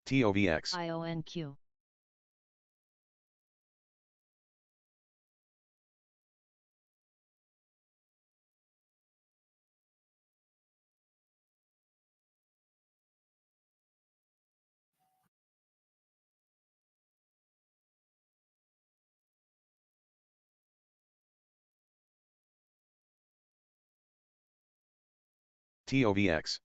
TOVX. IONQ. TOVX.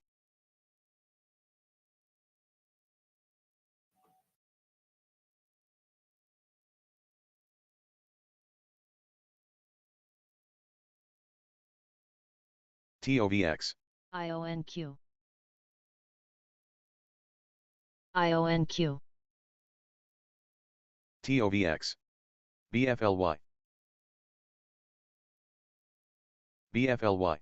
TOVX. IONQ. IONQ. TOVX. BFLY. BFLY.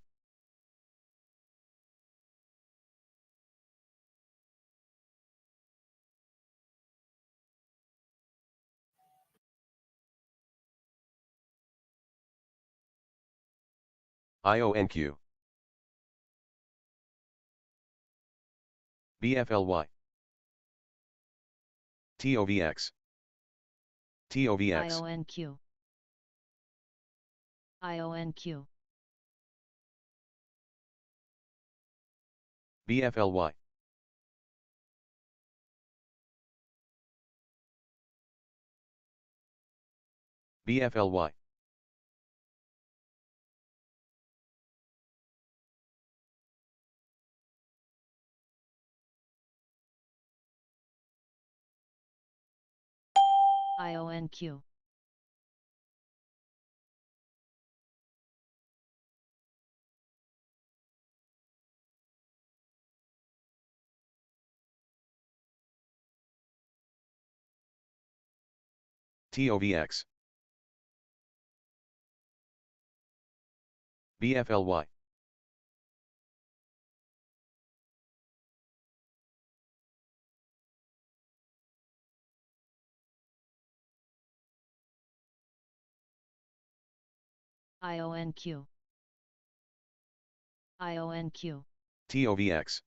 IONQ. BFLY. TOVX. TOVX. IONQ. IONQ. BFLY. BFLY. IONQ. TOVX. BFLY. IONQ. IONQ. TOVX.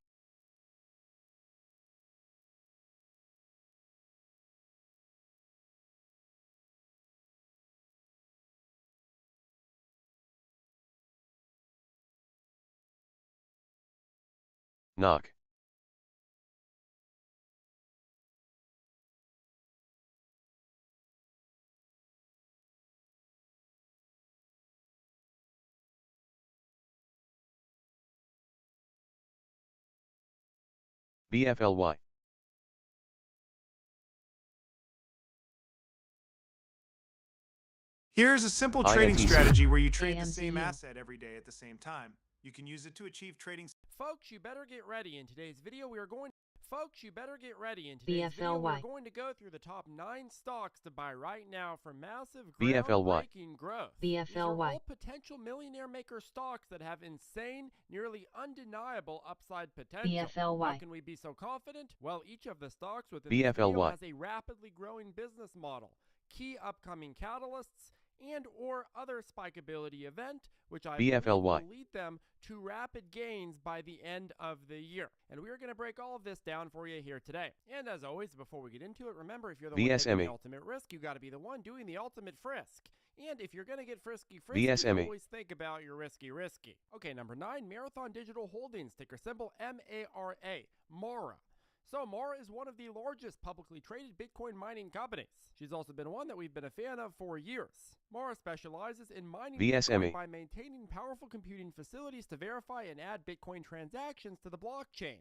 Knock. BFLY. Here's a simple trading INTZ. strategy where you trade the same AMZU. asset every day at the same time. You can use it to achieve trading. Folks, you better get ready. In today's video, we are going to go through the top 9 stocks to buy right now for massive BFLY. groundbreaking growth. BFLY. These are all potential millionaire maker stocks that have insane, nearly undeniable upside potential. BFLY. How can we be so confident? Well, each of the stocks within BFLY. this video has a rapidly growing business model, key upcoming catalysts, and or other spikeability event, which I believe will BFLY. lead them to rapid gains by the end of the year. And we are going to break all of this down for you here today. And as always, before we get into it, remember, if you're the one taking VSME. the ultimate risk, you got to be the one doing the ultimate frisk. And if you're going to get frisky, VSME. always think about your risky. Okay, number 9, Marathon Digital Holdings, ticker symbol MARA, MARA. So Mara is one of the largest publicly traded Bitcoin mining companies. She's also been one that we've been a fan of for years. Mara specializes in mining VSME. Bitcoin by maintaining powerful computing facilities to verify and add Bitcoin transactions to the blockchain.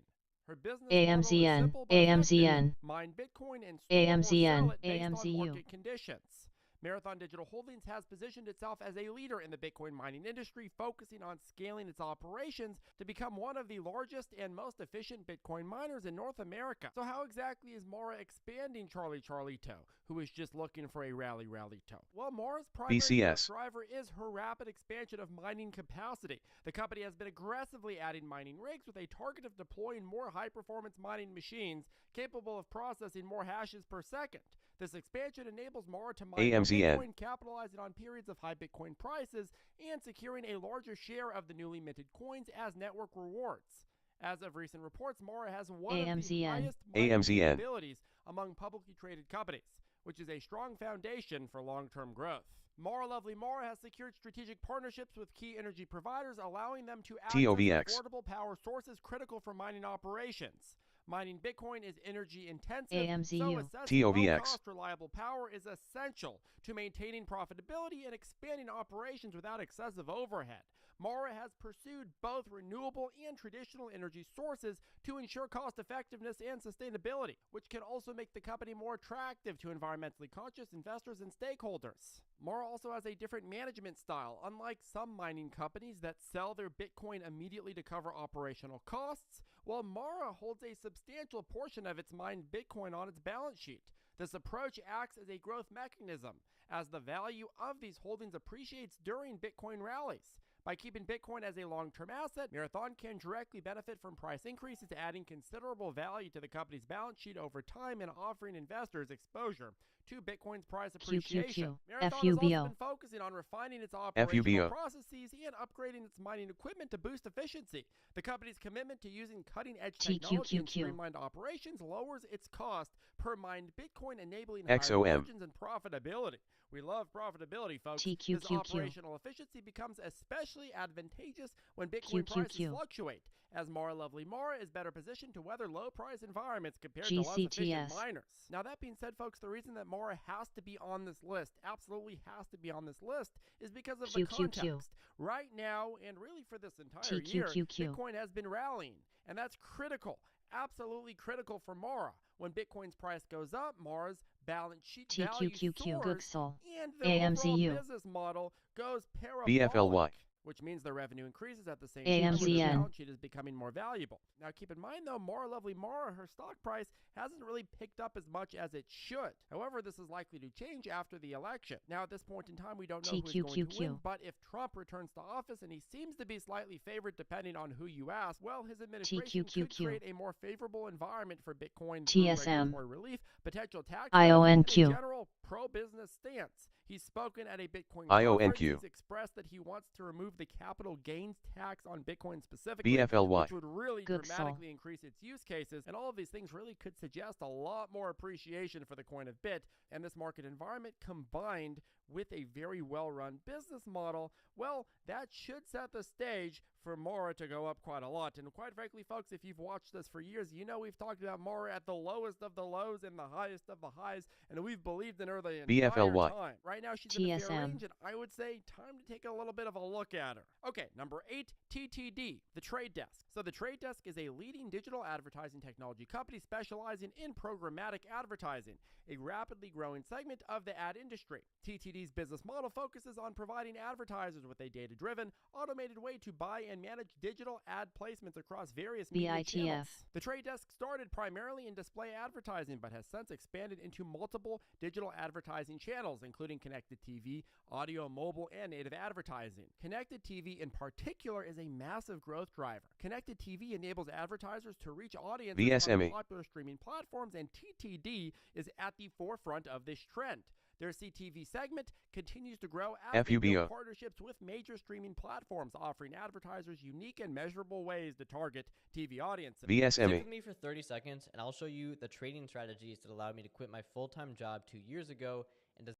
Her business model is AMZN. simple but effective. AMZN. Mine Bitcoin and store or AMZN. sell it based on AMZU. market conditions. Marathon Digital Holdings has positioned itself as a leader in the Bitcoin mining industry, focusing on scaling its operations to become one of the largest and most efficient Bitcoin miners in North America. So how exactly is Mara expanding Charlie Toe, who is just looking for a rally toe? Well, Mara's primary growth driver is her rapid expansion of mining capacity. The company has been aggressively adding mining rigs with a target of deploying more high-performance mining machines capable of processing more hashes per second. This expansion enables Mara to mine Bitcoin, capitalizing on periods of high Bitcoin prices and securing a larger share of the newly minted coins as network rewards. As of recent reports, Mora has one of the AMZN. highest mining AMZN. capabilities among publicly traded companies, which is a strong foundation for long-term growth. Mora Lovely Mora has secured strategic partnerships with key energy providers, allowing them to access TOVX. affordable power sources critical for mining operations. Mining Bitcoin is energy intensive, AMZU. so accessing TOVX. low-cost, reliable power is essential to maintaining profitability and expanding operations without excessive overhead. Mora has pursued both renewable and traditional energy sources to ensure cost effectiveness and sustainability, which can also make the company more attractive to environmentally conscious investors and stakeholders. Mora also has a different management style, unlike some mining companies that sell their Bitcoin immediately to cover operational costs, while Mora holds a substantial portion of its mined Bitcoin on its balance sheet. This approach acts as a growth mechanism, as the value of these holdings appreciates during Bitcoin rallies. By keeping Bitcoin as a long-term asset, Marathon can directly benefit from price increases, adding considerable value to the company's balance sheet over time and offering investors exposure to Bitcoin's price appreciation. Marathon has also FUBO. been focusing on refining its operational FUBO. processes and upgrading its mining equipment to boost efficiency. The company's commitment to using cutting-edge TQQQ. technology and streamlined operations lowers its cost per mined Bitcoin, enabling higher XOM. margins and profitability. We love profitability, folks. This TQQQ. operational efficiency becomes especially advantageous when Bitcoin prices QQQ. fluctuate, as Mara Lovely Mara is better positioned to weather low-price environments compared to less efficient GCTS. miners. Now, that being said, folks, the reason that Mara has to be on this list, absolutely has to be on this list, is because of the QQQ. context. Right now, and really for this entire year, TQQQ. Bitcoin has been rallying, and that's critical. Absolutely critical for Mara. When Bitcoin's price goes up, Mara's balance sheet value TQQQ. soars, Gooksel. and the overall AMZU. business model goes parabolic, BFLY. which means the revenue increases at the same time, which the AMZN. balance sheet is becoming more valuable. Now, keep in mind, though, Mara Lovely Mara, her stock price hasn't really picked up as much as it should. However, this is likely to change after the election. Now, at this point in time, we don't know who's going to win, TQQQ. but if Trump returns to office, and he seems to be slightly favored depending on who you ask, well, his administration could TQQQ. create a more favorable environment for Bitcoin through TSM. regulatory relief, potential tax IONQ. and a general pro-business stance. He's spoken at a Bitcoin IONQ. conference. He's expressed that he wants to remove the capital gains tax on Bitcoin specifically, BFLY. which would really Gooksel. dramatically increase its use cases. And all of these things really could suggest a lot more appreciation for the coin of Bit. And this market environment combined with a very well-run business model, well, that should set the stage for Mora to go up quite a lot. And quite frankly, folks, if you've watched us for years, you know we've talked about Mora at the lowest of the lows and the highest of the highs, and we've believed in her the entire BFLY. time. Right now, she's in a fair TSM. range, and I would say time to take a little bit of a look at her. Okay, number 8, TTD, the Trade Desk. So the Trade Desk is a leading digital advertising technology company specializing in programmatic advertising, a rapidly growing segment of the ad industry. TTD's business model focuses on providing advertisers with a data-driven, automated way to buy and manage digital ad placements across various media BITF. channels. The Trade Desk started primarily in display advertising, but has since expanded into multiple digital advertising channels, including connected TV, audio, mobile, and native advertising. Connected TV in particular is a massive growth driver. Connected TV enables advertisers to reach audiences on VSME. popular streaming platforms, and TTD is at the forefront of this trend. Their CTV segment continues to grow as they FUBO. build partnerships with major streaming platforms, offering advertisers unique and measurable ways to target TV audiences. Stick VSME. with me for 30 seconds and I'll show you the trading strategies that allowed me to quit my full-time job 2 years ago and This.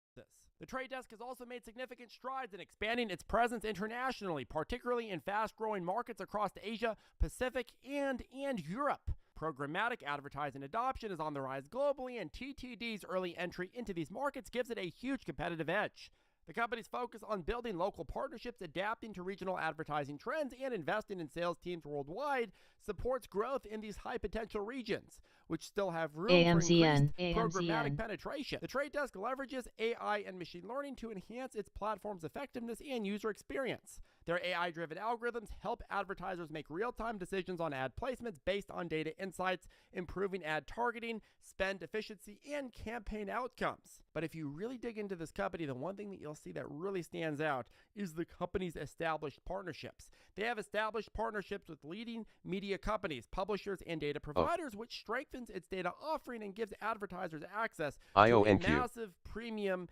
The Trade Desk has also made significant strides in expanding its presence internationally, particularly in fast-growing markets across Asia, Pacific, and Europe. Programmatic advertising adoption is on the rise globally, and TTD's early entry into these markets gives it a huge competitive edge. The company's focus on building local partnerships, adapting to regional advertising trends, and investing in sales teams worldwide supports growth in these high-potential regions, which still have room AMZN. for increased programmatic AMZN. penetration. The Trade Desk leverages AI and machine learning to enhance its platform's effectiveness and user experience. Their AI-driven algorithms help advertisers make real-time decisions on ad placements based on data insights, improving ad targeting, spend efficiency, and campaign outcomes. But if you really dig into this company, the one thing that you'll see that really stands out is the company's established partnerships. They have established partnerships with leading media companies, publishers, and data providers, which strengthens its data offering and gives advertisers access to a IONQ. massive premium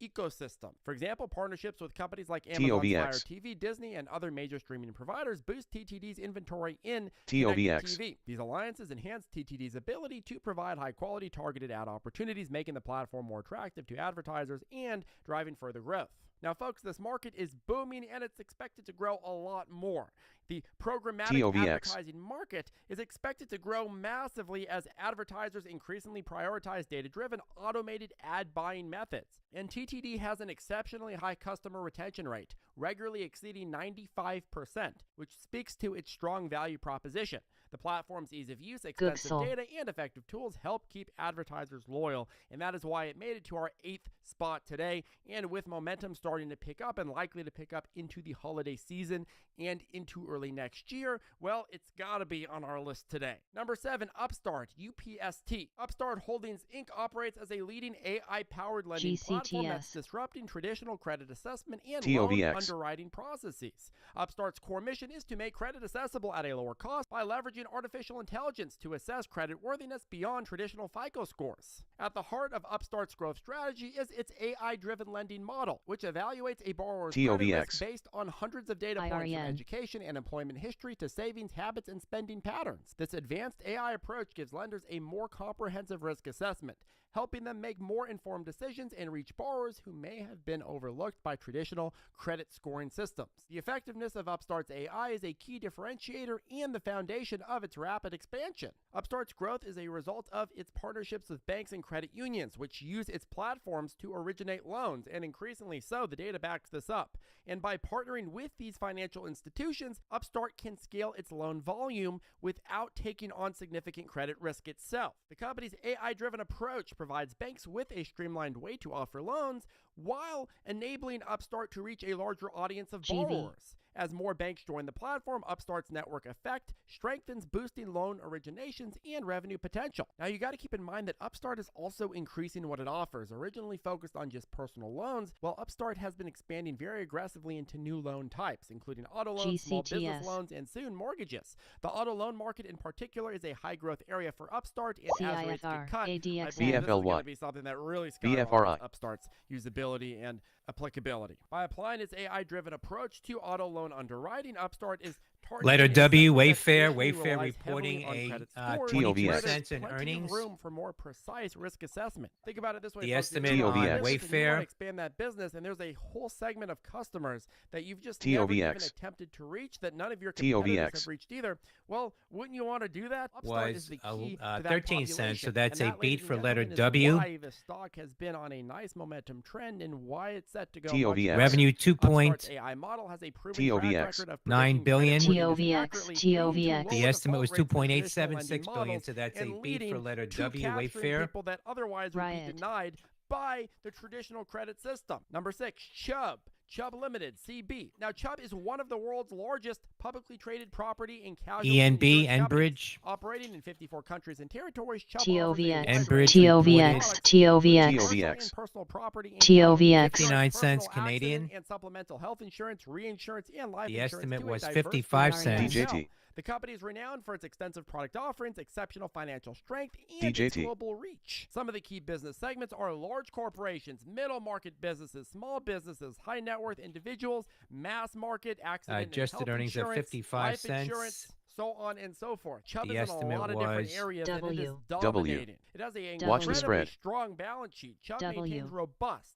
ecosystem. For example, partnerships with companies like Amazon Fire TOVX. TV, Disney, and other major streaming providers boost TTD's inventory in TOVX. TV. These alliances enhance TTD's ability to provide high-quality targeted ad opportunities, making the platform more attractive to advertisers and driving further growth. Now, folks, this market is booming and it's expected to grow a lot more. The programmatic TOVX. advertising market is expected to grow massively as advertisers increasingly prioritize data-driven, automated ad buying methods. And TTD has an exceptionally high customer retention rate, regularly exceeding 95%, which speaks to its strong value proposition. The platform's ease of use, extensive data, and effective tools help keep advertisers loyal, and that is why it made it to our 8th spot today. And with momentum starting to pick up and likely to pick up into the holiday season and into early next year, well, it's got to be on our list today. Number 7, Upstart, UPST. Upstart Holdings Inc. operates as a leading AI-powered lending platform that's disrupting traditional credit assessment and loan underwriting processes. Upstart's core mission is to make credit accessible at a lower cost by leveraging artificial intelligence to assess creditworthiness beyond traditional FICO scores. At the heart of Upstart's growth strategy is its AI-driven lending model, which evaluates a borrower's credit risk based on hundreds of data points from education and employment history to savings habits and spending patterns. This advanced AI approach gives lenders a more comprehensive risk assessment, helping them make more informed decisions and reach borrowers who may have been overlooked by traditional credit scoring systems. The effectiveness of Upstart's AI is a key differentiator and the foundation of its rapid expansion. Upstart's growth is a result of its partnerships with banks and credit unions, which use its platforms to originate loans, and increasingly so, the data backs this up. And by partnering with these financial institutions, Upstart can scale its loan volume without taking on significant credit risk itself. The company's AI-driven approach provides banks with a streamlined way to offer loans while enabling Upstart to reach a larger audience of borrowers. As more banks join the platform, Upstart's network effect strengthens, boosting loan originations and revenue potential. Now, you got to keep in mind that Upstart is also increasing what it offers. Originally focused on just personal loans, while Upstart has been expanding very aggressively into new loan types, including auto loans, small business loans, and soon mortgages. The auto loan market in particular is a high-growth area for Upstart, and as rates get cut, I believe this is going to be something that really skyrockets Upstart's usability and applicability. By applying its AI-driven approach to auto loan underwriting, Upstart is Letter W, Wayfair reporting a 22 cents in earnings. Room for more precise risk assessment. Think about it this way. The estimate on Wayfair. Expand that business, and there's a whole segment of customers that you've just never even attempted to reach, that none of your competitors have reached either. Well, wouldn't you want to do that? Upstart is the key to that 13 cents, so that's a beat for letter W. Why the stock has been on a nice momentum trend and why it's set to go. Revenue 2.9 AI model has a proven track record of billion. TOVX. The estimate was 2.876 billion, so that's a beat for letter W. Wayfair. People that otherwise would be denied by the traditional credit system. Number 6, Chubb. Chubb Limited, CB. Now, Chubb is one of the world's largest publicly traded property and casualty ENB, Enbridge. Operating in 54 countries and territories. Chubb TOVX. Enbridge. TOVX. Personal property and TOVX. 59 cents Canadian. And supplemental health insurance, reinsurance, and life the insurance. The estimate was 55 cents. DJT. The company is renowned for its extensive product offerings, exceptional financial strength, and its global reach. Some of the key business segments are large corporations, middle market businesses, small businesses, high net worth individuals, mass market, accident adjusted and health earnings insurance, of 55 life cents. Insurance, so on and so forth. Chubb The is in a lot of different areas and it is dominating. It has a incredibly strong balance sheet. Chubb maintains robust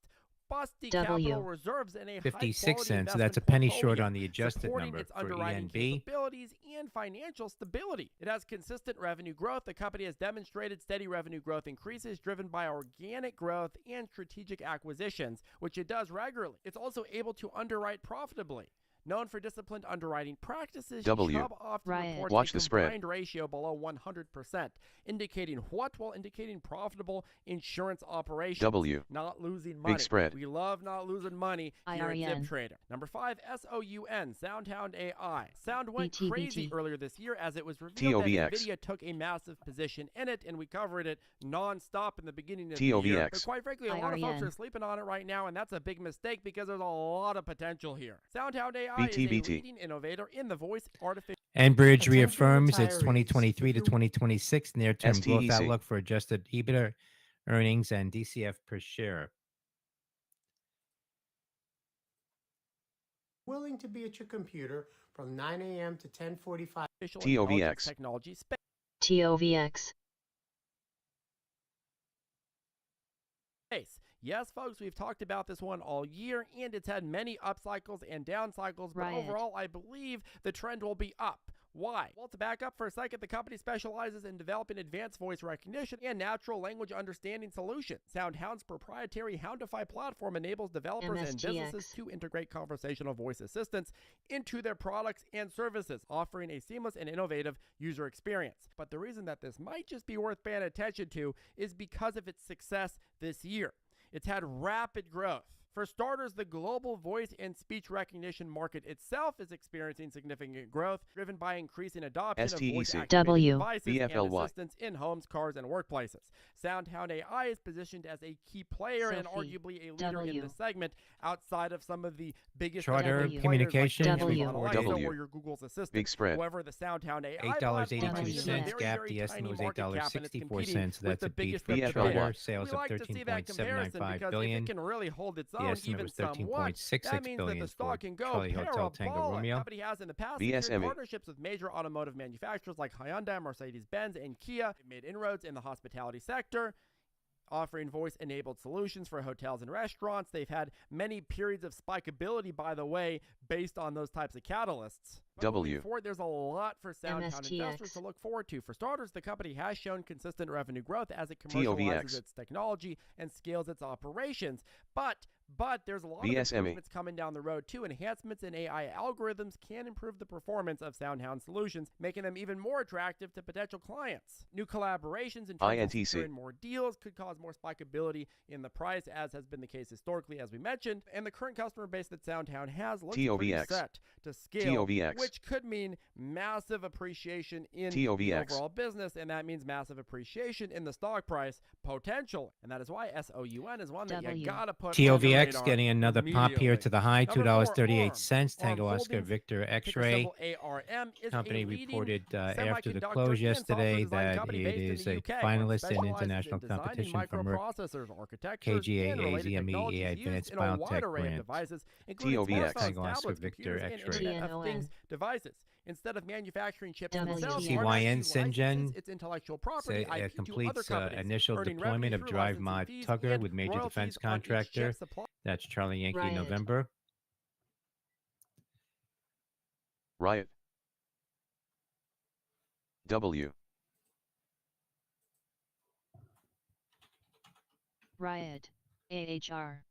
capital reserves and a 56 cents, so that's a penny short on the adjusted number its for underwriting ENB. capabilities and financial stability. It has consistent revenue growth. The company has demonstrated steady revenue growth increases driven by organic growth and strategic acquisitions, which it does regularly. It's also able to underwrite profitably. Known for disciplined underwriting practices, Chubb often reports a combined ratio below 100%, indicating what? Well, indicating profitable insurance operations. Not losing money. Big spread. We love not losing money here at Zip Trader. Number 5, SOUN, SoundHound AI. Sound went crazy earlier this year as it was revealed that NVIDIA took a massive position in it, and we covered it non-stop in the beginning of the year. But quite frankly, a lot of folks are sleeping on it right now, and that's a big mistake because there's a lot of potential here. SoundHound AI is a leading innovator in the voice artificial. Enbridge reaffirms its 2023 to 2026 near-term growth outlook for adjusted EBITDA, earnings, and DCF per share. willing to be at your computer from 9 a.m. to 10:45. TOVX. Technology space. TOVX. Yes, folks, we've talked about this one all year, and it's had many up cycles and down cycles, but Riot. overall, I believe the trend will be up. Why? Well, to back up for a second, the company specializes in developing advanced voice recognition and natural language understanding solutions. SoundHound's proprietary Houndify platform enables developers and businesses to integrate conversational voice assistants into their products and services, offering a seamless and innovative user experience. But the reason that this might just be worth paying attention to is because of its success this year. It's had rapid growth. For starters, the global voice and speech recognition market itself is experiencing significant growth, driven by increasing adoption of voice-activated devices and assistants in homes, cars, and workplaces. SoundHound AI is positioned as a key player and arguably a leader in the segment outside of some of the biggest Charter Communications, like Alexa or your Google's Assistant. Big spread. However, the SoundHound AI $8.82 gap. The estimate was $8.64. That's a beat for BFLY. Charter. Sales We of like to see that comparison $13.795 because billion. if it can really hold its own, The estimate even was somewhat, that means that the stock can go Charlie Hotel Tango parabolic. Romeo. The company has in the past BSME. secured partnerships with major automotive manufacturers like Hyundai, Mercedes-Benz, and Kia. It made inroads in the hospitality sector, offering voice-enabled solutions for hotels and restaurants. They've had many periods of spikeability, by the way, based on those types of catalysts. W. Forward, there's a lot for SoundHound MSTX. investors to look forward to. For starters, the company has shown consistent revenue growth as it commercializes TOVX. its technology and scales its operations. But there's a lot of BSME. improvements coming down the road too. Enhancements in AI algorithms can improve the performance of SoundHound solutions, making them even more attractive to potential clients. New collaborations in terms of INTC. securing more deals could cause more spikeability in the price, as has been the case historically, as we mentioned. And the current customer base that SoundHound has looks pretty TOVX. set to scale, TOVX. which could mean massive appreciation in TOVX. the overall business, and that means massive appreciation in the stock price potential. And that is why SOUN is one that you gotta put on the TOVX radar getting another pop here immediately. to the high, Number four, $2.38. Tango ARM Oscar Holdings, Victor ticker X-ray. symbol ARM, is Company a leading reported after the semiconductor close and yesterday software design that company it based in is the a UK. finalist in Specializes international designing competition for Merck microprocessors, architectures, KGA and related AZME technologies AI used Advanced in a wide Biotech array of grant. devices, including TOVX. smartphones, Tango Oscar tablets, Victor computers, and X-ray. Internet of Things TNON. devices. Instead of manufacturing chips WGN. themselves, CYN RSC Syngene licenses its intellectual property Say, IP to other completes companies, initial earning deployment revenue of through Drive licensing Mod fees Tugger and with major royalties defense on each chip contractor. supply. That's Charlie Yankee Riot. November. Riot. W. Riot. AHR.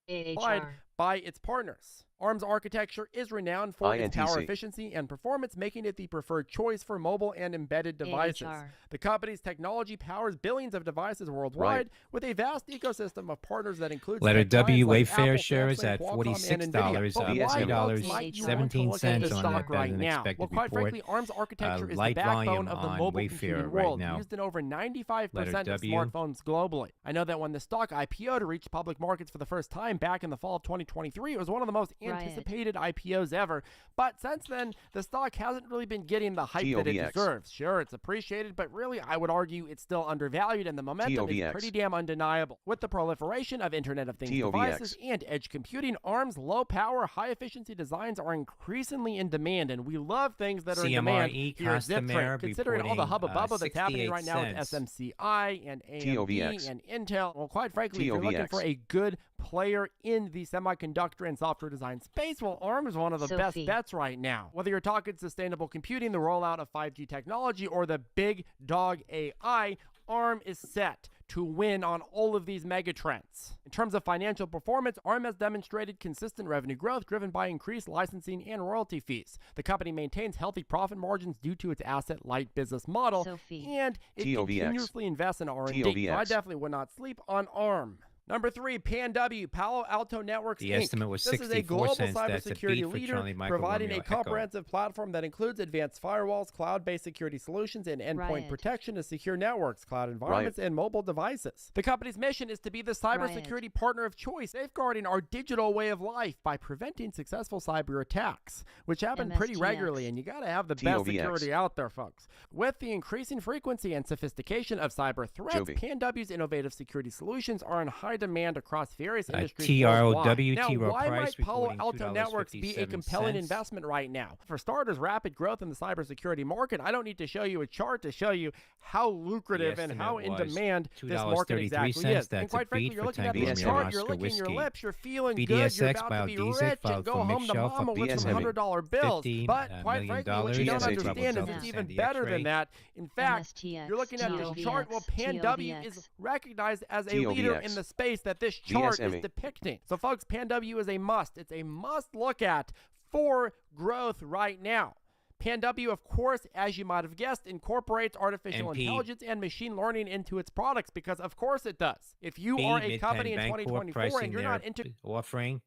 AHR. By its partners. ARM's architecture is renowned for its power INTC. efficiency and performance, making it the preferred choice for mobile and embedded devices. AHR. The company's technology powers billions of devices worldwide, with a vast ecosystem of partners that includes Letter tech giants W, like Wayfair Apple, shares Samsung, at Qualcomm, and $46, Nvidia. But why $3.17 might you want to look at on the that stock better right than now? expected Well, quite report. frankly, ARM's architecture is the Light backbone volume of the on mobile Wayfair computing right world, now. used in over 95% Letter of W. smartphones globally. I know that when the stock IPO'd to reach public markets for the first time back in the fall of 2023, it was one of the most anticipated IPOs ever. But since then, the stock hasn't really been getting the hype that it TOVX. deserves. Sure, it's appreciated, but really, I would argue it's still undervalued, and the momentum is TOVX. pretty damn undeniable. With the proliferation of Internet of Things TOVX. devices and edge computing, ARM's low-power, high-efficiency designs are increasingly in demand, and we love things that are in demand CMRE here at Zip customer Trade. Considering all the reporting, hubba-bubba that's happening 68 right now with cents. SMCI and AMD TOVX. and Intel, well, quite frankly, if you're looking TOVX. for a good player in the semiconductor and software design space, well, ARM is one of the best Sophie. bets right now. Whether you're talking sustainable computing, the rollout of 5G technology, or the big dog AI, ARM is set to win on all of these megatrends. In terms of financial performance, ARM has demonstrated consistent revenue growth driven by increased licensing and royalty fees. The company maintains healthy profit margins due to its asset-light business model, Sophie. and it TOVX. continuously invests in R&D. So I TOVX. definitely would not sleep on ARM. Number 3, PANW, Palo Alto Networks, The Inc. estimate was This is a 64 global cents. That's a cybersecurity beat for leader, Charlie Michael providing Romeo a Echo. comprehensive platform that includes advanced firewalls, cloud-based security solutions, and endpoint Riot. protection to secure networks, cloud environments, and mobile devices. The company's mission is to be the cybersecurity partner of choice, safeguarding our digital way of life by preventing successful cyber attacks, which happen pretty MSTX. regularly, and you got to have the best TOVX. security out there, folks. With the increasing frequency and sophistication of cyber threats, Joby. PANW's innovative security solutions are in high demand across various industries TROW, worldwide. Now, T-Row why price might Palo reporting Alto Networks be a compelling $2.57. investment right now? For starters, rapid growth in the cybersecurity market. I don't need to show you a chart to show you how lucrative and how in estimate was demand this market exactly is. $2.33. And That's quite a frankly, beat you're for looking at Tango this Romeo chart, Oscar you're licking your Whiskey. lips, you're feeling good, BDSX you're about to filed be DZEC rich filed and go for home to mid-shelf mama up with some BSME. $100 bills. $15 But quite million. frankly, what you don't GSAT. understand is it's even better than that. In fact, MSTX, you're looking at this TOVX, chart. Well, PANW is TOVX. recognized as a leader in TOVX. the space that this chart is GSME. depicting. So, folks, PANW is a must. It's a must look at for growth right now. PANW, of course, as you might have guessed, incorporates artificial MP. intelligence and machine learning into its products because, of course, it does. If you B, are a Mid-Penn company in Bancorp 2024 pricing and you're their not into offering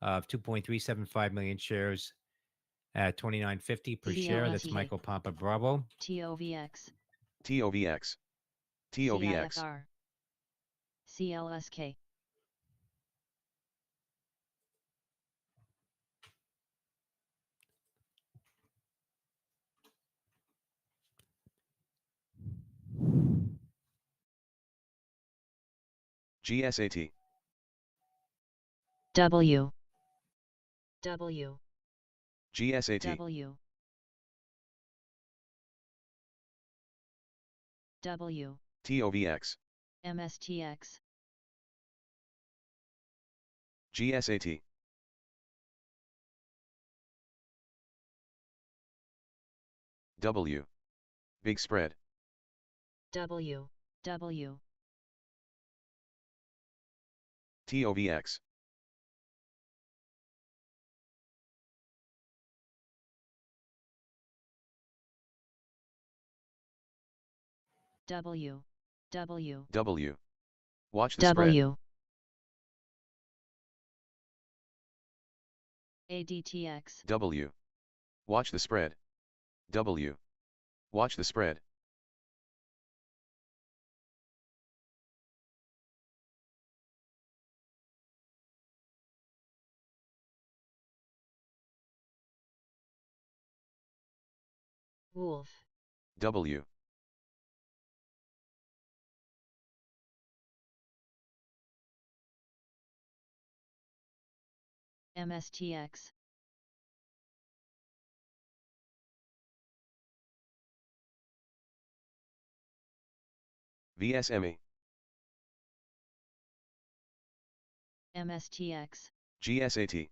of 2.375 million shares at $29.50 per share. That's CLDI. Michael Pompa Bravo. TOVX, TOVX. TOVX. CIFR, CLSK, GSAT. W, W, GSAT. W, W, TOVX. MSTX, GSAT. W. Big spread. W, W, TOVX. W, W, W. Watch the spread. W, ADTX, W. Watch the spread. W. Watch the spread. Wolf, W. MSTX, VSME. MSTX, GSAT.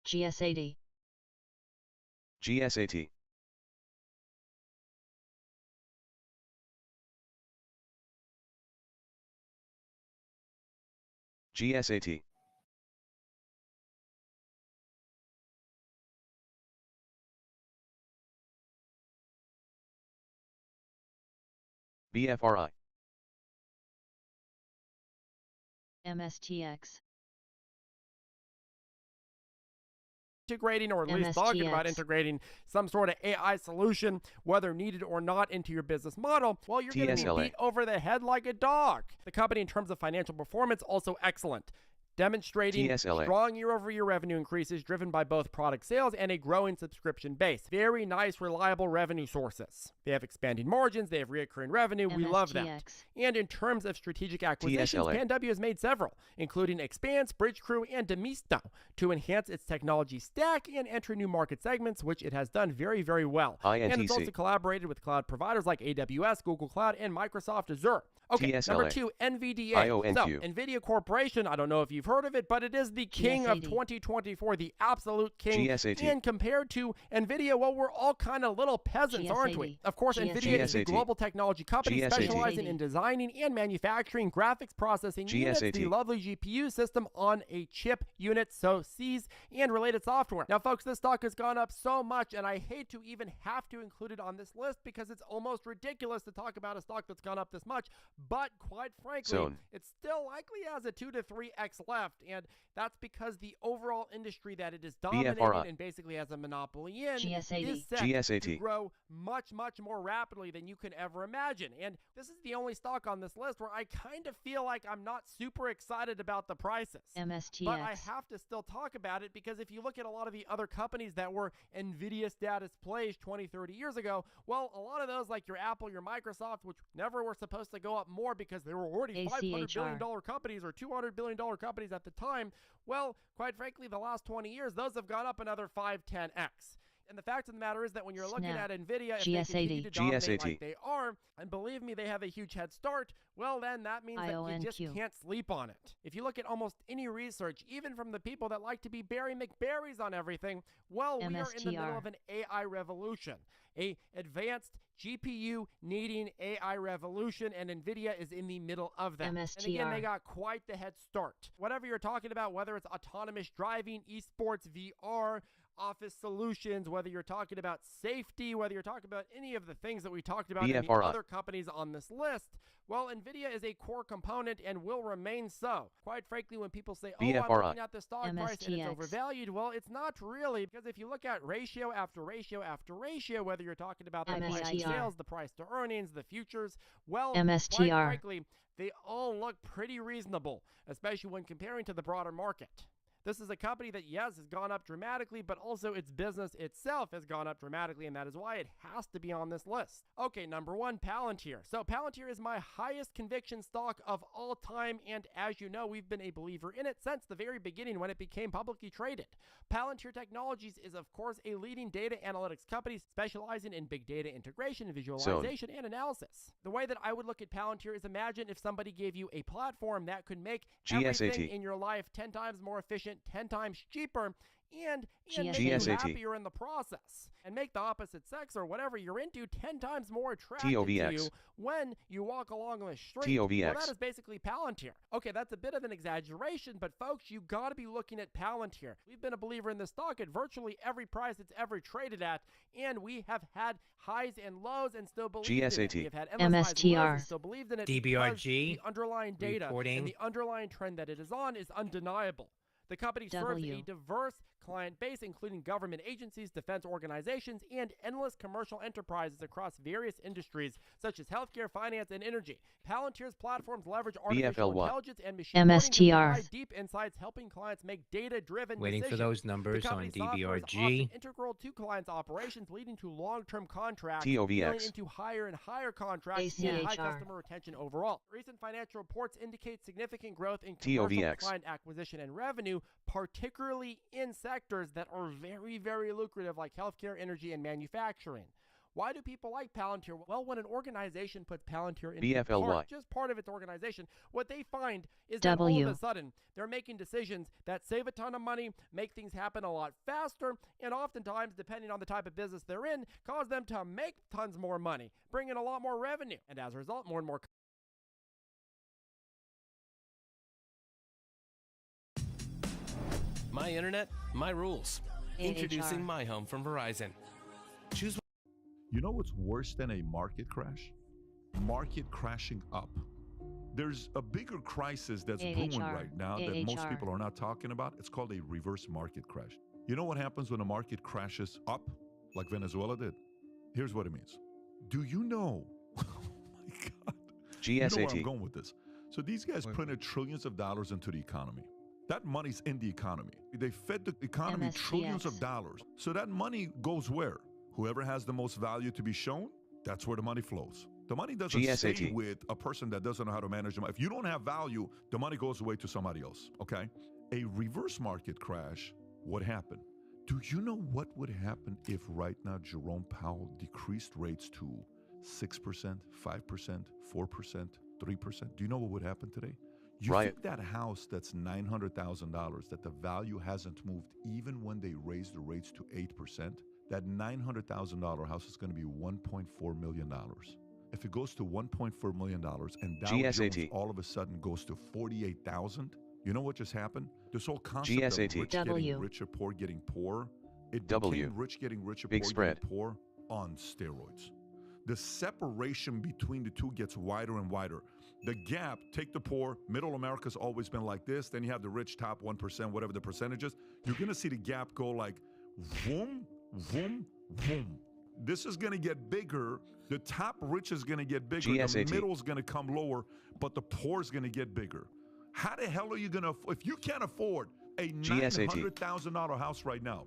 GSAT, GSAT. GSAT. BFRI. MSTX, integrating, or at least talking about MSTX. integrating some sort of AI solution, whether needed or not, into your business model, well, you're going to be TSLA. beat over the head like a dog. The company, in terms of financial performance, also excellent, demonstrating TSLA. strong year-over-year revenue increases driven by both product sales and a growing subscription base. Very nice, reliable revenue sources. They have expanding margins, they have recurring revenue, we love that. MSTX, And in terms of strategic acquisitions, TSLA. PANW has made several, including Expanse, Bridgecrew, and Demisto, to enhance its technology stack and enter new market segments, which it has done very, very well. And it's INTC. also collaborated with cloud providers like AWS, Google Cloud, and Microsoft Azure. Okay, number TSLA. 2, NVDA. IONQ. So, NVIDIA Corporation, I don't know if you've heard of it, but it is the king of GSAD. 2024, the absolute king. GSAT. And compared to NVIDIA, well, we're all kind of little peasants, aren't we? GSAD. Of course, NVIDIA is a GSAT. global technology company GSAT. specializing in designing and manufacturing graphics processing units, GSAT. the lovely GPU system on a chip unit, so Cs, and related software. Now, folks, this stock has gone up so much, and I hate to even have to include it on this list because it's almost ridiculous to talk about a stock that's gone up this much, but quite frankly, Zone. it still likely has a 2 to 3x left, and that's because the overall industry that it is dominating BFRI. and basically has a monopoly in GSAD. is set GSAT. to grow much, much more rapidly than you can ever imagine. And this is the only stock on this list where I kind of feel like I'm not super excited about the prices. MSTX. But I have to still talk about it because if you look at a lot of the other companies that were NVIDIA status plays 20, 30 years ago, well, a lot of those like your Apple, your Microsoft, which never were supposed to go up more because they were already $500 billion companies or $200 billion companies at the time, well, quite frankly, the last 20 years, those have gone up another 5, 10x. And the fact of the matter is that when you're looking Snap. at NVIDIA, if GSAD. they continue to dominate GSAT. like they are, and believe me, they have a huge head start, well, then that means that you just IONQ. can't sleep on it. If you look at almost any research, even from the people that like to be Barry McBarrys on everything, well, we are in the middle MSTR. of an AI revolution, a advanced GPU needing AI revolution, and NVIDIA is in the middle of that. And again, they MSTR. got quite the head start. Whatever you're talking about, whether it's autonomous driving, esports, VR, office solutions, whether you're talking about safety, whether you're talking about any of the things that we talked about in the BFRI. other companies on this list, well, NVIDIA is a core component and will remain so. Quite frankly, when people say, oh, I'm BFRI. looking at the stock price and it's MSTX. overvalued, well, it's not really, because if you look at ratio after ratio after ratio, whether you're talking about the price to MSTR. sales, the price to earnings, the futures, well, quite MSTR. frankly, they all look pretty reasonable, especially when comparing to the broader market. This is a company that, yes, has gone up dramatically, but also its business itself has gone up dramatically, and that is why it has to be on this list. Okay, number 1, Palantir. So Palantir is my highest conviction stock of all time, and as you know, we've been a believer in it since the very beginning when it became publicly traded. Palantir Technologies is, of course, a leading data analytics company specializing in big data integration, visualization, and analysis. The way that I would look at Palantir is imagine if somebody gave you a platform that could make everything GSAT. in your life 10 times more efficient, 10 times cheaper, and make you GSAT. happier in the process, and make the opposite sex or whatever you're into 10 times more attractive to TOVX. you when you walk along the street. Well, TOVX. that is basically Palantir. Okay, that's a bit of an exaggeration, but folks, you got to be looking at Palantir. We've been a believer in this stock at virtually every price it's ever traded at, and we have had highs and lows and still believed in it. GSAT. We have had endless highs and lows MSTR. and still believed in it because DBRG, the underlying data reporting. and the underlying trend that it is on is undeniable. The company serves W. a diverse client base, including government agencies, defense organizations, and endless commercial enterprises across various industries, such as healthcare, finance, and energy. Palantir's platforms leverage artificial BFLY. intelligence and machine learning to MSTR. provide deep insights, helping clients make data-driven Waiting for decisions. those The numbers on company's software is often DBRG. integral to clients' operations, leading to long-term contracts, scaling TOVX. into higher and higher contracts, and high ACHR. customer retention overall. Recent financial reports indicate significant growth in commercial TOVX. client acquisition and revenue, particularly in sectors that are very, very lucrative like healthcare, energy, and manufacturing. Why do people like Palantir? Well, when an organization puts Palantir into BFLY. just part of its organization, what they find is that all W. of a sudden they're making decisions that save a ton of money, make things happen a lot faster, and oftentimes, depending on the type of business they're in, cause them to make tons more money, bring in a lot more revenue, and as a result, more and more. My internet, my rules. Introducing AHR. My Home from Verizon. Choose. You know what's worse than a market crash? Market crashing up. There's a bigger crisis that's brewing AHR. right now that most AHR. people are not talking about. It's called a reverse market crash. You know what happens when a market crashes up, like Venezuela did? Here's what it means. Do you know? Oh my God. You know where I'm GSAT. going with this. So these guys printed trillions of dollars into the economy. That money's in the economy. They fed the economy trillions of MSTX. dollars. So that money goes where? Whoever has the most value to be shown, that's where the money flows. The money doesn't stay GSAT. with a person that doesn't know how to manage the money. If you don't have value, the money goes away to somebody else, okay? A reverse market crash would happen. Do you know what would happen if right now Jerome Powell decreased rates to 6%, 5%, 4%? 3%. Do you know what would happen today? You Riot. think that house that's $900,000, that the value hasn't moved even when they raise the rates to 8%, that $900,000 house is going to be $1.4 million. If it goes to $1.4 million and Dow Jones GSAT. all of a sudden goes to 48,000, you know what just happened? This whole concept GSAT. of rich W. getting richer, poor getting poor, it W. became rich getting richer, Big poor spread. getting poor on steroids. The separation between the two gets wider and wider. The gap, take the poor, middle America's always been like this, then you have the rich top 1%, whatever the percentage is. You're going to see the gap go like vroom, vroom, vroom. This is going to get bigger. The top rich is going to get bigger. GSAT. The middle is going to come lower, but the poor is going to get bigger. How the hell are you going to, if you can't afford a GSAT. $900,000 house right now,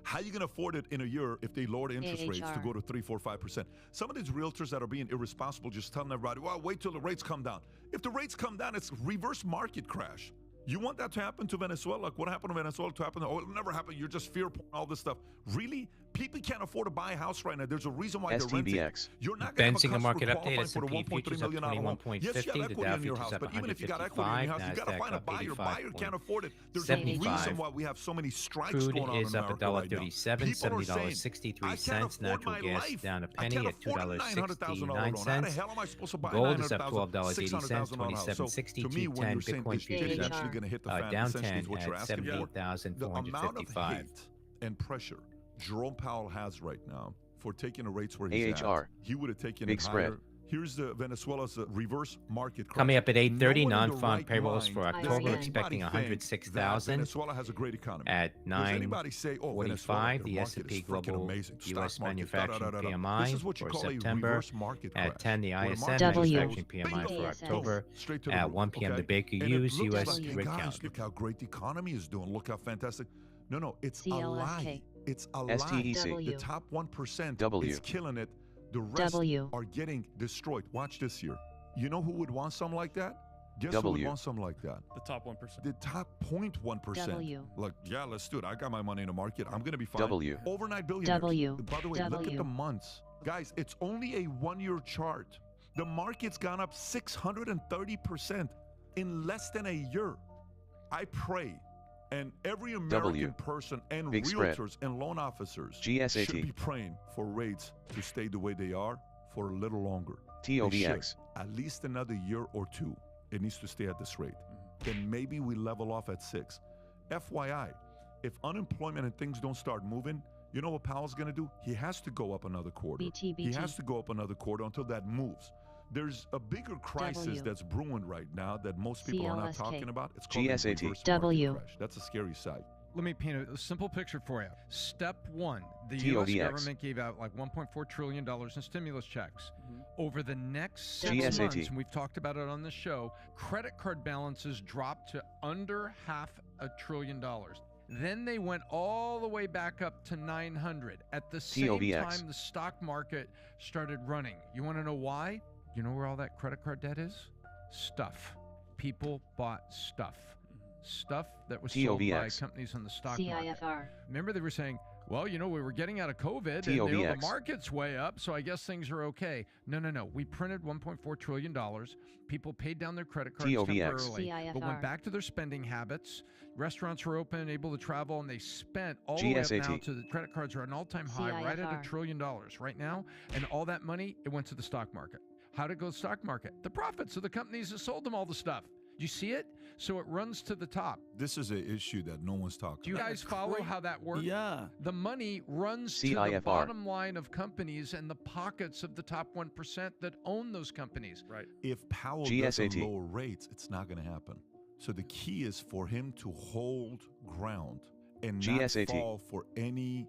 how are you going to afford it in a year if they lower the interest rates to AHR. go to 3, 4, 5%? Some of these realtors that are being irresponsible just telling everybody, well, wait till the rates come down. If the rates come down, it's reverse market crash. You want that to happen to Venezuela? Like what happened to Venezuela to happen? Oh, it'll never happen. You're just fear porn, all this stuff. Really? People can't afford to buy a house right now. There's a reason why they're renting. STBX. You're not going to have a Benching market customer update, qualifying for the S&P 1.3 futures up million home. Yes, you 21.50, have the equity Dow in your futures house, up but even if you got equity in 155, your house, you got to Nasdaq find a up buyer. Buyer can't afford it. There's a 75. reason why we have so many strikes Crude going on in is up America right now. $1.37, People are saying, $70.63. I can't afford Natural my gas life. down a I penny can't at afford a $900,000 loan. How the hell am I supposed to buy a Gold is up $900,000, $12.80, $600,000 house? So to me, when you're saying this shit $210, eventually going to hit the fan, down essentially 10 is what at you're asking for. The amount of 78,455. hate and pressure Jerome Powell has right now for taking the rates where he's AHR. at, he would have taken Big it spread. higher. Here's the Venezuela's reverse market crash. Coming up at 8:30, No one in the non-farm right payrolls mind for does October, anybody expecting think 106,000. that Venezuela has a great economy. At Does anybody say, oh, Venezuela, 9:45, their the market S&P is freaking Global amazing. U.S. Stock market, manufacturing da-da-da-da-da. PMI This is what you for call September. a reverse market crash. At 10, the Where ISM market W. manufacturing PMI for Bingo. October. Straight to the At roof, 1 p.m., okay? the Baker And it Hughes looks U.S. like, hey, rig guys, count. look how great the economy is doing. Look how fantastic. No, it's a CLSK. lie. It's a lie. STEC. The top 1% W. is killing it. The rest W. are getting destroyed. Watch this here. You know who would want something like that? Guess who would W. want something like that? The top 1%. The top 0.1%. W. Like, yeah, let's do it. I got my money in the market. I'm going to be fine. W. Overnight billionaires. W. By the way, look at W. the months. Guys, it's only a one-year chart. The market's gone up 630% in less than a year. I pray, and every American W. person and Big spread. realtors and loan officers GSAT. should be praying for rates to stay the way they are for a little longer. They TOVX. should. At least another year or two. It needs to stay at this rate. Then maybe we level off at 6. FYI, if unemployment and things don't start moving, you know what Powell's going to do? He has to go up another quarter. BT. He has to go up another quarter until that moves. There's a bigger crisis W. that's brewing right now that most people are not CLSK. talking about. It's called GSAT. a reverse market W. crash. That's a scary sight. Let me paint a simple picture for you. Step one, the U.S. TOVX. government gave out like $1.4 trillion in stimulus checks. Over the next 6 GSAT. months, and we've talked about it on the show, credit card balances dropped to under $500 billion. Then they went all the way back up to 900. At the same TOVX. time, the stock market started running. You want to know why? You know where all that credit card debt is? Stuff. People bought stuff. Stuff that was sold by TOVX. companies on the stock market. CIFR. Remember they were saying, well, we were getting out of COVID and the TOVX. market's way up, so I guess things are okay. No. We printed $1.4 trillion. People paid down their credit cards TOVX. temporarily, but went CIFR. back to their spending habits. Restaurants were open, able to travel, and they spent all the way up now GSAT. to the credit cards are at an all-time high, right at $1 CIFR. trillion right now. And all that money, it went to the stock market. How'd it go to the stock market? The profits of the companies that sold them all the stuff. You see it? So it runs to the top. This is an issue that no one's talking Do you about. guys follow how that works? Yeah. The money runs to the CIFR. bottom line of companies and the pockets of the top 1% that own those companies. Right. If Powell GSAT. doesn't lower rates, it's not going to happen. So the key is for him to hold ground and not GSAT. fall for any,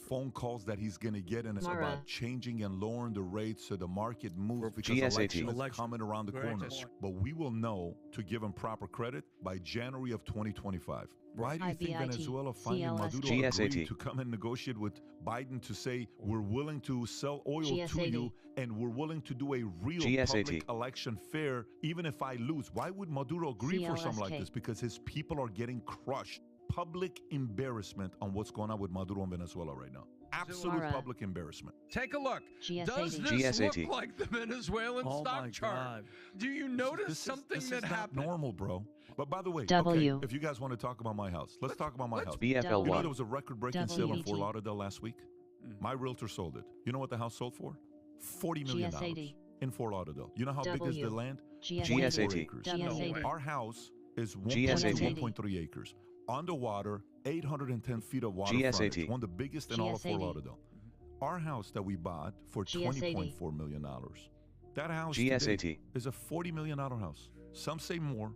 phone calls that he's going to get, and it's Mara. about changing and lowering the rates so the market moves because GSAT. election is coming around the corner. Correct. But we will know, to give him proper credit, by January of 2025. Why do you think IBIT, Venezuela finally Maduro GSAT. agreed to come and negotiate with Biden to say we're willing to sell oil to GSAT. you and we're willing to do a real GSAT. public election fair even if I lose? Why would Maduro agree for something like CLSK. this? Because his people are getting crushed. Public embarrassment on what's going on with Maduro in Venezuela right now. Absolute Mara. public embarrassment. Take a look. Does GS80. this look GS80. like the Venezuelan Oh stock my chart? God. Do you notice This something is that not happened? normal, bro. But by the way, W. okay, if you guys want to talk about my house, let's talk about my house. BFL1. You know there W. was a record-breaking sale in Fort WET. Lauderdale last week? My realtor sold it. You know what the house sold for? $40 million GS80. in Fort Lauderdale. You know how big is the W. land? GS80. 24 acres. GS80. Our house is GS80. 1.3 acres. Underwater, 810 feet of water GS80. frontage. One of the biggest in all of Fort GS80. Lauderdale. Our house that we bought for GS80. $20.4 million. That house GS80. today is a $40 million house. Some say more.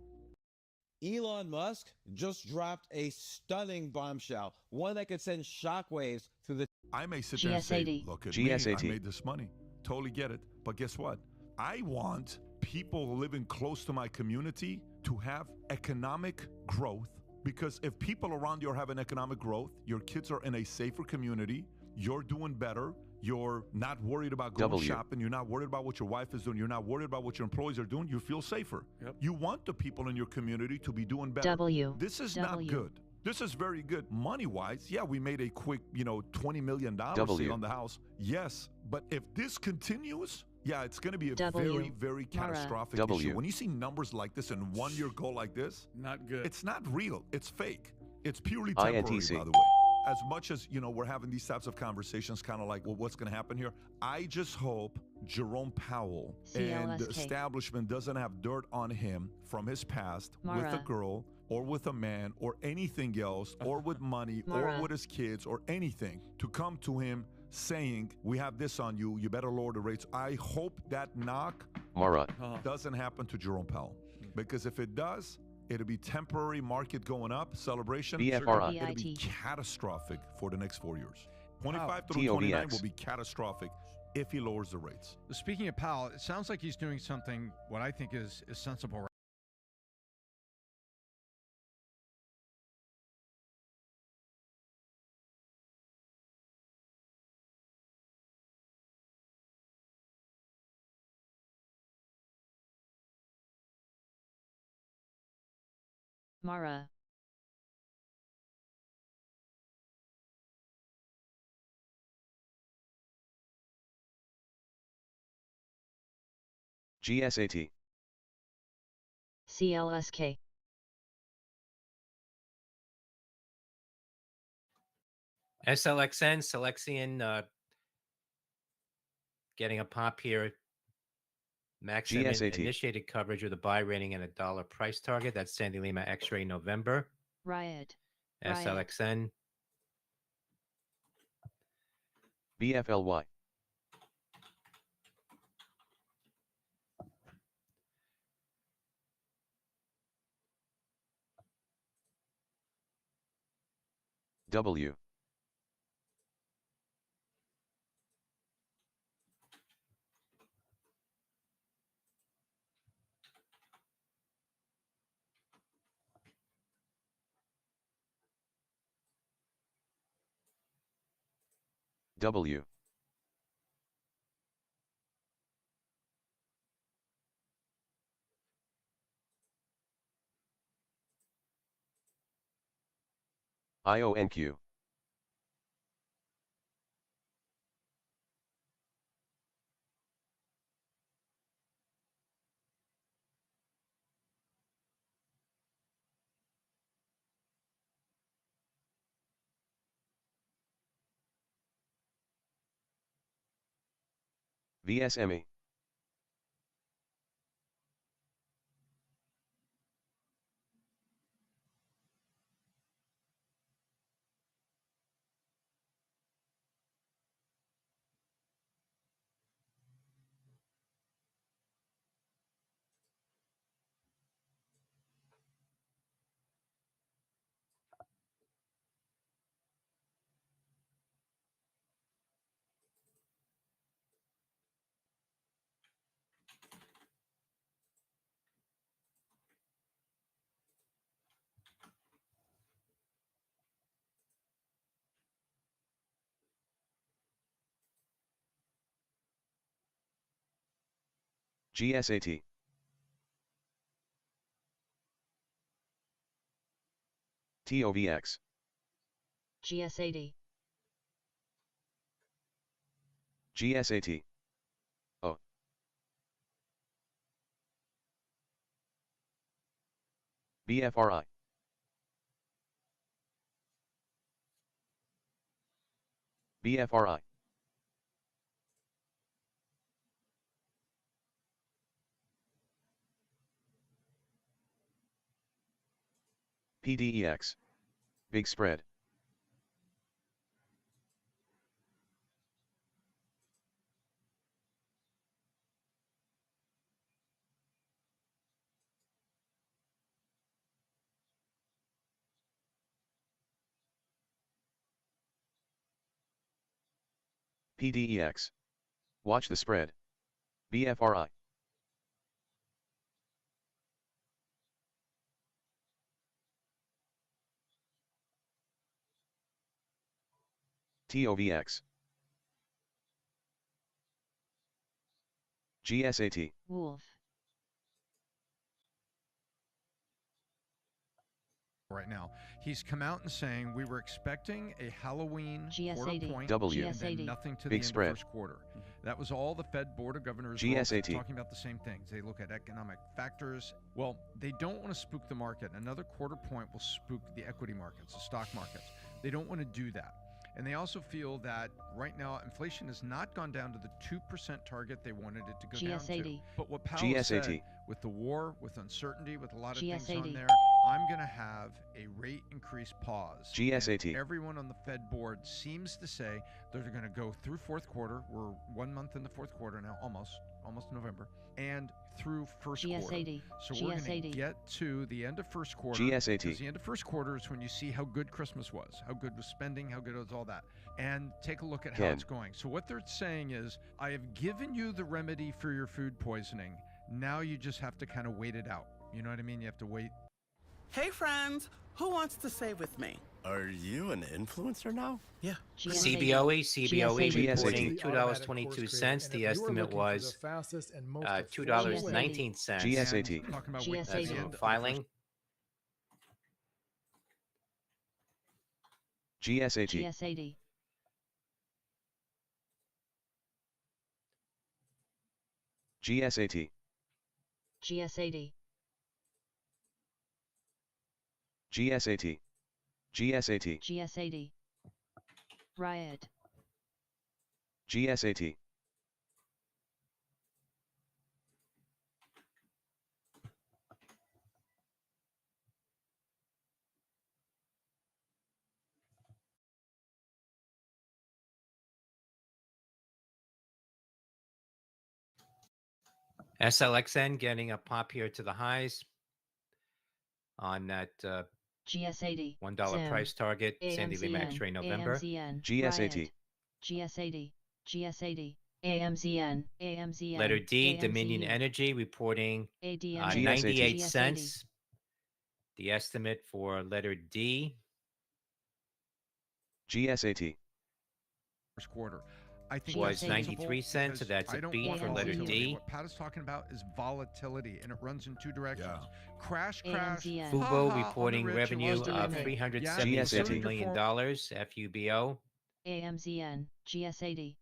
Elon Musk just dropped a stunning bombshell, one that could send shockwaves through the... I may sit there and say, GS80. look at me, GS80. I made this money. Totally get it. But guess what? I want people living close to my community to have economic growth, because if people around you are having economic growth, your kids are in a safer community, you're doing better, you're not worried about going W. shopping, you're not worried about what your wife is doing, you're not worried about what your employees are doing, you feel safer. Yep. You want the people in your community to be doing better. W. This is W. not good. This is very good. Money-wise, yeah, we made a quick, $20 million W. sale on the house. Yes, but if this continues, yeah, it's going to be a W. very, very Mara. catastrophic W. issue. When you see numbers like this and 1 year go like this, Not good. it's not real. It's fake. It's purely temporary, INTC. by the way. As much as, we're having these types of conversations, kind of like, well, what's going to happen here? I just hope Jerome Powell and the CLSK. establishment doesn't have dirt on him from his past with a Mara. girl or with a man or anything else or with money or Mara. with his kids or anything to come to him saying, we have this on you, you better lower the rates. I hope that knock Mara. doesn't happen to Jerome Powell, because if it does, it'll be temporary market going up, celebration. BFRI. It'll be BIT. catastrophic for the next 4 years. 25 Wow. through 29 TOVX. will be catastrophic if he lowers the rates. Speaking of Powell, it sounds like he's doing something what I think is sensible. Right? Mara. GS80. CLSK. SLXN, Selexian, getting a pop here. Maxim GS80. initiated coverage with a buy rating and a dollar price target. That's Sandy Lima X-ray November. Riot. SLXN. BFLY. W. W. IONQ. VSME. GS80. TOVX. GS80. GSAT. O. BFRI. BFRI. PDEX. Big spread. PDEX. Watch the spread. BFRI. TOVX. GSAT. Wolf. Right now, he's come out and saying we were expecting a Halloween quarter GSAT. point W. and then GSAT. nothing to Big the end spread. of first quarter. That was all the Fed Board of Governors were also GSAT. talking about the same things. They look at economic factors. Well, they don't want to spook the market. Another quarter point will spook the equity markets, the stock markets. They don't want to do that. And they also feel that right now inflation has not gone down to the 2% target they wanted it to go down to. GSAT. But what Powell said, GSAT. with the war, with uncertainty, with a lot of things on GSAT. there, I'm going to have a rate increase pause. GSAT. And everyone on the Fed board seems to say they're going to go through fourth quarter. We're 1 month in the fourth quarter now, almost November, and through first quarter. GSAT. So we're going to GSAT. get to the end of first quarter. GSAT. Because the end of first quarter is when you see how good Christmas was, how good was spending, how good was all that, and take a look at how Ken. it's going. So what they're saying is, I have given you the remedy for your food poisoning. Now you just have to kind of wait it out. You know what I mean? You have to wait. Hey friends, who wants to save with me? Are you an influencer now? Yeah. CBOE GSAT. reporting $2.22. The estimate was $2.19. GSAT. Talking about GSAT. wait till the end of the Filing. GSAT. GSAT. GSAT. GSAT. GSAT. GSAT. GSAT. Riot. GSAT. SLXN getting a pop here to the highs on that GSAT. $1 Sim. price target. Sandy Lee Max AMZN. trade November. AMZN. GSAT. Riot. GSAT. GSAT. AMZN. AMZN. Letter D, AMZN. Dominion Energy reporting ADMZ. 98 GSAT. cents. The estimate for letter D GSAT. first quarter. I think was that's 93 sensible cents, so because that's I a don't beat want for letter volatility. D. What Pat is talking about is volatility, and it runs in two directions. Yeah. Crash. AMZN. Fubo Ha-ha, on the reporting rich, revenue it of was $377 million. FUBO. AMZN. GSAT.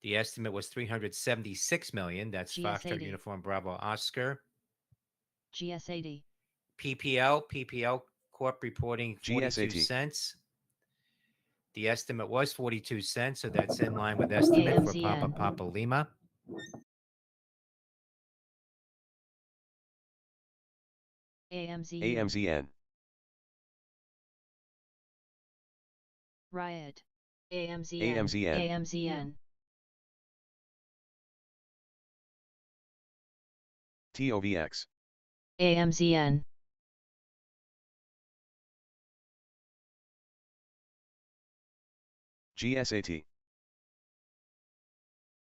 The estimate was 376 million. That's Foxtrot GSAT. Uniform Bravo Oscar. GSAT. PPL Corp reporting 42 GSAT. cents. The estimate was 42 cents, so that's in line with estimate for Papa AMZN. Papa Lima. AMZN. AMZN. Riot. AMZN. AMZN. AMZN. TOVX. AMZN. GSAT.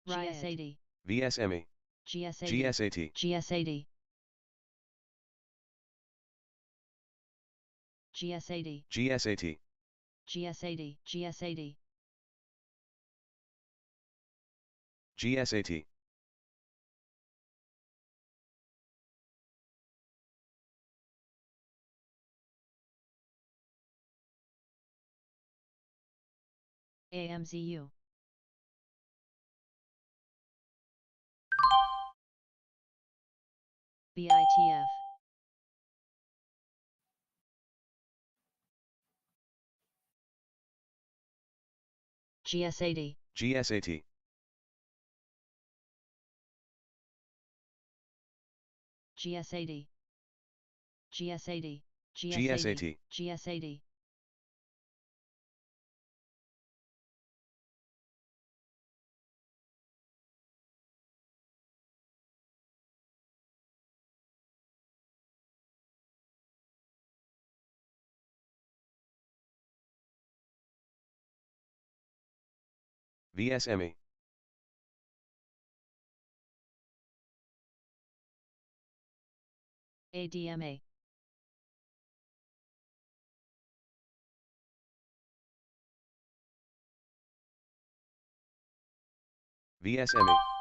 GSAT. VSME. GSAT. GSAT. GSAT. GSAT. GSAT. GSAT. GSAT. GSAT. AMZU. BITF. GS80. GSAT. GS80. GS80. GSAT. GS80. VSME. ADMA. VSME.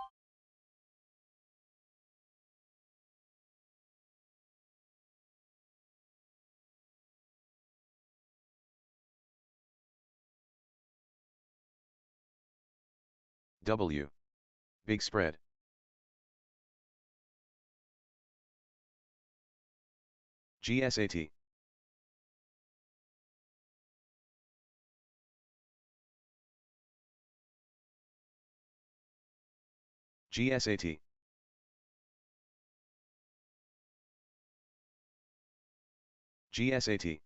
W. Big spread. GSAT. GSAT. GSAT.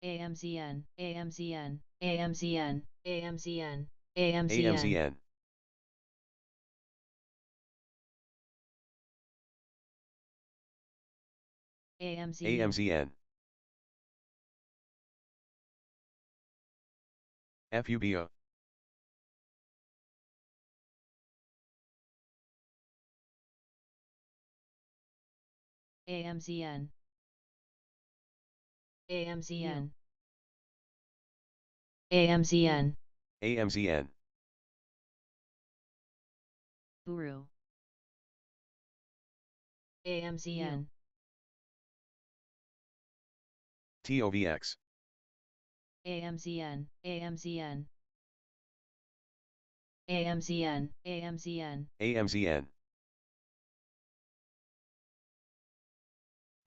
AMZN. AMZN. AMZN. AMZN. AMZN. AMZN. AMZU. AMZN. FUBO. AMZN. AMZN. AMZN. AMZN. Buru. AMZN. TOVX. AMZN. AMZN. AMZN. AMZN. AMZN.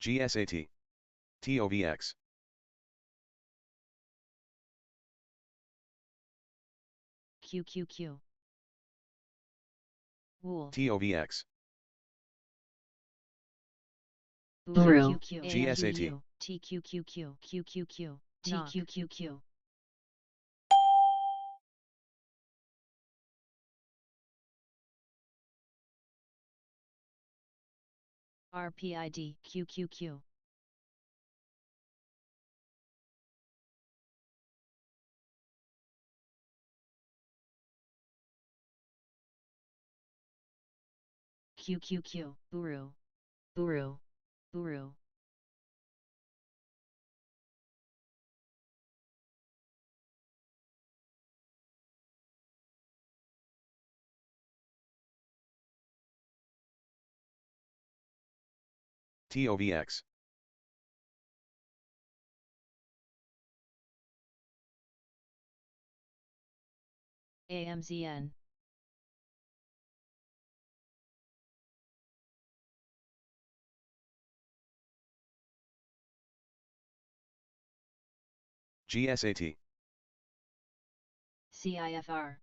GSAT. TOVX. QQQ. Wool. TOVX. Buru. GSAT. TQQQ. QQQ. TQQQ. RPID. QQQ. QQQ. Buru. Buru. Buru. TOVX. AMZN. GSAT. CIFR.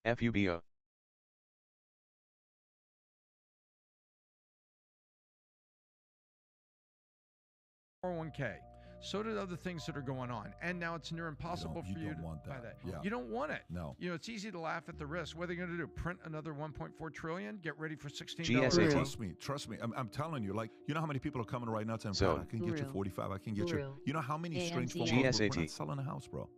FUBO. 401k. So did other things that are going on. And now it's near impossible for you to want buy that. that. Yeah. You don't want it. No. You know, it's easy to laugh at the risk. What are they going to do? Print another 1.4 trillion? Get ready for $16. GSAT. Trust me. I'm telling you, like, you know how many people are coming right now saying, So- I can get you 45, I can get you. You know how many strange phone AMZN. calls? We're not GSAT. selling a house, bro.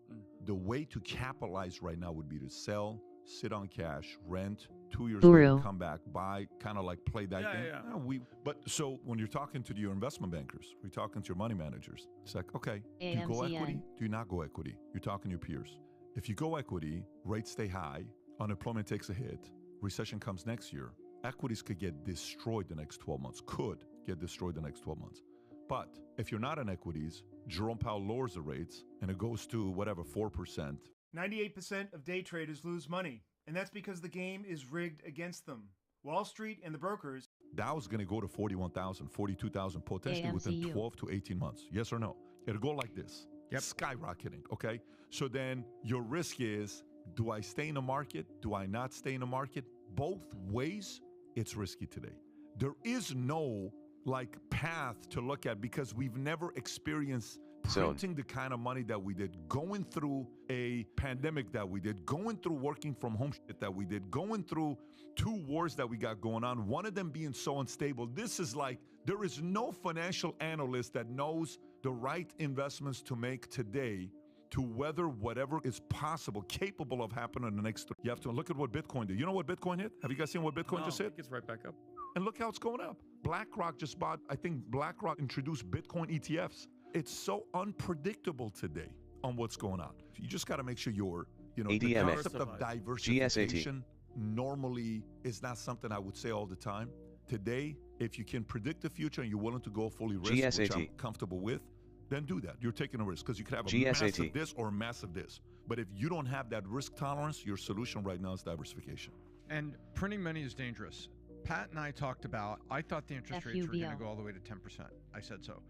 The way to capitalize right now would be to sell, sit on cash, rent, 2 years later, Guru. come back, buy, kind of like play that game. Yeah. But so when you're talking to your investment bankers, you're talking to your money managers, it's like, okay, do you go AMZN. equity? Do you not go equity? You're talking to your peers. If you go equity, rates stay high, unemployment takes a hit, recession comes next year, equities could get destroyed the next 12 months, could get destroyed the next 12 months. But if you're not in equities, Jerome Powell lowers the rates and it goes to whatever, 4%. 98% of day traders lose money, and that's because the game is rigged against them. Wall Street and the brokers. Dow's going to go to 41,000, 42,000 potentially within AMCU. 12 to 18 months. Yes or no? It'll go like this. Yep. Skyrocketing, okay? So then your risk is, do I stay in the market? Do I not stay in the market? Both ways, it's risky today. There is no like path to look at because we've never experienced printing the kind of money that we did, going through a pandemic that we did, going through working from home shit that we did, going through 2 wars that we got going on, one of them being so unstable. This is like, there is no financial analyst that knows the right investments to make today to weather whatever is possible, capable of happening in the next 3. You have to look at what Bitcoin did. You know what Bitcoin hit? Have you guys seen what Bitcoin just hit? It's right back up. And look how it's going up. BlackRock just bought, I think BlackRock introduced Bitcoin ETFs. It's so unpredictable today on what's going on. You just got to make sure you're, the ADMX. concept of diversification normally is not something I would say all the time. Today, if you can predict the future and you're willing to go fully risk, which I'm comfortable with, then do that. You're taking a risk because you could have a massive this or a massive this. But if you don't have that risk tolerance, your solution right now is diversification. And printing money is dangerous. Pat and I talked about, I thought the interest rates were going to go all the way to 10%. I said so.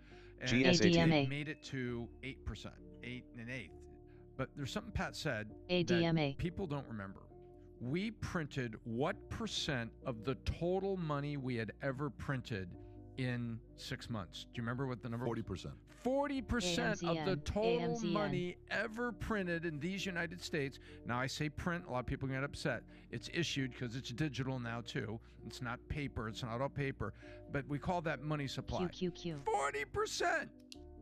And ADMA. made it to 8%, 8 1/8. But there's something Pat said ADMA. that people don't remember. We printed what percent of the total money we had ever printed in 6 months? Do you remember what the number was? 40%. 40% of the AMZN. total AMZN. money ever printed in these United States. Now, I say print, a lot of people get upset. It's issued because it's digital now, too. It's not paper. It's not all paper. But we call that money supply. QQQ. 40%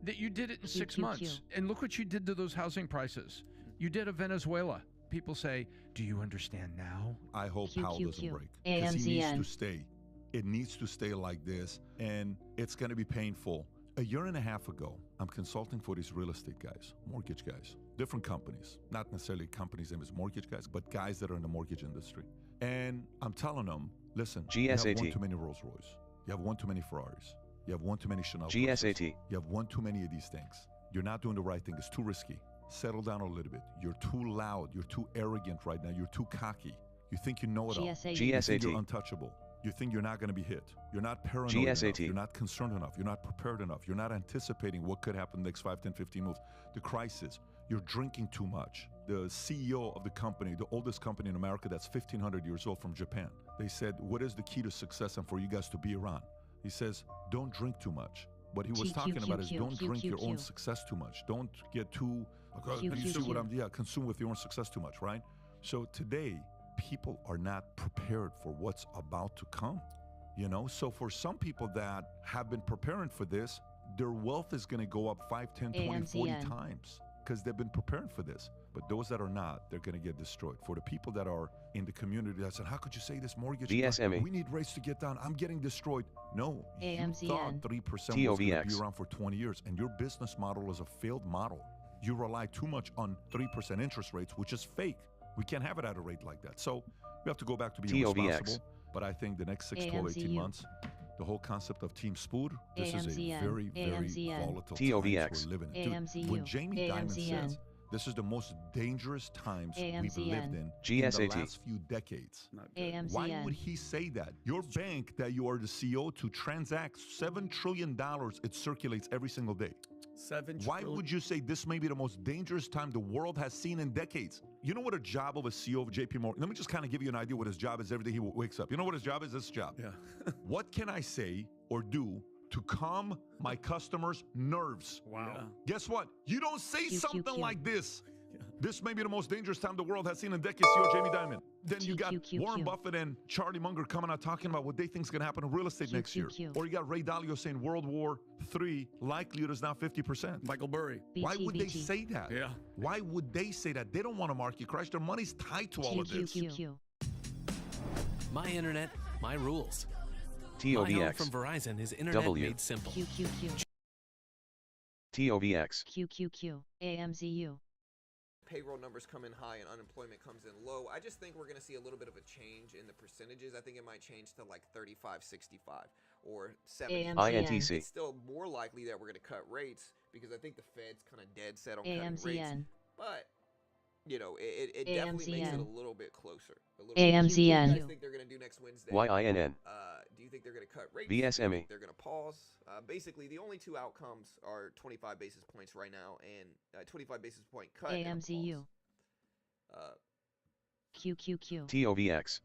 that you did it in 6 months. And look what you did to those housing prices. You did a Venezuela. People say, do you understand now? I hope Powell doesn't break. Because he needs AMZN. to stay. It needs to stay like this. And it's going to be painful. A year and a half ago, I'm consulting for these real estate guys, mortgage guys, different companies, not necessarily companies' name is mortgage guys, but guys that are in the mortgage industry. And I'm telling them, listen, you have one too many Rolls Royce. You have one too many Ferraris. You have one too many Chanel. GSAT. You have one too many of these things. You're not doing the right thing. It's too risky. Settle down a little bit. You're too loud. You're too arrogant right now. You're too cocky. You think you know it all. GSAT. You think you're untouchable. You think you're not going to be hit. You're not paranoid enough. You're not concerned enough. You're not prepared enough. You're not anticipating what could happen the next 5, 10, 15 moves. The crisis. You're drinking too much. The CEO of the company, the oldest company in America that's 1,500 years old from Japan, they said, what is the key to success and for you guys to be around? He says, don't drink too much. What he was talking about is don't drink your own success too much. Don't get too, consumed with your own success too much, right? So today, people are not prepared for what's about to come, So for some people that have been preparing for this, their wealth is going to go up 5, 10, 20, 40 times because they've been preparing for this. But those that are not, they're going to get destroyed. For the people that are in the community that said, how could you say this mortgage? VSME. We need rates to get down. I'm getting destroyed. No, AMZN. you thought 3% was going to be around for 20 years, and your business model is a failed model. You rely too much on 3% interest rates, which is fake. We can't have it at a rate like that. So we have to go back to being TOVX. responsible. But I think the next 6, 12, 18 months, the whole concept of Team Spood, this is a very, very volatile TOVX. times we're living in. Dude, when Jamie Dimon says this is the most dangerous times we've lived in the last few decades, why would he say that? Your bank that you are the CEO to transact $7 trillion, it circulates every single day. Why would you say this may be the most dangerous time the world has seen in decades? You know what a job of a CEO of JP Morgan? Let me just kind of give you an idea what his job is every day he wakes up. You know what his job is? This job. Yeah. What can I say or do to calm my customers' nerves. Wow. Guess what? You don't say Q, something Q. like this. This may be the most dangerous time the world has seen in decades, CEO Jamie Dimon. Then you got Warren Buffett and Charlie Munger coming out talking about what they think is going to happen in real estate next year. Or you got Ray Dalio saying World War III likelihood is now 50%. Michael Burry. Why would they say that? Yeah. Why would they say that? They don't want a market crash. Their money's tied to all of this. My internet, my rules. My home TOVX. from Verizon is internet W. made simple. TOVX. QQQ. AMZU. Payroll numbers come in high and unemployment comes in low. I just think we're going to see a little bit of a change in the percentages. I think it might change to like 35-65 or 70. INTC. It's still more likely that we're going to cut rates because I think the Fed's kind of dead set on cutting rates. But, you know, it definitely makes it a little bit closer. What do you guys think they're going to do next Wednesday? YINN. Do you think they're going to cut rates? VSME. Do you think they're going to pause? Basically, the only two outcomes are 25 basis points right now and 25 basis point cut. AMZU. QQQ. TOVX.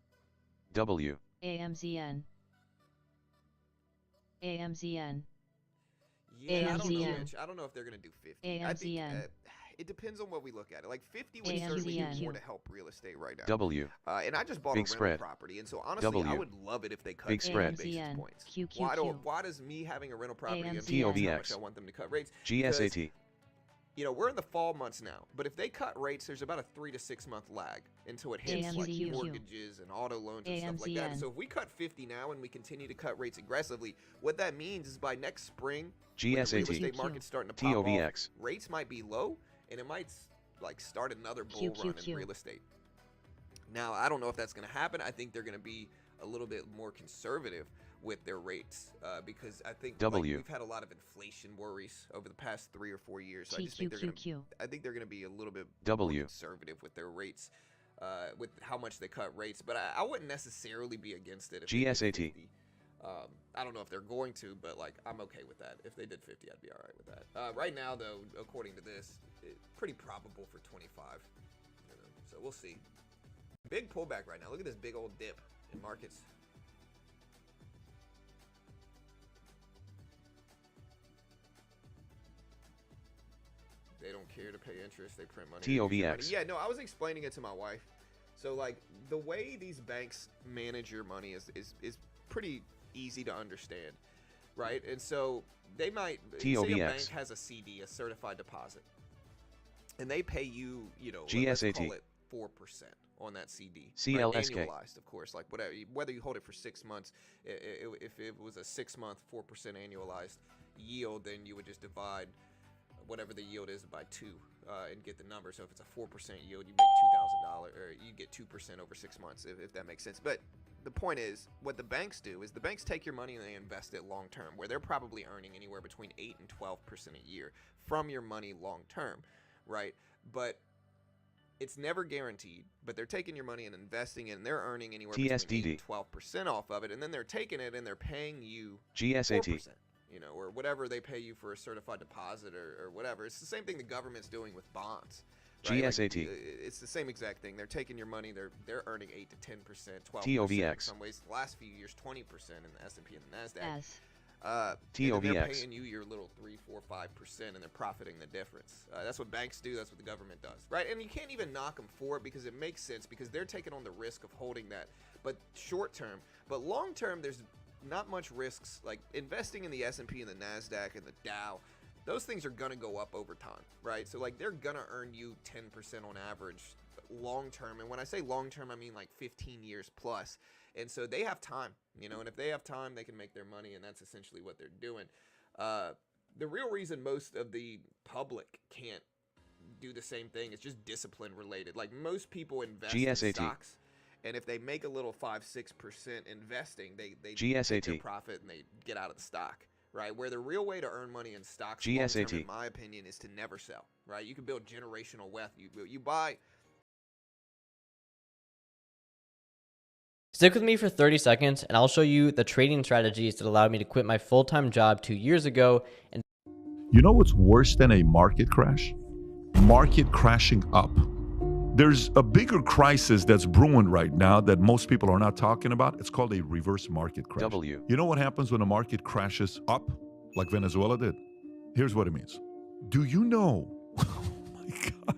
W. AMZN. AMZN. Yeah, AMZN. I don't know if they're going to do 50. I think, it depends on what we look at. Like 50 would certainly do more to help real estate right now. W. And I just bought Big a rental spread. property, and so honestly, I would love it if they cut Big spread. basis points. QQQ. Why does me having a rental property influence TOVX. how much I want them to cut rates? GSAT. Because, you know, we're in the fall months now, but if they cut rates, there's about a 3 to 6 month lag until it hits like mortgages and auto loans and stuff like that. So if we cut 50 now and we continue to cut rates aggressively, what that means is by next spring, when the real estate market's starting to pop TOVX. off, rates might be low, and it might like start another bull run in real estate. Now, I don't know if that's going to happen. I think they're going to be a little bit more conservative with their rates because I think like, we've had a lot of inflation worries over the past 3 or 4 years. So I just think they're going to be a little bit more conservative with their rates, with how much they cut rates. But I wouldn't necessarily be against it. If GSAT. I don't know if they're going to, but like I'm okay with that. If they did 50, I'd be all right with that. Right now, though, according to this, pretty probable for 25. You know, so we'll see. Big pullback right now. Look at this big old dip in markets. They don't care to pay interest. They print money. TOVX. Yeah, no, I was explaining it to my wife. So like the way these banks manage your money is pretty easy to understand, right? And so they might say a bank has a CD, a certified deposit, and they pay you, you know, let's call it 4% on that CD. CLSK. Right? Annualized, of course, like whether you hold it for 6 months, if it was a 6-month 4% annualized yield, then you would just divide whatever the yield is by 2 and get the number. So if it's a 4% yield, you make $2,000, or you get 2% over 6 months, if that makes sense. But the point is, what the banks do is the banks take your money and they invest it long term, where they're probably earning anywhere between 8 and 12% a year from your money long term, right? But it's never guaranteed, but they're taking your money and investing it, and they're earning anywhere between 8 and 12% off of it, and then they're taking it and they're paying you 4%. You know, or whatever they pay you for a certified deposit or whatever. It's the same thing the government's doing with bonds. Right? GSAT. Like, it's the same exact thing. They're taking your money. They're earning 8 to 10%, 12%. TOVX. In some ways, the last few years, 20% in the S&P and the Nasdaq. TOVX. And they're paying you your little 3, 4, 5%, and they're profiting the difference. That's what banks do. That's what the government does, right? And you can't even knock them for it because it makes sense because they're taking on the risk of holding that. But short term, but long term, there's not much risks. Like investing in the S&P and the Nasdaq and the Dow, those things are gonna go up over time, right? So like they're gonna earn you 10% on average long term, and when I say long term, I mean like 15 years plus. And so they have time, you know, and if they have time, they can make their money, and that's essentially what they're doing. The real reason most of the public can't do the same thing is just discipline related. Like most people invest in stocks, and if they make a little 5-6% investing, they get their profit and they get out of the stock, right? Where the real way to earn money in stocks, long-term, in my opinion, is to never sell, right? You can build generational wealth. You buy. Stick with me for 30 seconds, and I'll show you the trading strategies that allowed me to quit my full-time job 2 years ago. And you know what's worse than a market crash? Market crashing up. There's a bigger crisis that's brewing right now that most people are not talking about. It's called a reverse market crash. W. You know what happens when a market crashes up like Venezuela did? Here's what it means. Do you know? Oh my God.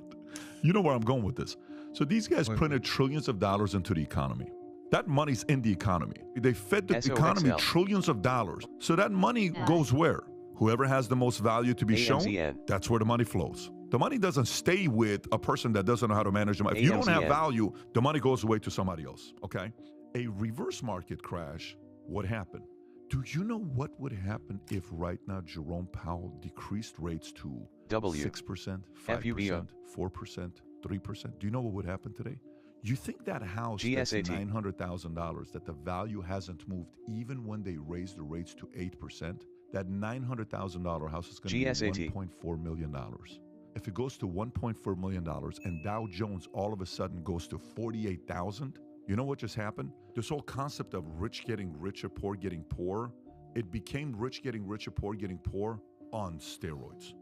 You know where I'm going with this. So these guys printed trillions of dollars into the economy. That money's in the economy. They fed the economy trillions of dollars. So that money goes where? Whoever has the most value to be shown, that's where the money flows. The money doesn't stay with a person that doesn't know how to manage the money. If you don't have value, the money goes away to somebody else, okay? A reverse market crash, what happened? Do you know what would happen if right now Jerome Powell decreased rates to 6%, 5%, 4%, 3%? Do you know what would happen today? You think that house that's $900,000, that the value hasn't moved even when they raised the rates to 8%? That $900,000 house is going to be $1.4 million. If it goes to $1.4 million and Dow Jones all of a sudden goes to 48,000, you know what just happened? This whole concept of rich getting richer, poor getting poor, it became rich getting richer, poor getting poor on steroids.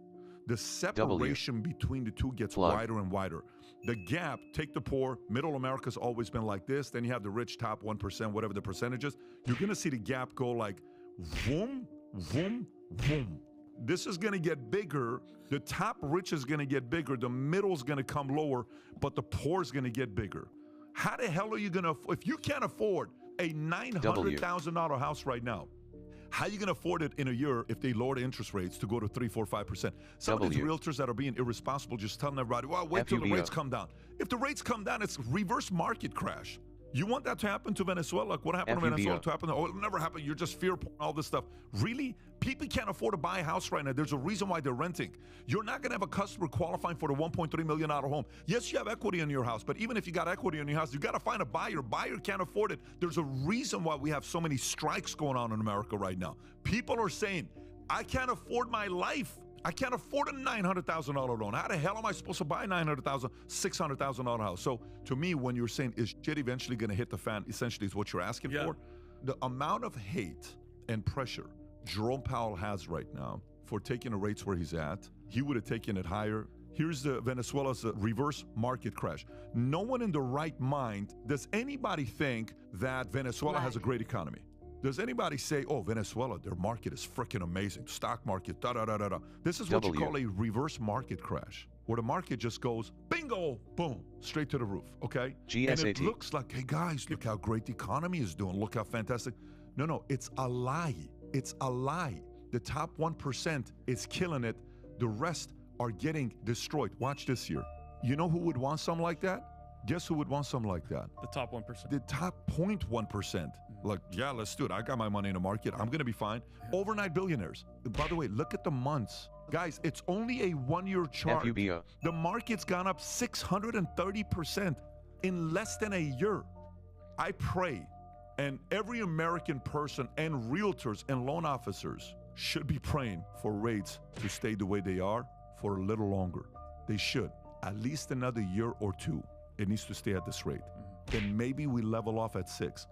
The separation between the two gets wider and wider. The gap, take the poor, middle America's always been like this, then you have the rich top 1%, whatever the percentage is. You're going to see the gap go like boom, boom, boom. This is going to get bigger. The top rich is going to get bigger. The middle is going to come lower, but the poor is going to get bigger. How the hell are you going to, if you can't afford a $900,000 house right now, how are you going to afford it in a year if they lower the interest rates to go to 3, 4, 5%? Some of these realtors that are being irresponsible just telling everybody, well, wait till the rates come down. If the rates come down, it's reverse market crash. You want that to happen to Venezuela? Like what happened to Venezuela to happen? Oh, it'll never happen. You're just fear all this stuff. Really? People can't afford to buy a house right now. There's a reason why they're renting. You're not going to have a customer qualifying for the $1.3 million home. Yes, you have equity in your house, but even if you got equity in your house, you got to find a buyer. Buyer can't afford it. There's a reason why we have so many strikes going on in America right now. People are saying, I can't afford my life. I can't afford a $900,000 loan. How the hell am I supposed to buy a $900,000, $600,000 house? So to me, when you're saying, is shit eventually going to hit the fan, essentially is what you're asking for. The amount of hate and pressure Jerome Powell has right now for taking the rates where he's at, he would have taken it higher. Here's the Venezuela's reverse market crash. No one in the right mind, does anybody think that Venezuela has a great economy? Does anybody say, oh, Venezuela, their market is freaking amazing. Stock market, da-da-da-da-da. This is what you call a reverse market crash, where the market just goes, bingo, boom, straight to the roof, okay? And it looks like, hey, guys, look how great the economy is doing. Look how fantastic. No, it's a lie. It's a lie. The top 1% is killing it. The rest are getting destroyed. Watch this here. You know who would want something like that? Guess who would want something like that? The top 1%. The top 0.1%. Like, yeah, let's do it. I got my money in the market. I'm going to be fine. Overnight billionaires. By the way, look at the months. Guys, it's only a one-year chart. The market's gone up 630% in less than a year. I pray, and every American person and realtors and loan officers should be praying for rates to stay the way they are for a little longer. They should. At least another year or two. It needs to stay at this rate. Then maybe we level off at 6.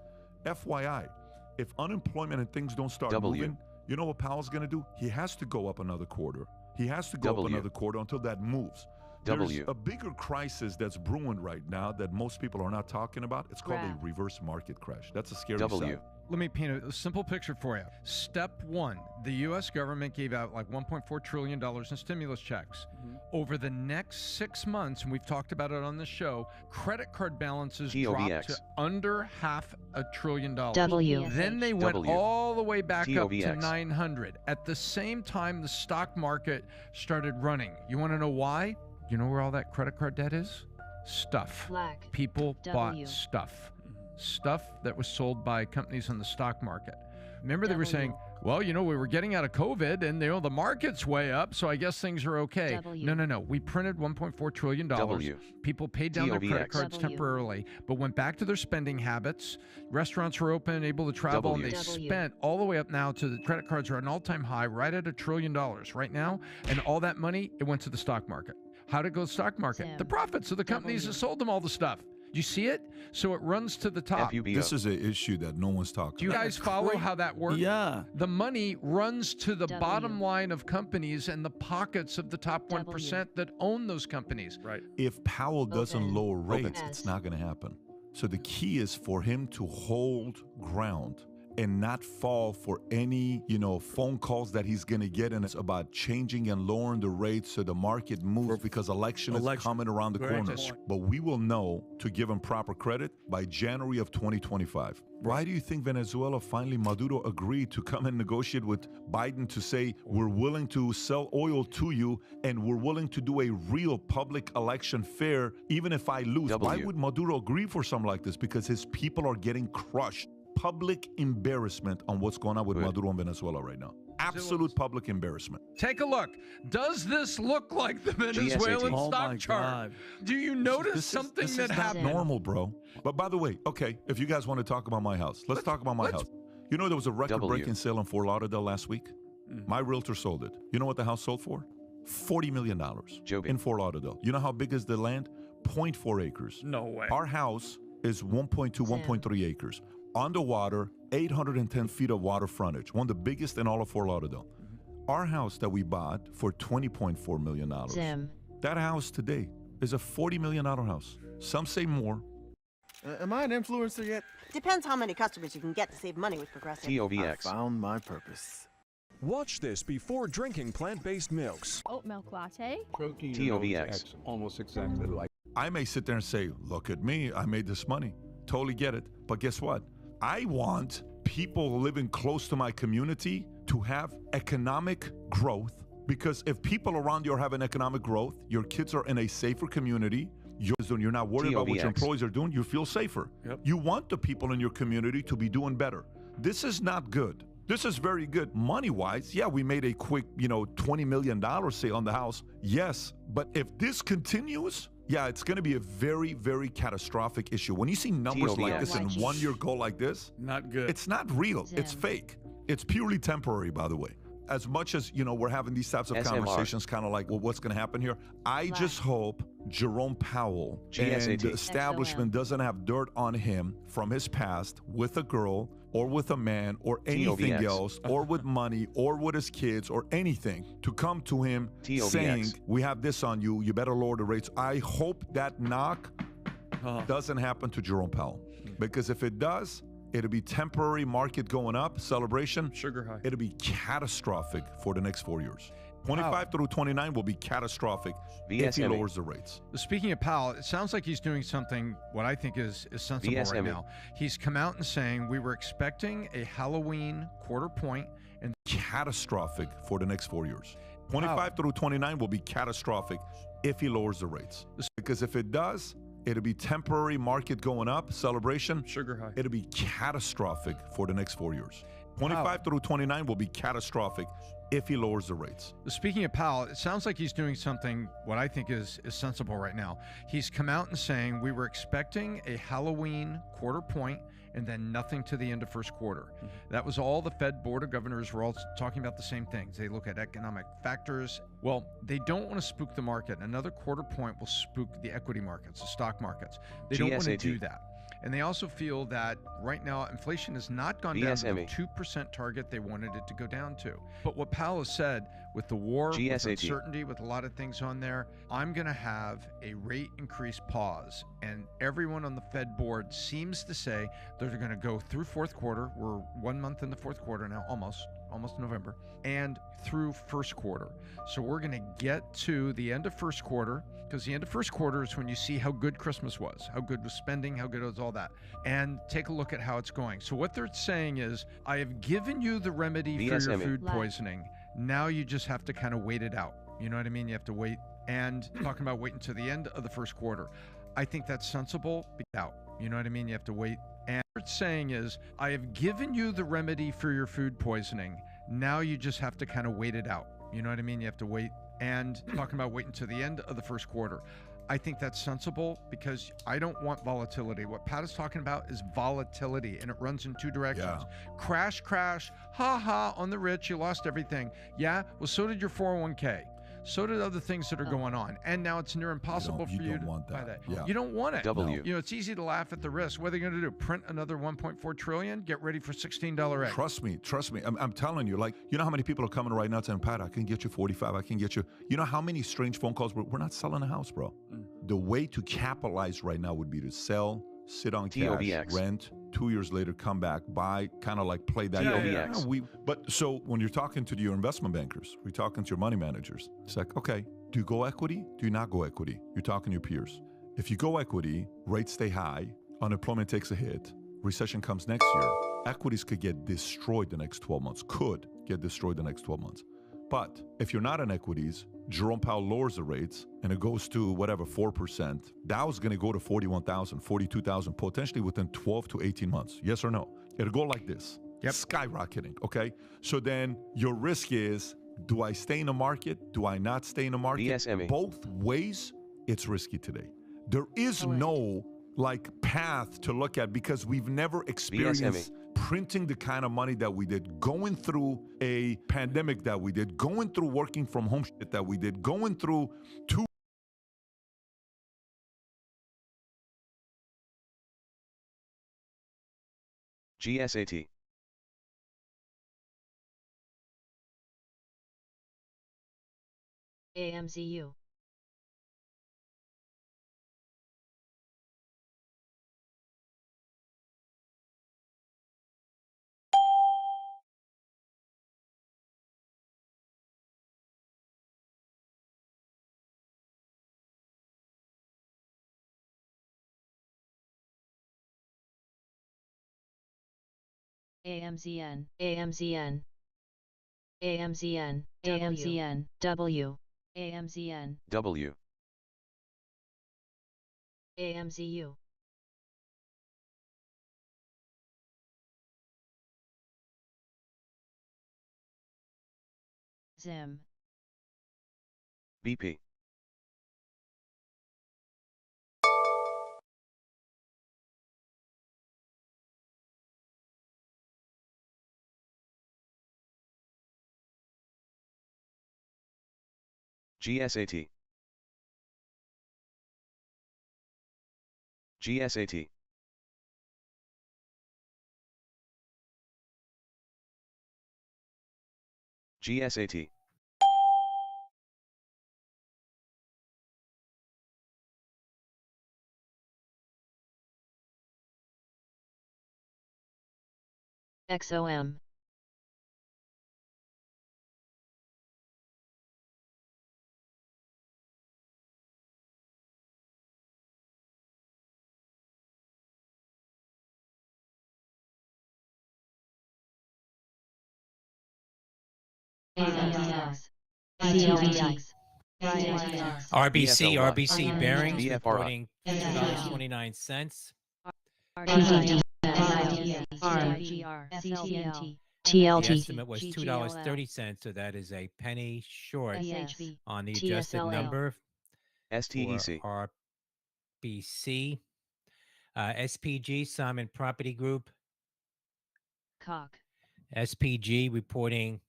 FYI, if unemployment and things don't start moving, you know what Powell's going to do? He has to go up another quarter. He has to go up another quarter until that moves. There's a bigger crisis that's brewing right now that most people are not talking about. It's called a reverse market crash. That's a scary sign. Let me paint a simple picture for you. Step one, the U.S. government gave out like $1.4 trillion in stimulus checks. Over the next 6 months, and we've talked about it on the show, credit card balances dropped to under $500 billion. Then they went all the way back up to 900. At the same time, the stock market started running. You want to know why? You know where all that credit card debt is? Stuff. People bought stuff. Stuff that was sold by companies on the stock market. Remember they were saying, well, you know, we were getting out of COVID and the market's way up, so I guess things are okay. No. We printed $1.4 trillion. People paid down their credit cards temporarily, but went back to their spending habits. Restaurants were open, able to travel, and they spent all the way up now to the credit cards are at an all-time high, right at $1 trillion right now. And all that money, it went to the stock market. How'd it go to the stock market? The profits of the companies that sold them all the stuff. You see it? So it runs to the top. This is an issue that no one's talking about. Do you guys follow how that works? Yeah. The money runs to the bottom line of companies and the pockets of the top 1% that own those companies. Right. If Powell doesn't lower rates, it's not going to happen. So the key is for him to hold ground and not fall for any, phone calls that he's going to get. And it's about changing and lowering the rates so the market moves because election is coming around the corner. But we will know, to give him proper credit, by January of 2025. Why do you think Venezuela finally, Maduro agreed to come and negotiate with Biden to say, we're willing to sell oil to you and we're willing to do a real public election fair, even if I lose? Why would Maduro agree for something like this? Because his people are getting crushed. Public embarrassment on what's going on with Maduro in Venezuela right now. Absolute public embarrassment. Take a look. Does this look like the Venezuelan stock chart? Do you notice something that happened? This is not normal, bro. But by the way, okay, if you guys want to talk about my house, let's talk about my house. You know there was a record-breaking sale in Fort Lauderdale last week? My realtor sold it. You know what the house sold for? $40 million in Fort Lauderdale. You know how big is the land? 0.4 acres. No way. Our house is 1.2, 1.3 acres. On the water, 810 feet of water frontage, one of the biggest in all of Fort Lauderdale. Our house that we bought for $20.4 million, that house today is a $40 million house. Some say more. Am I an influencer yet? Depends how many customers you can get to save money with Progressive. TOVX. I found my purpose. Watch this before drinking plant-based milks. Oat milk latte. Protein TOVX. Almost exactly like. I may sit there and say, look at me, I made this money. Totally get it. But guess what? I want people living close to my community to have economic growth, because if people around you are having economic growth, your kids are in a safer community, you're not worried about what your employees are doing, you feel safer. You want the people in your community to be doing better. This is not good. This is very good money-wise. Yeah, we made a quick, $20 million sale on the house. Yes, but if this continues, yeah, it's going to be a very, very catastrophic issue. When you see numbers like this and 1 year go like this, not good. It's not real. It's fake. It's purely temporary, by the way. As much as, we're having these types of conversations, kind of like, well, what's going to happen here? I just hope Jerome Powell and the establishment doesn't have dirt on him from his past with a girl or with a man or anything else, or with money or with his kids or anything, to come to him saying, we have this on you, you better lower the rates. I hope that knock doesn't happen to Jerome Powell, because if it does, it'll be temporary market going up, celebration. Sugar high. It'll be catastrophic for the next 4 years. 25 through 29 will be catastrophic if he lowers the rates. Speaking of Powell, it sounds like he's doing something what I think is sensible right now. He's come out and saying we were expecting a Halloween quarter point and catastrophic for the next 4 years. 25 through 29 will be catastrophic if he lowers the rates. Because if it does, it'll be temporary market going up, celebration. Sugar high. It'll be catastrophic for the next 4 years. 25 through 29 will be catastrophic if he lowers the rates. Speaking of Powell, it sounds like he's doing something what I think is sensible right now. He's come out and saying we were expecting a Halloween quarter point and then nothing to the end of first quarter. That was all the Fed Board of Governors were all talking about the same things. They look at economic factors. Well, they don't want to spook the market. Another quarter point will spook the equity markets, the stock markets. They don't want to do that. And they also feel that right now inflation has not gone down to the 2% target they wanted it to go down to. But what Powell has said, with the war, with uncertainty, with a lot of things on there, I'm going to have a rate increase pause. And everyone on the Fed board seems to say they're going to go through fourth quarter. We're 1 month in the fourth quarter now, almost November, and through first quarter. So we're going to get to the end of first quarter, because the end of first quarter is when you see how good Christmas was, how good was spending, how good was all that, and take a look at how it's going. So what they're saying is, I have given you the remedy for your food poisoning. Now you just have to kind of wait it out. You know what I mean? You have to wait. And talking about waiting to the end of the first quarter, I think that's sensible. Out. You know what I mean? You have to wait. And what it's saying is, I have given you the remedy for your food poisoning. Now you just have to kind of wait it out. You know what I mean? You have to wait. And talking about waiting to the end of the first quarter, I think that's sensible, because I don't want volatility. What Pat is talking about is volatility, and it runs in two directions. Crash, crash, ha ha, on the rich, you lost everything. Yeah, well, so did your 401k. so did other things that are going on. And now it's near impossible for you to buy that. Yeah. You don't want it. W. You know, it's easy to laugh at the risk. What are they going to do? Print another 1.4 trillion? Get ready for $16 egg. Trust me. I'm telling you, like, you know how many people are coming right now saying, Pat, I can get you 45, I can get you. You know how many strange phone calls? We're not selling a house, bro. The way to capitalize right now would be to sell, sit on cash, TOVX. rent, 2 years later, come back, buy, kind of like play that. TOVX. But so when you're talking to your investment bankers, we're talking to your money managers, it's like, okay, do you go equity? Do you not go equity? You're talking to your peers. If you go equity, rates stay high, unemployment takes a hit, recession comes next year, equities could get destroyed the next 12 months, could get destroyed the next 12 months. But if you're not in equities, Jerome Powell lowers the rates and it goes to whatever, 4%. Dow's going to go to 41,000, 42,000, potentially within 12 to 18 months. Yes or no? It'll go like this. Yep. Skyrocketing, okay? So then your risk is, do I stay in the market? Do I not stay in the market? BSME. Both ways, it's risky today. There is no like path to look at because we've never experienced printing the kind of money that we did, going through a pandemic that we did, going through working from home shit that we did, going through two GSAT. AMZU. AMZN, AMZN, AMZN, AMZN, W, AMZN, W. AMZU, ZIM, BP. GSAT. GSAT. GSAT. XOM, AMZX, CLDI, RBC Bearings BFRI. reporting $2.29. PDD, The estimate was $2.30, so that is a penny short on the adjusted number STEC. for RBC. SPG, Simon Property Group. Cock, SPG reporting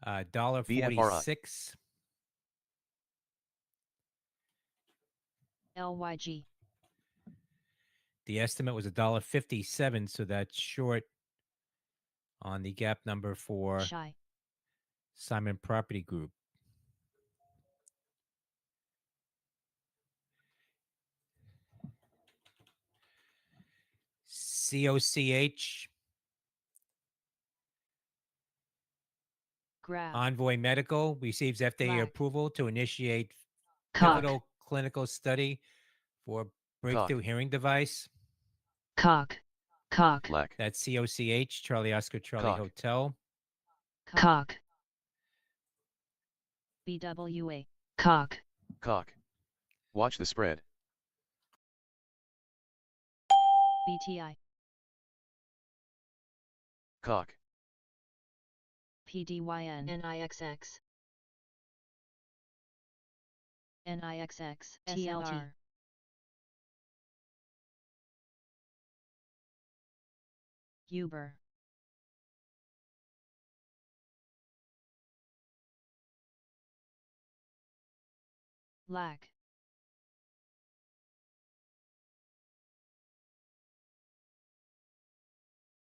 $1.46. LYG, The estimate was $1.57, so that's short on the gap number for Shy, Simon Property Group. COCH, Grab, Envoy Medical receives FDA Black, approval to initiate Cock, pivotal clinical study for breakthrough hearing device. Cock, Cock, Black. That's COCH, Charlie Oscar Charlie Cock. Hotel. Cock, BWA, Cock, Cock. Watch the spread. BTI, Cock. PDYN, NIXX, NIXX, TLT, Uber, Lack.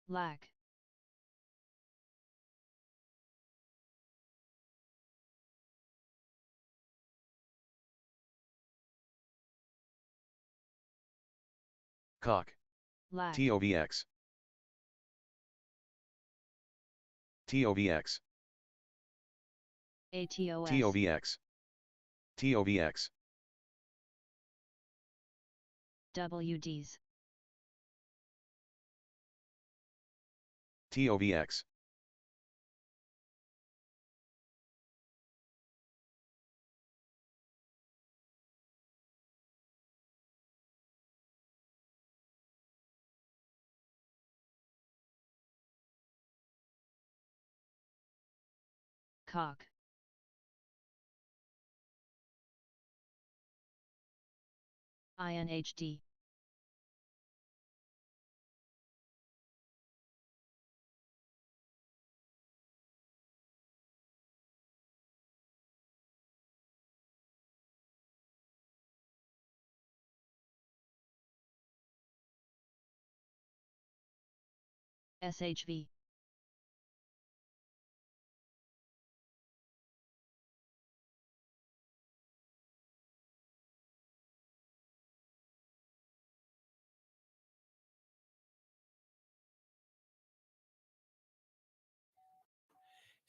Lack. Cock. Lack. TOVX. TOVX. ATOS. TOVX. TOVX. WDs. TOVX. Cock. INHD. SHV.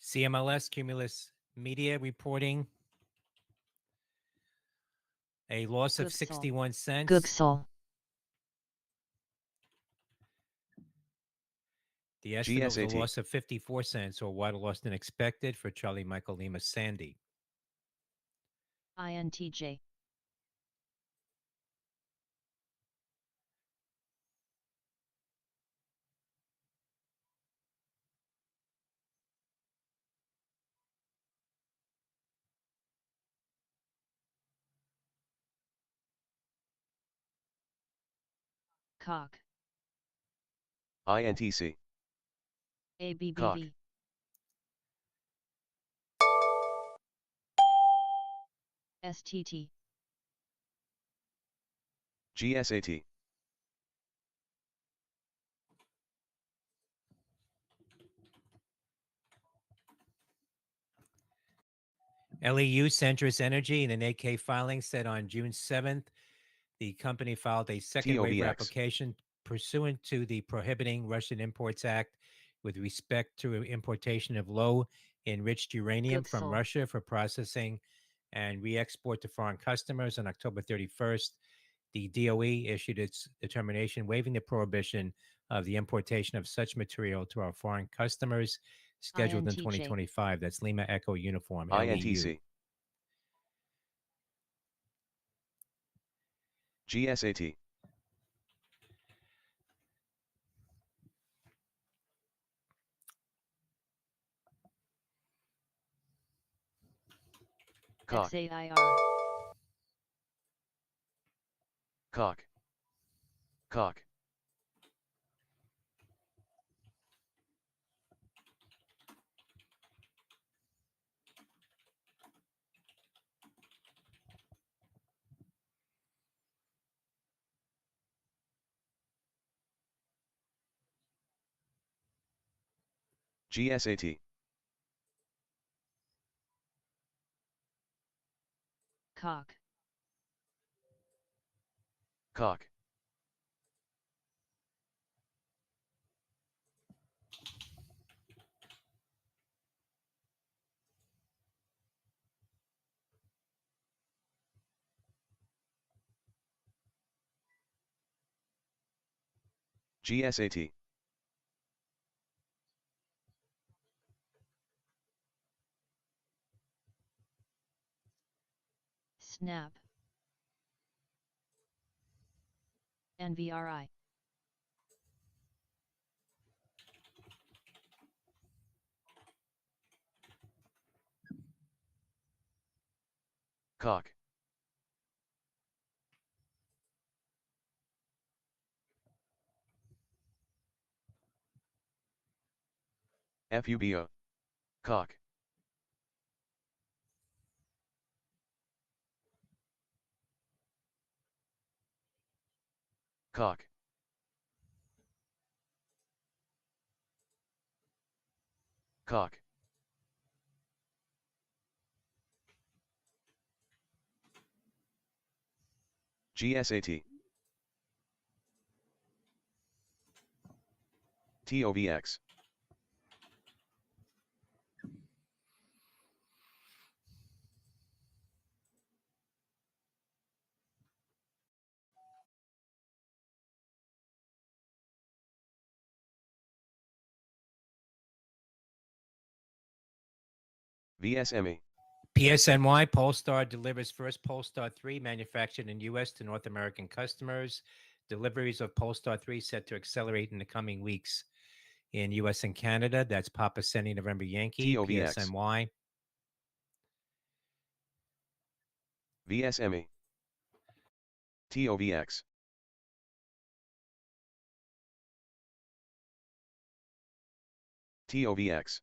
CMLS, Cumulus Media reporting a loss of Gooksall. 61 cents. Gooksall. The estimate was a GSAT. loss of 54 cents, or wider loss than expected for Charlie Michael Lima Sandy. INTJ. Cock. INTC. Cock. ABBV. STT. GSAT. LEU Centrus Energy in an 8K filing said on June 7th, the company filed a second waiver TOVX. application pursuant to the Prohibiting Russian Imports Act with respect to importation of low enriched uranium from Gooksall. Russia for processing and re-export to foreign customers. On October 31st, the DOE issued its determination waiving the prohibition of the importation of such material to our foreign customers scheduled in INTJ. 2025. That's Lima Echo Uniform, INTC. LEU. GSAT. Cock. XAIR. Cock. Cock. GSAT. Cock. Cock. GSAT. Snap. NVRI. Cock. FUBO. Cock. Cock. Cock. GSAT. TOVX. VSME. PSNY, Polestar delivers first Polestar 3 manufactured in U.S. to North American customers. Deliveries of Polestar 3 set to accelerate in the coming weeks in U.S. and Canada. That's Papa Sunny November Yankee, TOVX. PSNY. VSME. TOVX. TOVX.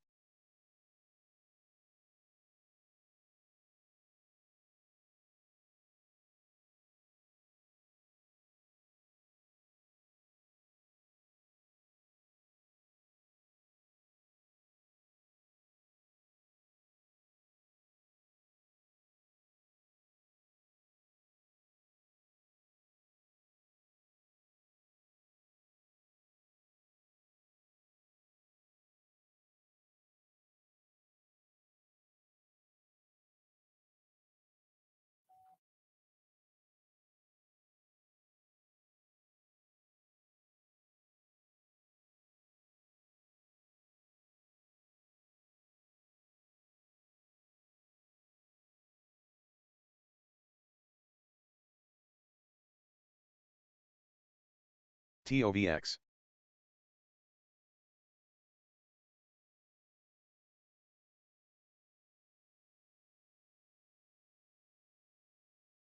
TOVX.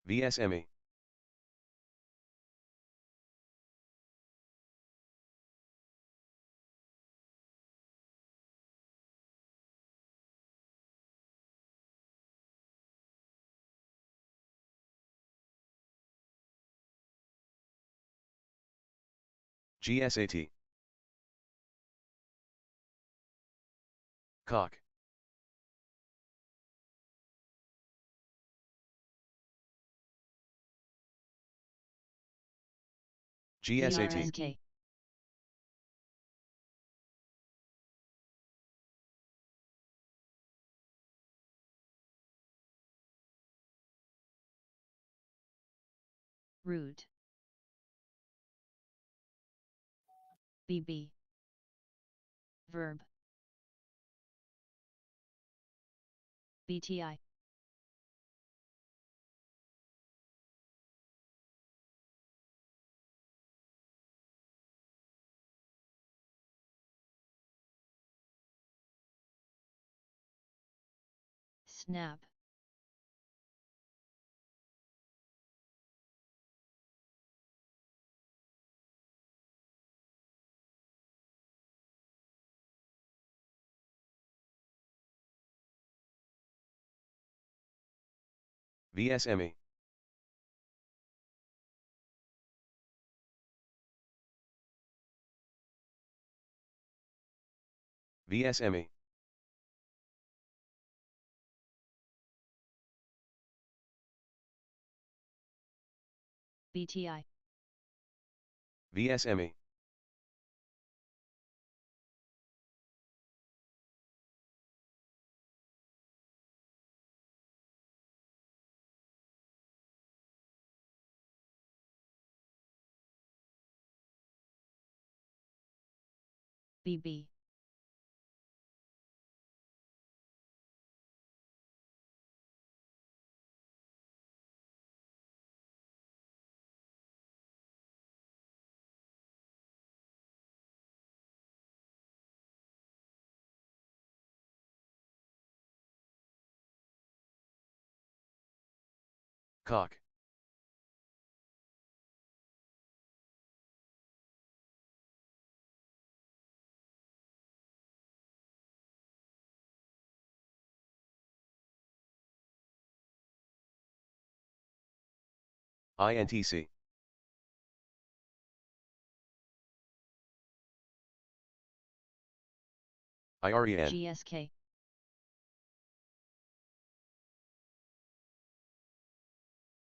VSME. GSAT. Cock. GSAT. PRSK. Root. BB. Verb. BTI. Snap. VSME. VSME. BTI. VSME. BB. Cock. INTC. IREN. GSK.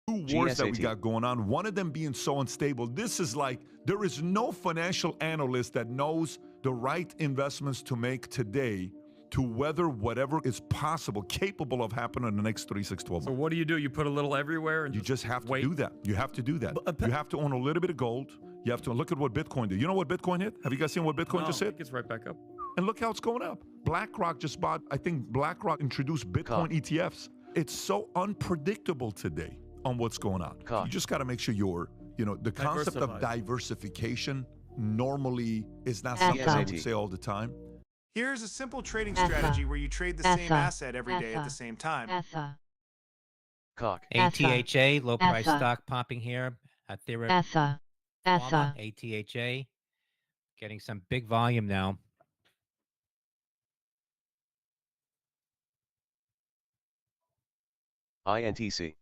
Two wars that we GSAT. got going on, one of them being so unstable. This is like, there is no financial analyst that knows the right investments to make today to weather whatever is possible, capable of happening in the next 3, 6, 12 So months. what do? You put a little everywhere and You just have to wait? do that. You have to do that. You have to own a little bit of gold. You have to look at what Bitcoin did. You know what Bitcoin hit? Have you guys seen what Bitcoin just hit? It gets right back up. And look how it's going up. BlackRock just bought, I think BlackRock introduced Bitcoin ETFs. It's so unpredictable today on what's going on. You just got to make sure you're, the concept of diversification normally is not something I would say all the time. Here's a simple trading strategy where you trade the same asset every day at the same time. Cock. ATHA, low price stock popping here. Ethereum. ATHA. Getting some big volume now. INTC.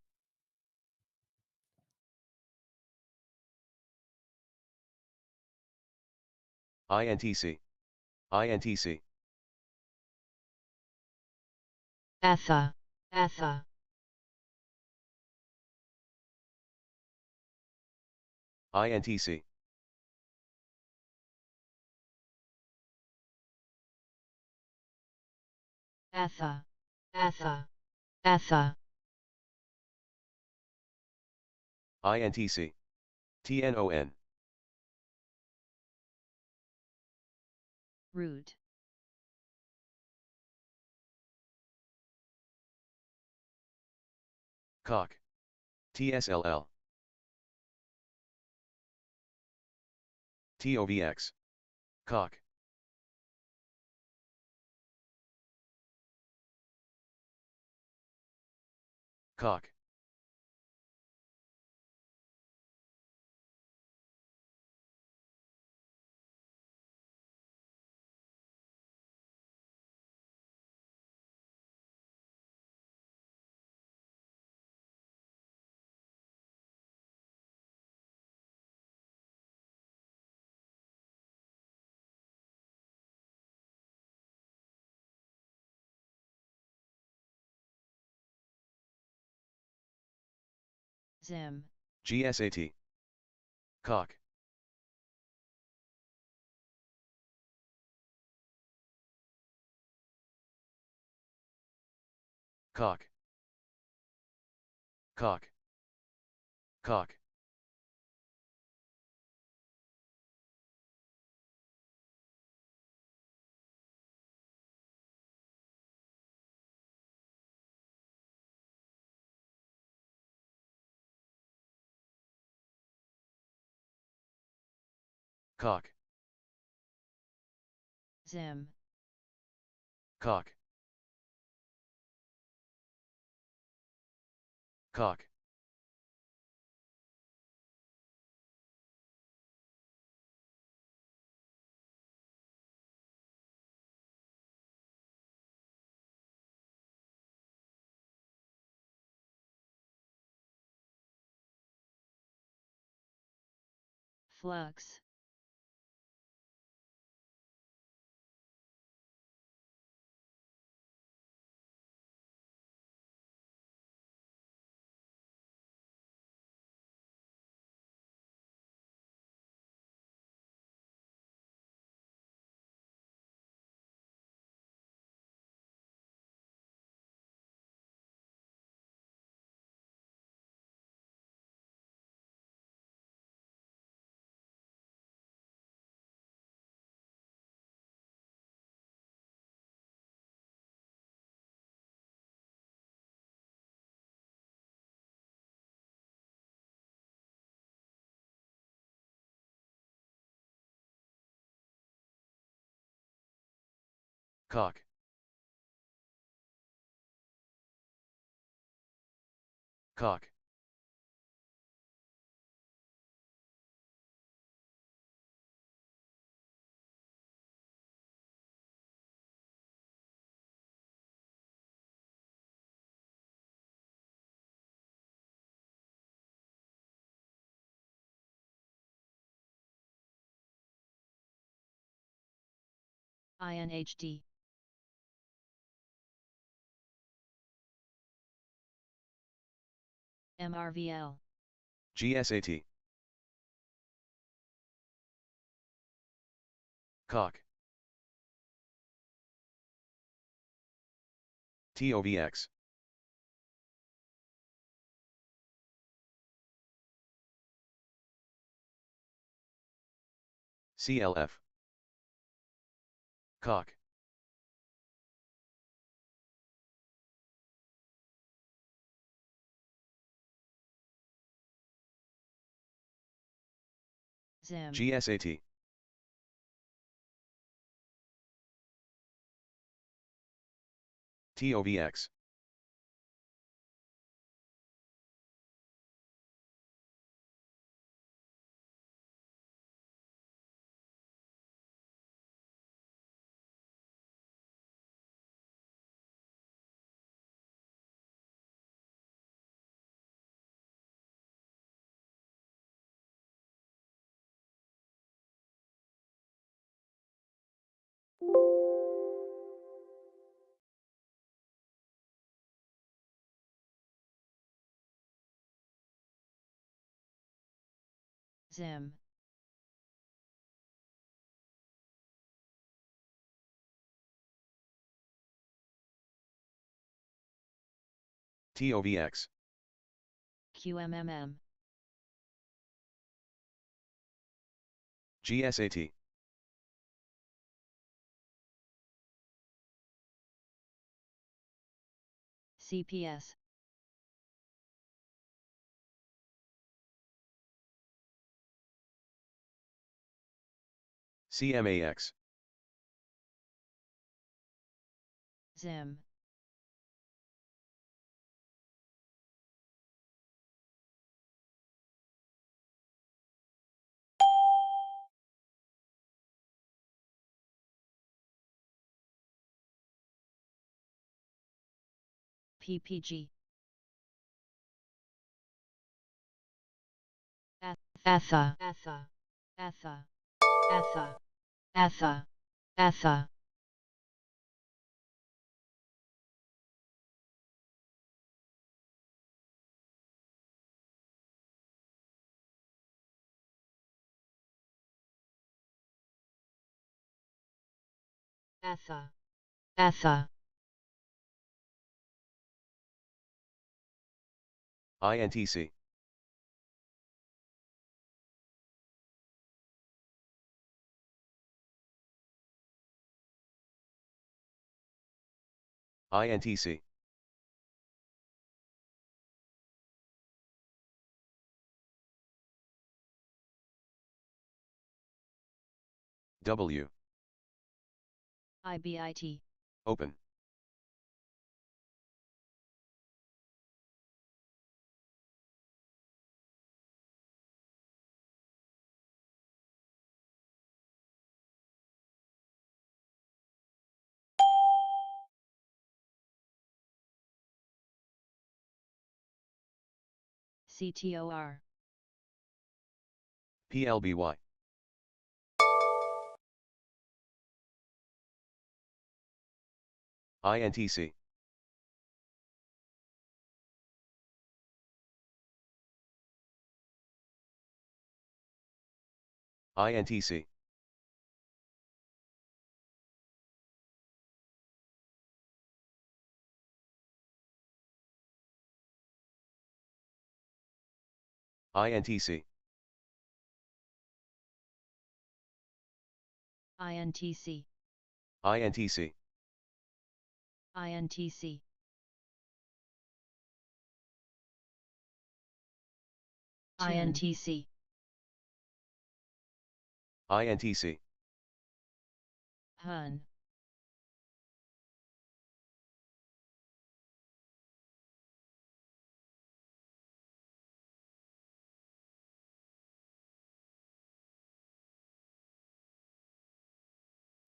INTC. INTC. ETHA. INTC. INTC. TNON. Root. Cock. TSLL. TOVX. Cock. Cock. Zim. GSAT. Cock. Cock. Cock. Cock. Cock. Zim. Cock. Cock. Flux. Cock. Cock. INHD. MRVL. GSAT. Cock. TOVX. CLF. Cock. Zim. GSAT. TOVX. Zim. TOVX. QMMM. GSAT. CPS. CMAX. Zim. PPG. Etha. Etha. Etha. Etha. Etha. Etha. Etha. Etha. INTC. INTC. W. IBIT. Open. CTOR. PLBY. INTC. INTC. INTC. INTC. INTC. INTC. INTC. INTC. PHUN.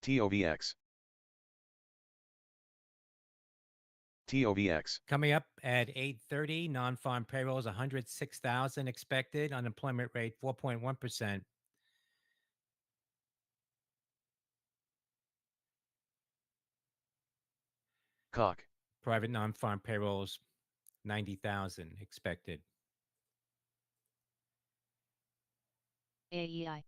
TOVX. TOVX. Coming up at 8:30, non-farm payrolls 106,000 expected, unemployment rate 4.1%. Cock. Private non-farm payrolls 90,000 expected. AEI.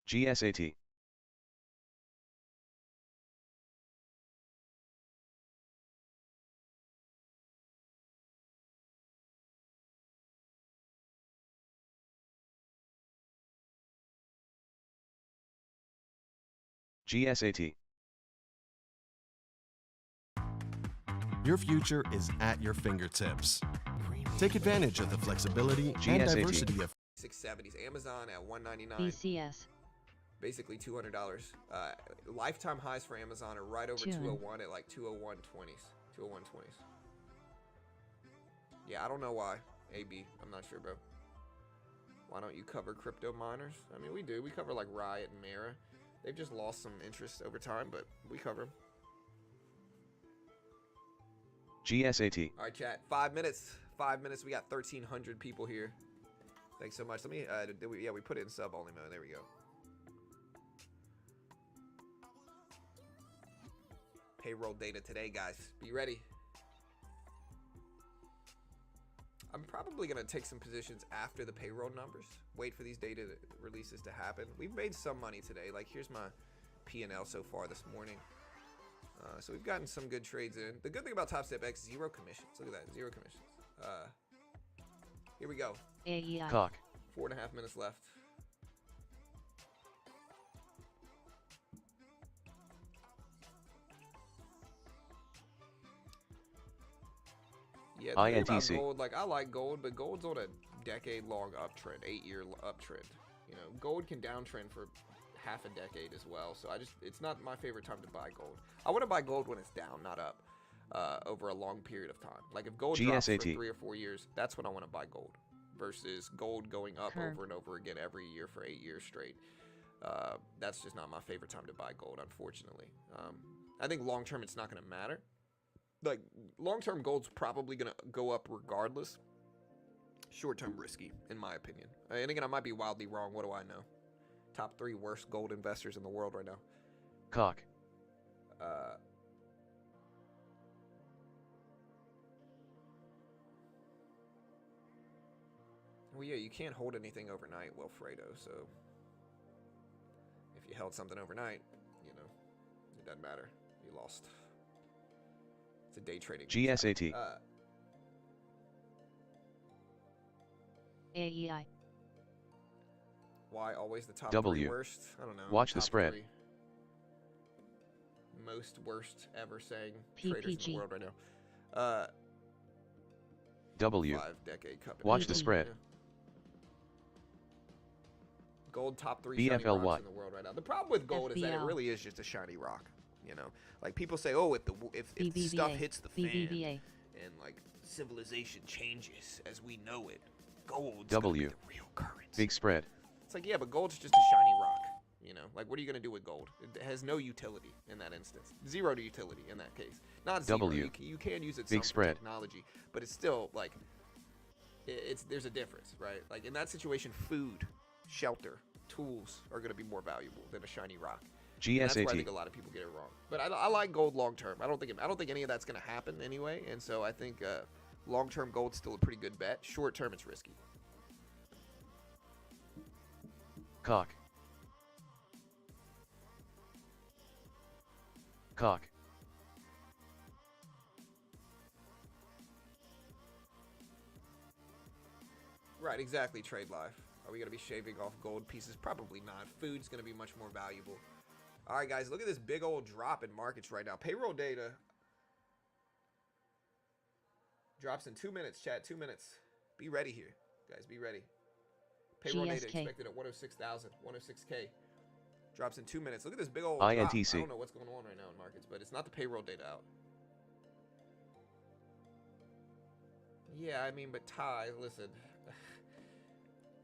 GSAT. GSAT. Your future is at your fingertips. Take advantage of the flexibility and GSAT. diversity of 670s. Amazon at $199. BCS. Basically $200. Lifetime highs for Amazon are right over PHUN. 201 at like 201.20s. 201.20s. Yeah, I don't know why. AB, I'm not sure, bro. Why don't you cover crypto miners? I mean, we do. We cover like Riot and Mara. They've just lost some interest over time, but we cover them. GSAT. All right, chat. 5 minutes. 5 minutes. We got 1,300 people here. Thanks so much. Let me, yeah, we put it in sub-only mode. There we go. Payroll data today, guys. Be ready. I'm probably going to take some positions after the payroll numbers. Wait for these data releases to happen. We've made some money today. Like, here's my P&L so far this morning. So we've gotten some good trades in. The good thing about TOVX, 0 commissions. Look at that, 0 commissions. Here we go. AEI. Cock. 4.5 minutes left. Yeah, the thing about INTC. gold, like I like gold, but gold's on a decade-long uptrend, 8-year uptrend. You know, gold can downtrend for half a decade as well. So it's not my favorite time to buy gold. I want to buy gold when it's down, not up, over a long period of time. Like if gold drops for 3 or 4 years, that's when I want to buy gold. Versus gold going up over and over again every year for 8 years straight. That's just not my favorite time to buy gold, unfortunately. I think long term it's not going to matter. Like long term gold's probably going to go up regardless. Short term risky, in my opinion. And again, I might be wildly wrong. What do I know? Top 3 worst gold investors in the world right now. Cock. Well, yeah, you can't hold anything overnight, Wilfredo, so if you held something overnight, you know, it doesn't matter. You lost. It's a day trading. GSAT. AEI. Why always the top W. 3 worst? I don't know. Watch the Top spread. 3 most worst ever saying PPG. traders in the world right now. W. 5-decade company. Watch the spread. Yeah. Gold top 3 shiny BFLY. rocks in the world right now. The problem with gold is that it FBL. really is just a shiny rock. You know, like people say, oh, if the stuff hits the fan BBVA. and like civilization changes as we know it, gold's W. gonna be the real currency. Big spread. It's like, yeah, but gold's just a shiny rock. You know, like what are you gonna do with gold? It has no utility in that instance. 0 utility in that case. Not 0. W. You can use it Big some spread. for technology, but it's still like there's a difference, right? Like in that situation, food, shelter, tools are going to be more valuable than a shiny rock. And that's where I think a GSAT. lot of people get it wrong. But I like gold long term. I don't think any of that's going to happen anyway. And so I think long term gold's still a pretty good bet. Short term, it's risky. Cock. Cock. Right, exactly. Trade life. Are we going to be shaving off gold pieces? Probably not. Food's going to be much more valuable. All right, guys, look at this big old drop in markets right now. Payroll data drops in 2 minutes, chat. 2 minutes. Be ready here, guys. Be ready. Payroll data GSK. expected at 106,000, 106K. Drops in 2 minutes. Look at this big old INTC. drop. I don't know what's going on right now in markets, but it's not the payroll data out. Yeah, I mean, but Ty, listen.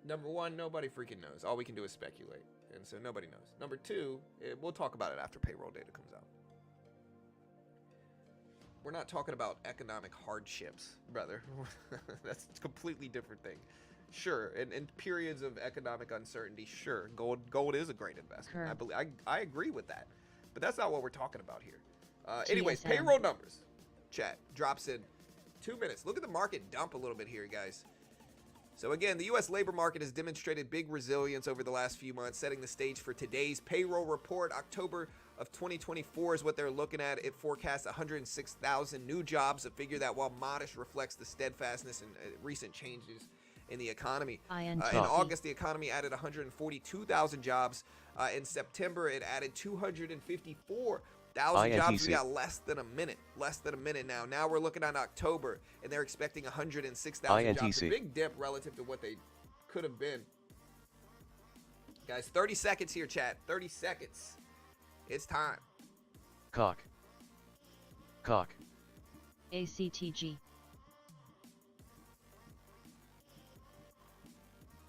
Number 1, nobody freaking knows. All we can do is speculate. And so nobody knows. Number 2, we'll talk about it after payroll data comes out. We're not talking about economic hardships, brother. That's a completely different thing. Sure. In periods of economic uncertainty, sure, gold is a great investment. I agree with that. But that's not what we're talking about here. Anyways, payroll numbers. Chat drops in 2 minutes. Look at the market dump a little bit here, guys. So again, the U.S. labor market has demonstrated big resilience over the last few months, setting the stage for today's payroll report. October of 2024 is what they're looking at. It forecasts 106,000 new jobs, a figure that, while modest, reflects the steadfastness and recent changes in the economy. In August, the economy added 142,000 jobs. In September, it added 254,000 jobs. We got less than a minute now. Now we're looking at October, and they're expecting 106,000 jobs. A big dip relative to what they could have been. Guys, 30 seconds here, chat. 30 seconds. It's time. Cock. ACTG.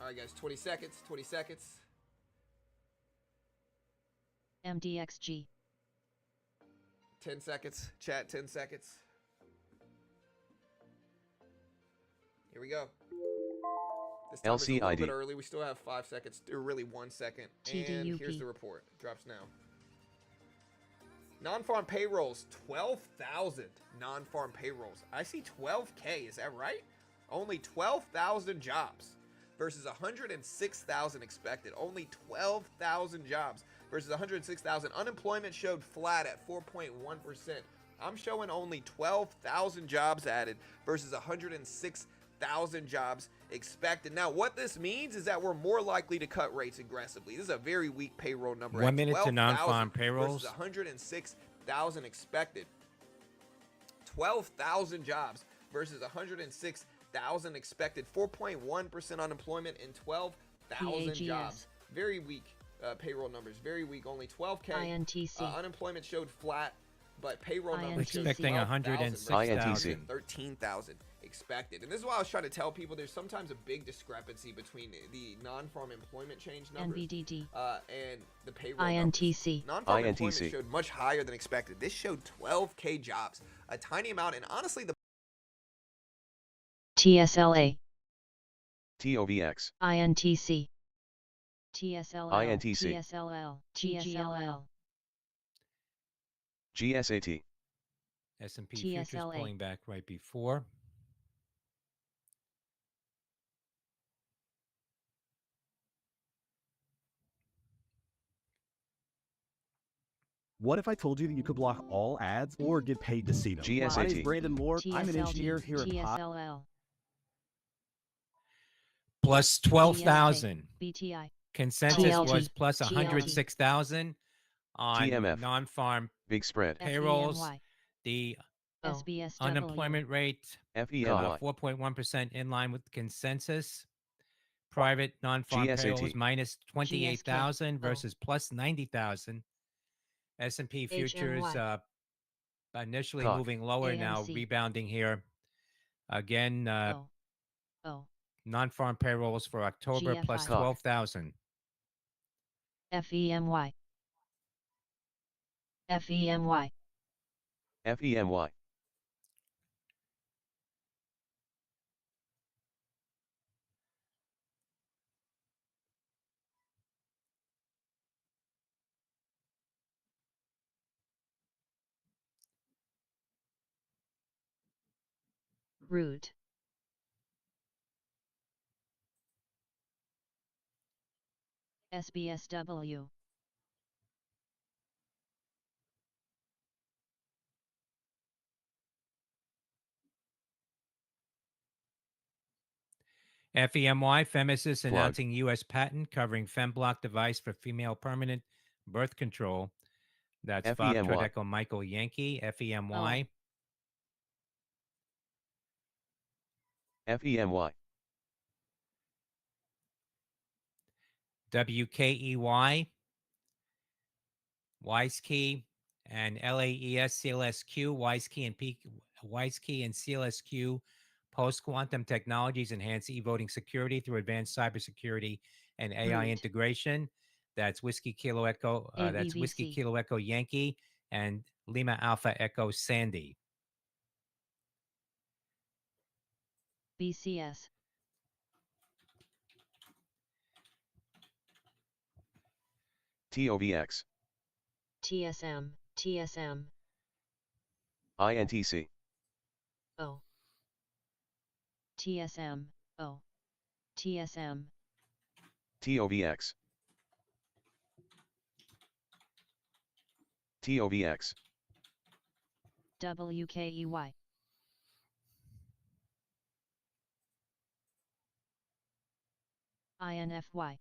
All right, guys, 20 seconds. MDXG. 10 seconds. Chat, 10 seconds. Here we go. This time is a little bit early. We still have 5 seconds, or really 1 second. And here's the report. Drops now. Non-farm payrolls, 12,000 non-farm payrolls. I see 12K, is that right? Only 12,000 jobs versus 106,000 expected. Only 12,000 jobs versus 106,000. Unemployment showed flat at 4.1%. I'm showing only 12,000 jobs added versus 106,000 jobs expected. Now, what this means is that we're more likely to cut rates aggressively. This is a very weak payroll number. 1 minute to non-farm payrolls. Versus 106,000 expected. 12,000 jobs versus 106,000 expected. 4.1% unemployment and 12,000 jobs. Very weak payroll numbers. Very weak. Only 12K. Unemployment showed flat, but payroll numbers expecting 106,000. 13,000 expected. And this is why I was trying to tell people there's sometimes a big discrepancy between the non-farm employment change numbers and the payroll numbers. Non-farm employment showed much higher than expected. This showed 12K jobs, a tiny amount, and honestly the TSLA. TOVX. INTC. TSLL. INTC. TSLL. GSLL. GSAT. S&P futures pulling back right before. What if I told you that you could block all ads or get paid to see them? My name's Brandon Moore. I'm an engineer here at GSLL. Plus 12,000. BTI. Consensus was plus 106,000 on TMF. non-farm Big spread. payrolls. The unemployment rate, FEMY. 4.1% in line with consensus. Private non-farm payrolls minus 28,000 versus plus 90,000. S&P futures initially moving lower, now rebounding here. Again, non-farm payrolls for October plus 12,000. FEMY. FEMY. FEMY. Root. SBSW. FEMY, Femesis announcing U.S. patent covering FemBlock device for female permanent birth control. That's Foxtrot Echo Michael Yankee, FEMY. FEMY. WKEY, WiseKey, and LAES CLSQ, WiseKey and CLSQ post-quantum technologies enhance e-voting security through advanced cybersecurity and AI integration. That's Whiskey Kilo Echo. That's Whiskey Kilo Echo Yankee and Lima Alpha Echo Sandy. BCS. TOVX, TSM, TSM, INTC, O, TSM, O, TSM, TOVX, TOVX, WKEY, INFY,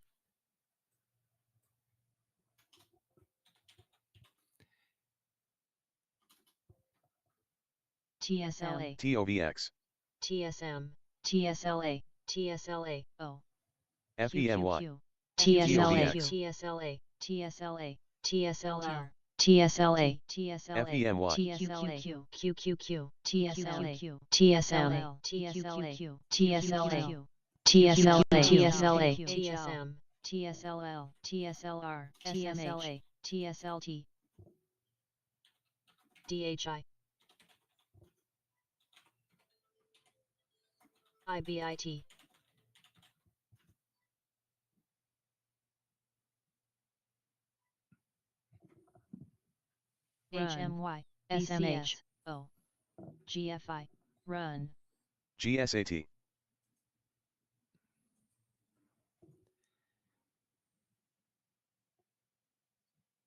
TSLA, TOVX, TSM, TSLA, TSLA, O, FEMY, TSLA, TOVX, TSLA, TSLA, TSLR, TSLA, FEMY, TSLA, QQQ, TSLA, TSLA, TSLA, TSLA, TSLA, TSLA, TSM, TSLL, TSLR, TSLA, TSLT, DHI, IBIT, HMY, SMH, O, GFI, Run, GSAT,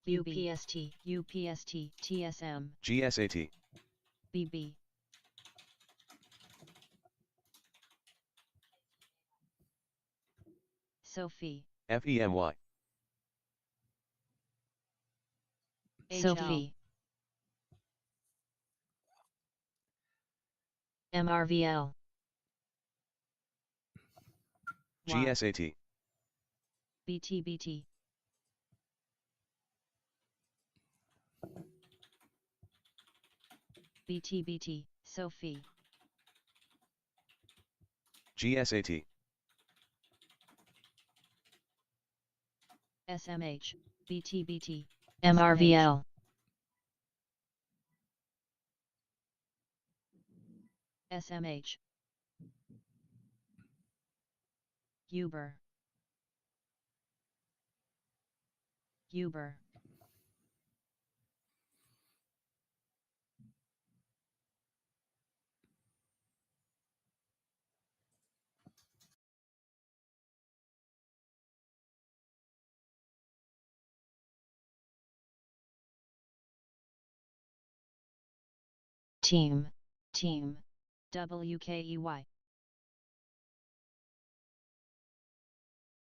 UPST, UPST, TSM, GSAT, BB, Sophie, FEMY, Sophie, MRVL, GSAT, BTBT, BTBT, Sophie, GSAT, SMH, BTBT, MRVL, SMH, Uber, Uber, Team, Team, WKEY,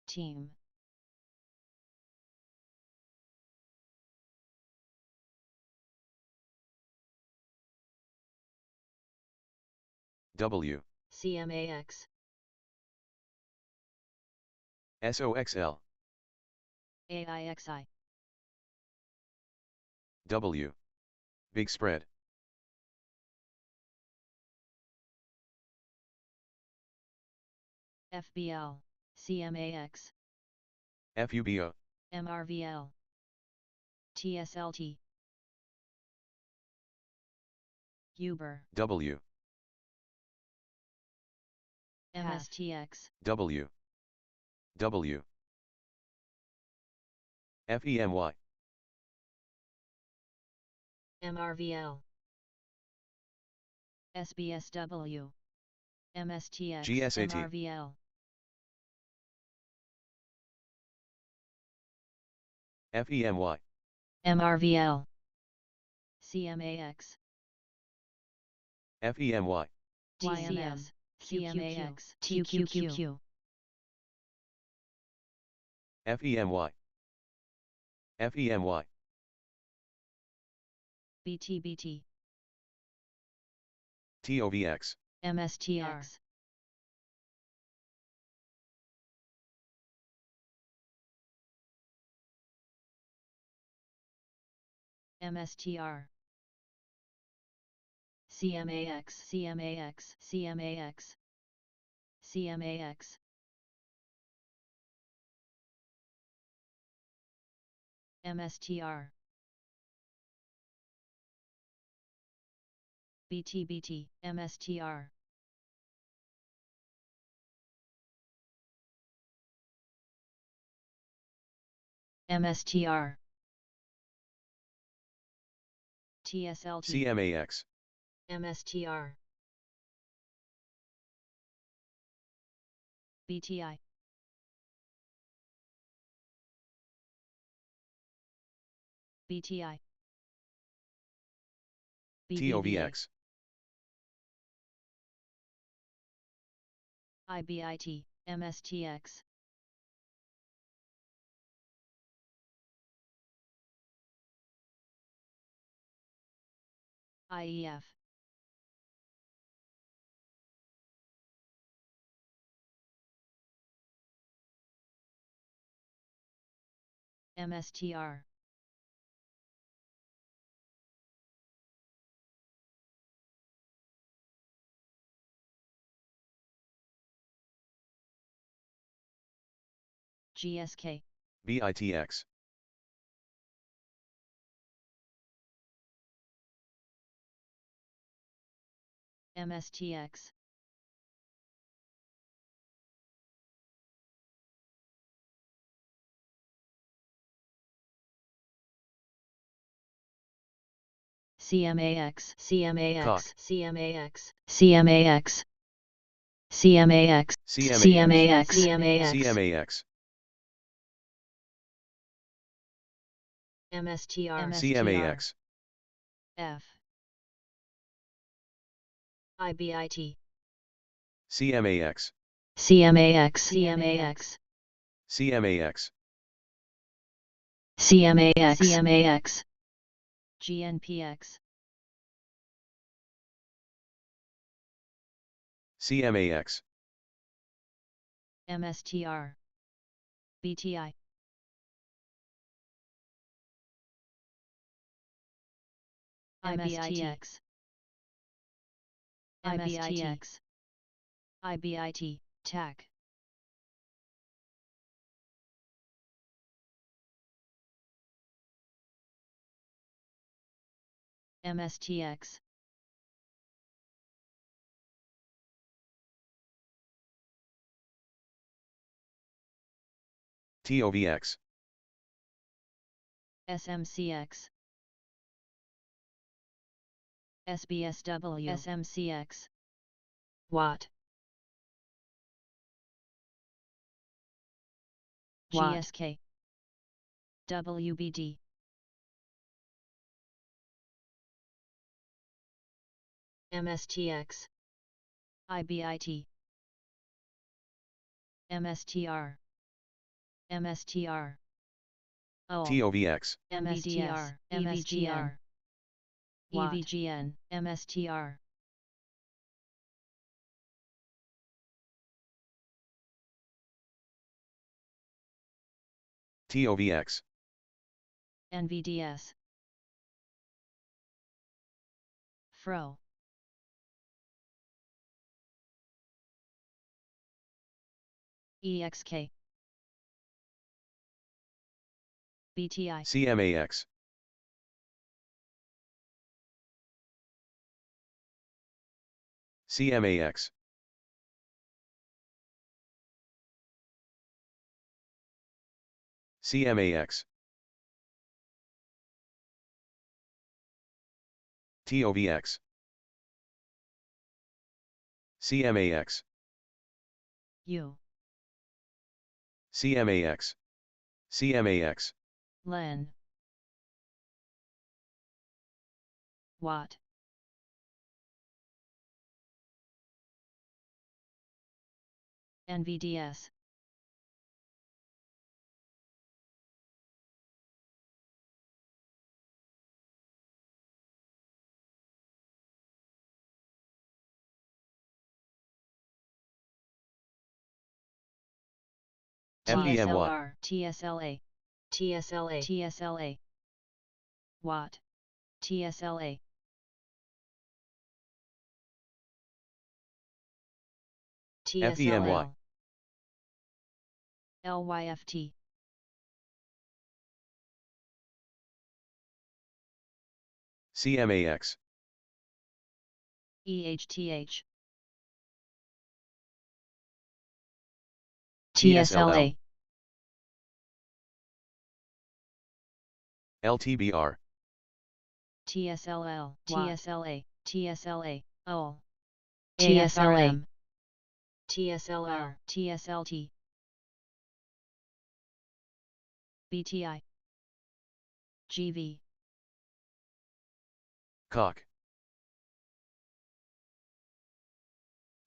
Team, W, CMAX, SOXL, AIXI, W, Big Spread, FBL, CMAX, FUBO, MRVL, TSLT, Uber, W, MSTX, W, W, FEMY, MRVL, SBSW, MSTX, GSAT. MRVL, FEMY, MRVL, CMAX, FEMY, TCS, CMAX, QQQ, FEMY, FEMY, BTBT, TOVX, MSTX, MSTR, CMAX, CMAX, CMAX, CMAX, MSTR, BTBT, MSTR, MSTR, TSLT, CMAX, MSTR, BTI, BTI, TOVX, IBIT, MSTX, IEF, MSTR, GSK, BITX, MSTX, CMAX, CMAX, CMAX, CMAX, CMAX, CMAX, CMAX, CMAX, MSTR, CMAX, F, IBIT, CMAX, CMAX, CMAX, CMAX, CMAX, CMAX, GNPX, CMAX, MSTR, BTI, IBITX, IBITX, IBIT, TAC, MSTX, TOVX, SMCX, SBSW, SMCX, Watt, GSK, WBD, MSTX, IBIT, MSTR, MSTR, TOVX, MSTR, MSTR, EVGN, MSTR, TOVX, NVDS, FRO, EXK, BTI, CMAX, CMAX, CMAX, TOVX, CMAX, U, CMAX, CMAX, LEN, Watt, NVDS, FEM Watt, TSLR, TSLA, TSLA, TSLA, Watt, TSLA, FEMY, LYFT, CMAX, EHTH, TSLA, LTBR. TSLL, Watt. TSLA, TSLA, OL, AFRM, TSLR, TSLT, BTI, GV, COC.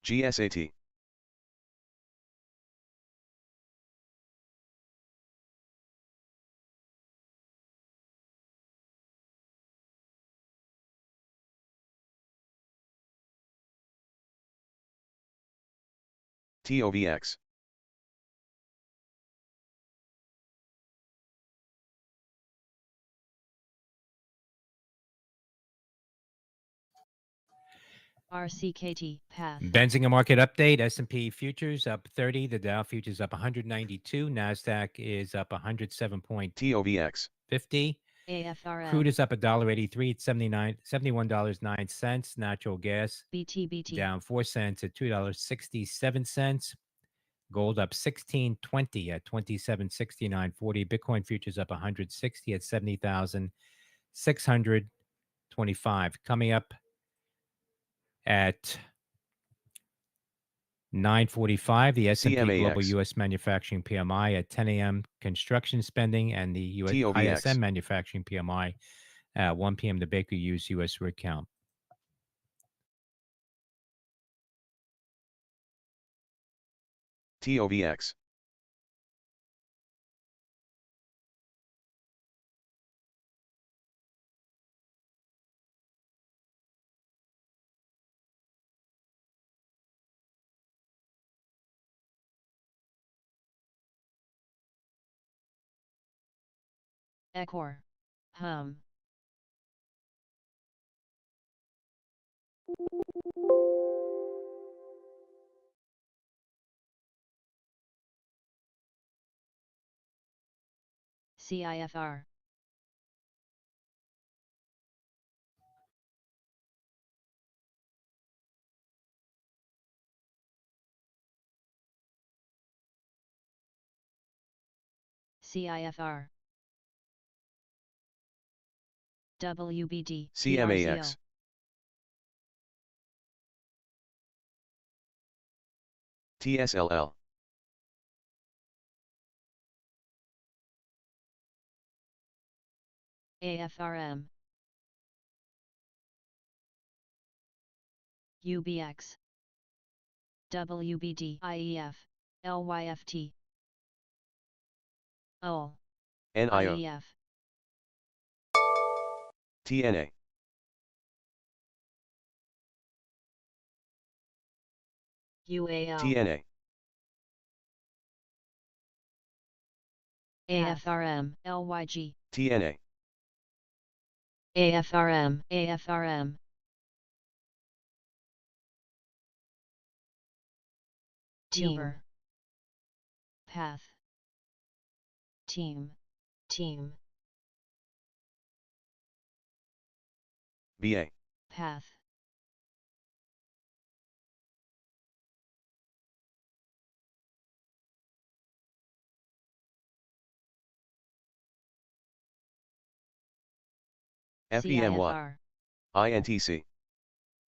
GSAT. TOVX. RCKT, path. Benzinga market update. S&P futures up 30. The Dow futures up 192. Nasdaq is up 107. TOVX. 50. AFRM, Crude is up $1.83 at $71.09. Natural gas BTBT, down 4 cents at $2.67. Gold up 16.20 at 27.69.40. Bitcoin futures up 160 at 70,625. Coming up at 9:45, the S&P Global CMAX. U.S. Manufacturing PMI. At 10 a.m., construction spending, and the U.S. TOVX. ISM Manufacturing PMI. At 1 p.m., the Baker Hughes U.S. rig count. TOVX. Ecor, hum. CIFR, CIFR, WBD, CMAX. TSLL. AFRM, UBX, WBD, IEF, LYFT, OL, NIO. IEF, TNA. UAL, TNA. AFRM, LYG, TNA. AFRM, AFRM, Team, path, team, BA. path, FEMY. CIFR, INTC.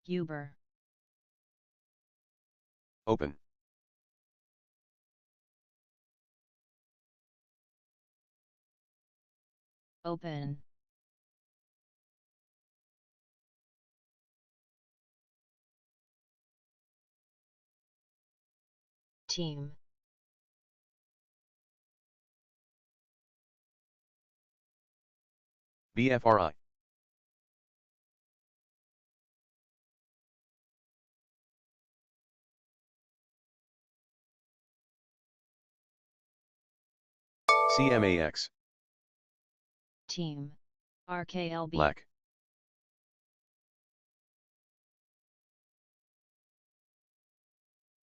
Uber, Open. open, team, BFRI. CMAX. team, RKLB, Black.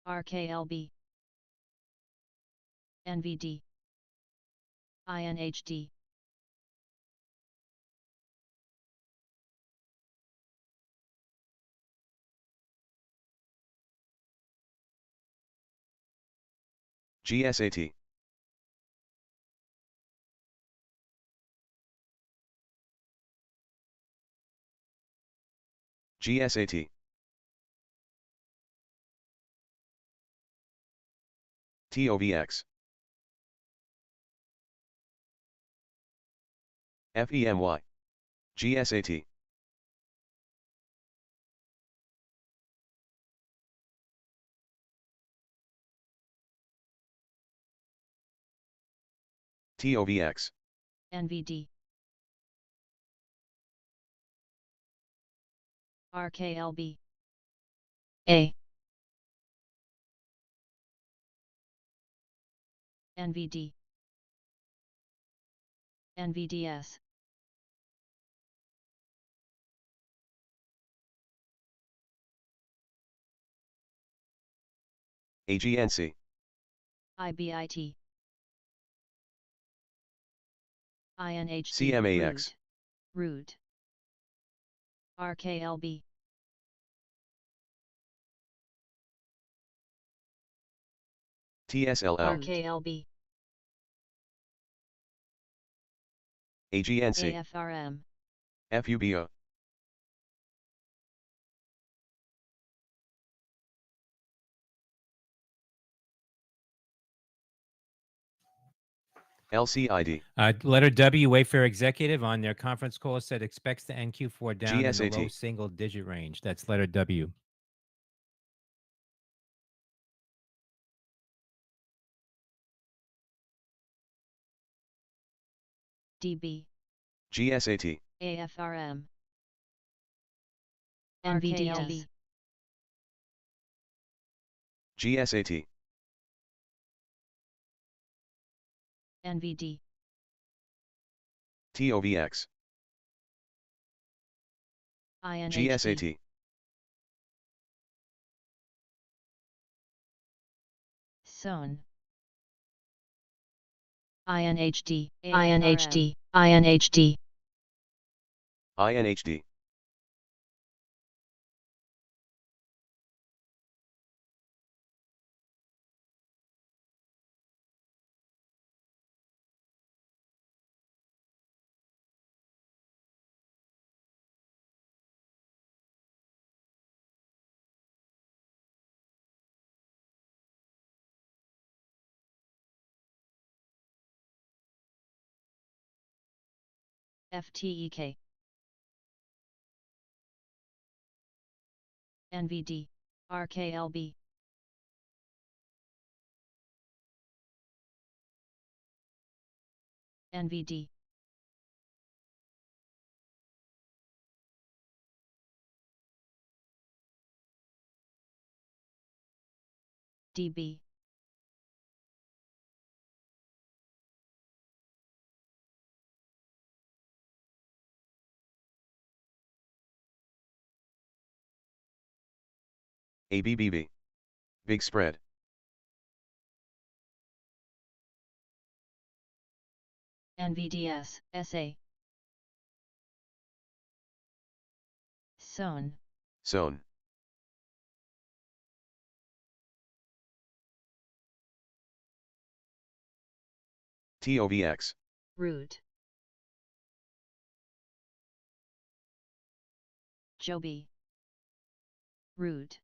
RKLB, NVD, INHD, GSAT. GSAT. TOVX. FEMY. GSAT. TOVX. NVD. RKLB. A. NVD. NVDS. AGNC. IBIT. INHD. CMAX. Root. RKLB. TSLL. RKLB. AGNC. AFRM. FUBO. LCID. Letter W, Wayfair Executive on their conference call said expects to end Q4 down in the low GSAT. single-digit range. That's letter W. DB. GSAT. AFRM. NVDS. GSAT. NVD. TOVX. INHD. GSAT. SON. INHD. INHD. INHD. INHD. FTEK. NVD. RKLB. NVD. DB. ABBB. Big spread. NVDS. SA. SON. SON. TOVX. Root. Joby. Root.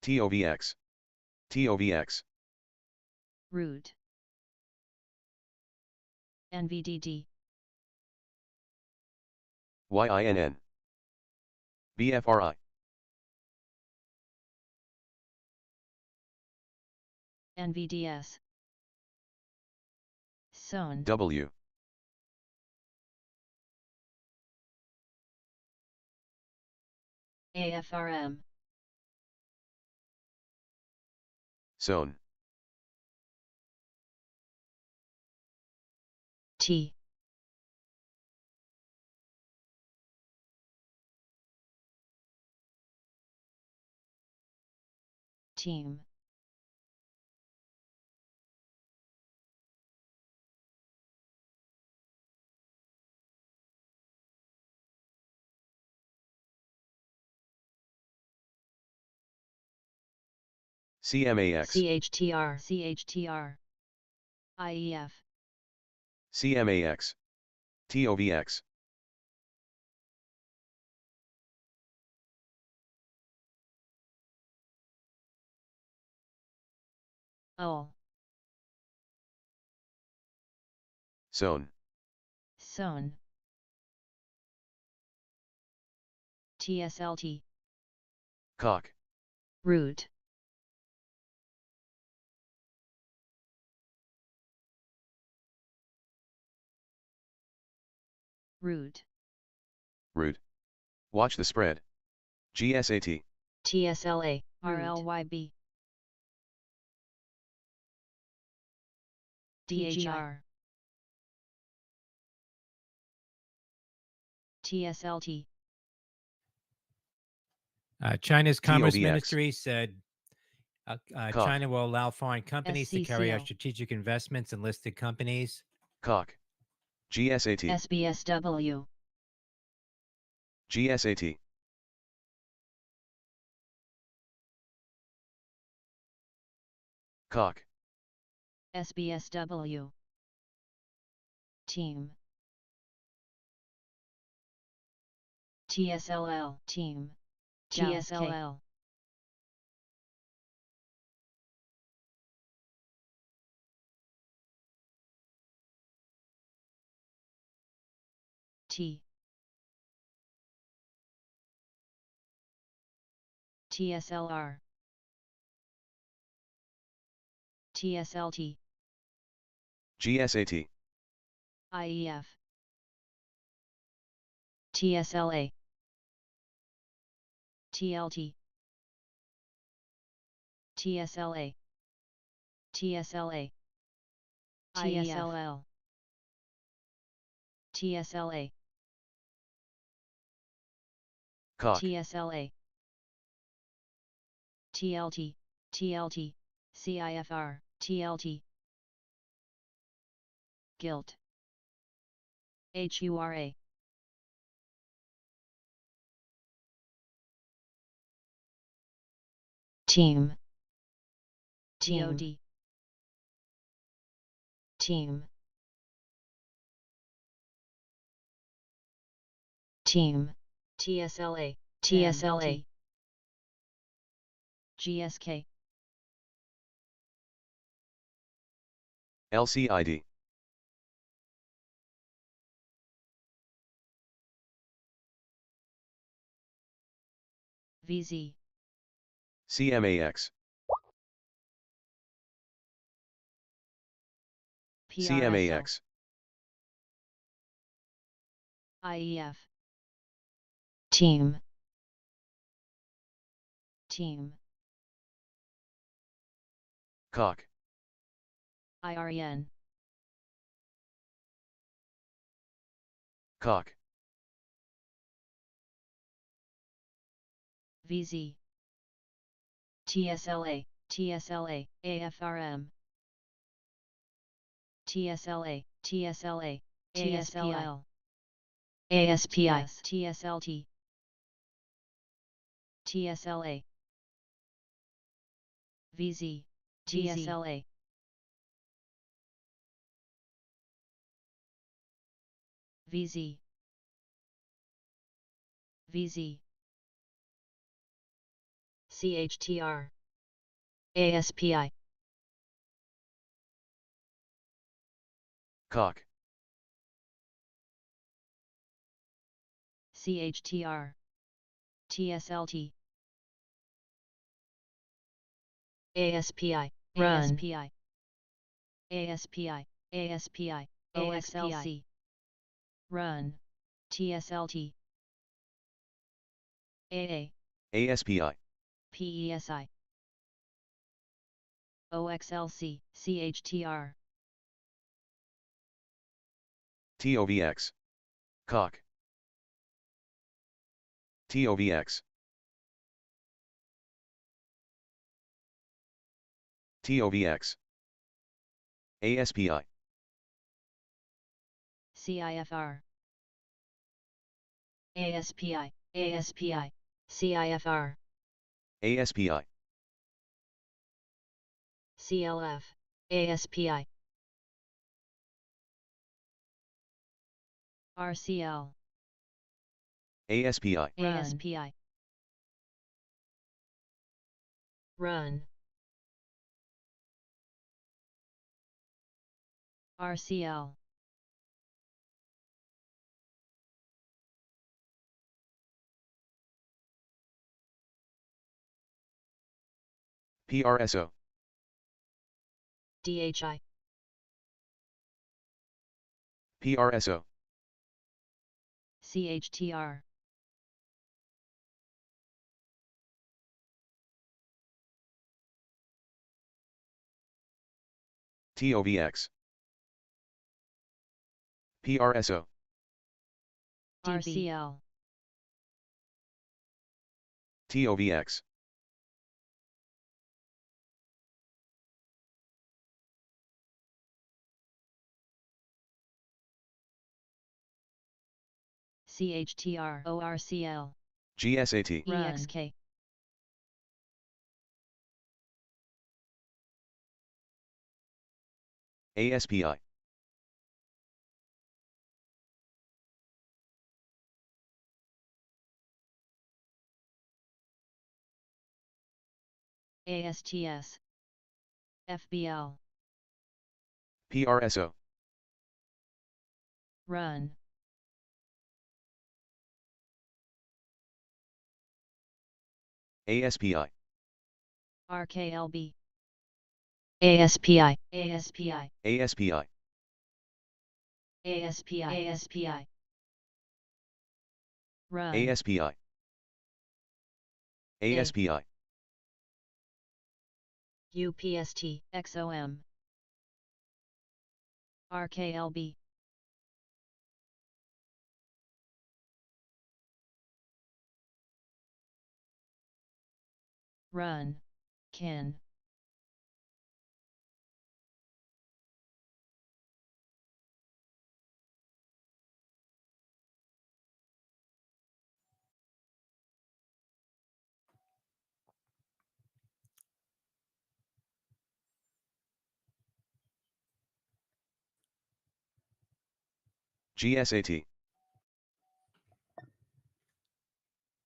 TOVX. TOVX. Root. NVDD. YINN. BFRI. NVDS. SON. W. AFRM. SON. T. Team. CMAX. CHTR. CHTR. IEF. CMAX. TOVX. OL. Zone. Zone. TSLT. Cock. Root. Root. Root. Watch the spread. GSAT. TSLA. RLYB. DHR. TSLT. China's Commerce TOVX. Ministry said Cock. China will allow foreign companies to carry out SCCO. strategic investments in listed companies. Cock. GSAT. SBSW. GSAT. Cock. SBSW. Team. TSLL. Team. TSLL. T. TSLR. TSLT. GSAT. IEF. TSLA. TLT. TSLA. TSLA. TSLL. TSLA. Cock. TSLA. TLT. TLT. CIFR. TLT. Guilt. HURA. Team. TOD. Team. Team. TSLA. TSLA. GSK. LCID. VZ. CMAX. PRSO. CMAX. IEF. Team. Team. Cock. IREN. Cock. VZ. TSLA. TSLA. AFRM. TSLA. TSLA. TSLL. ASPI. TSLT. TSLA. VZ. TSLA. VZ. VZ. CHTR. ASPI. Cock. CHTR. TSLT. ASPI. Run. ASPI. ASPI. ASPI. OXLC. Run. TSLT. AA. ASPI. PESI. OXLC. CHTR. TOVX. Cock. TOVX. TOVX. ASPI. CIFR. ASPI. ASPI. CIFR. ASPI. CLF. ASPI. RCL. ASPI. ASPI. Run. RCL. PRSO. DHI. PRSO. CHTR. TOVX. PRSO. RCL. TOVX. CHTR. ORCL. GSAT. EXK. ASPI. ASTS. FBL. PRSO. Run. ASPI. RKLB. ASPI. ASPI. ASPI. ASPI. ASPI. Run. ASPI. ASPI. UPST. XOM. RKLB. Run. Can. GSAT.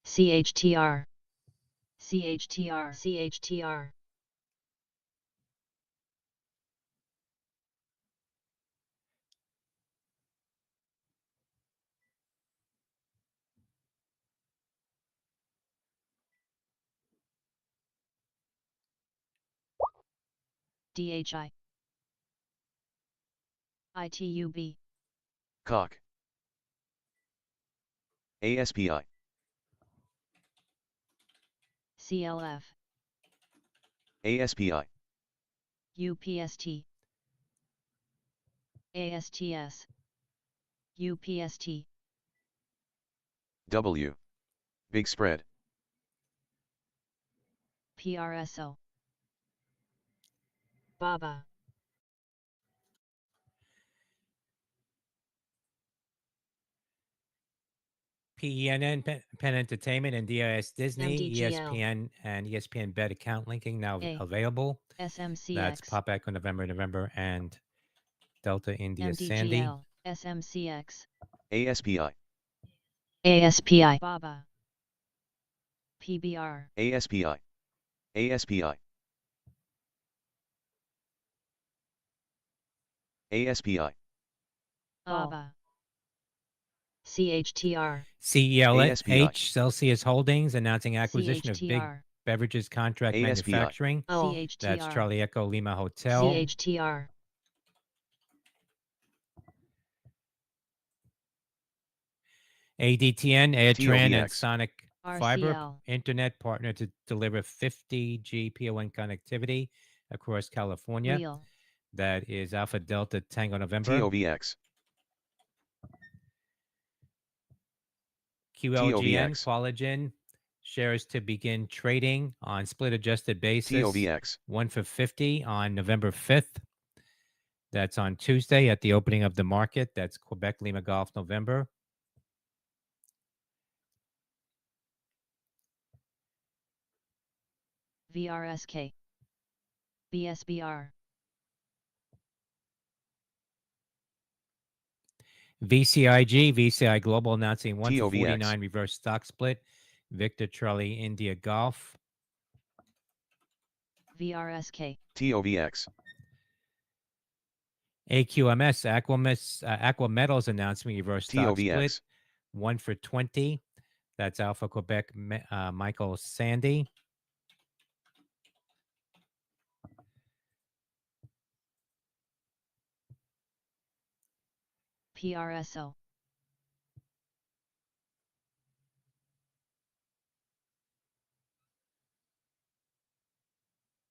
CHTR. CHTR. CHTR. DHI. ITUB. COC. ASPI. CLF. ASPI. UPST. ASTS. UPST. W. Big spread. PRSO. BABA. PENN, Penn Entertainment, and DIS Disney, MDGL. ESPN, and ESPN Bet account linking now A. available. SMCX. That's Pop Echo November, and Delta India Sandy. MDGL. SMCX. ASPI. ASPI. BABA. PBR. ASPI. ASPI. ASPI. BABA. CHTR. CELH Celsius Holdings announcing acquisition of Big CHTR. Beverages Contract ASPI. Manufacturing. CHTR. That's Charlie Echo Lima Hotel. CHTR. ADTN, AirTran, and TOVX. Sonic Fiber RCL. Internet partner to deliver 50G PON connectivity across California. Wheel. That is Alpha Delta Tango November. TOVX. QLGN, TOVX. Qualigen, shares to begin trading on split adjusted basis. TOVX. 1 for 50 on November 5th. That's on Tuesday at the opening of the market. That's Quebec Lima Golf November. VRSK. BSBR. VCIG, VCI Global announcing 1 for TOVX. 49 reverse stock split. Victor Charlie India Golf. VRSK. TOVX. AQMS, Aqua Metals announcement reverse stock split, TOVX. 1 for 20. That's Alpha Quebec, Michael Sandy. PRSO.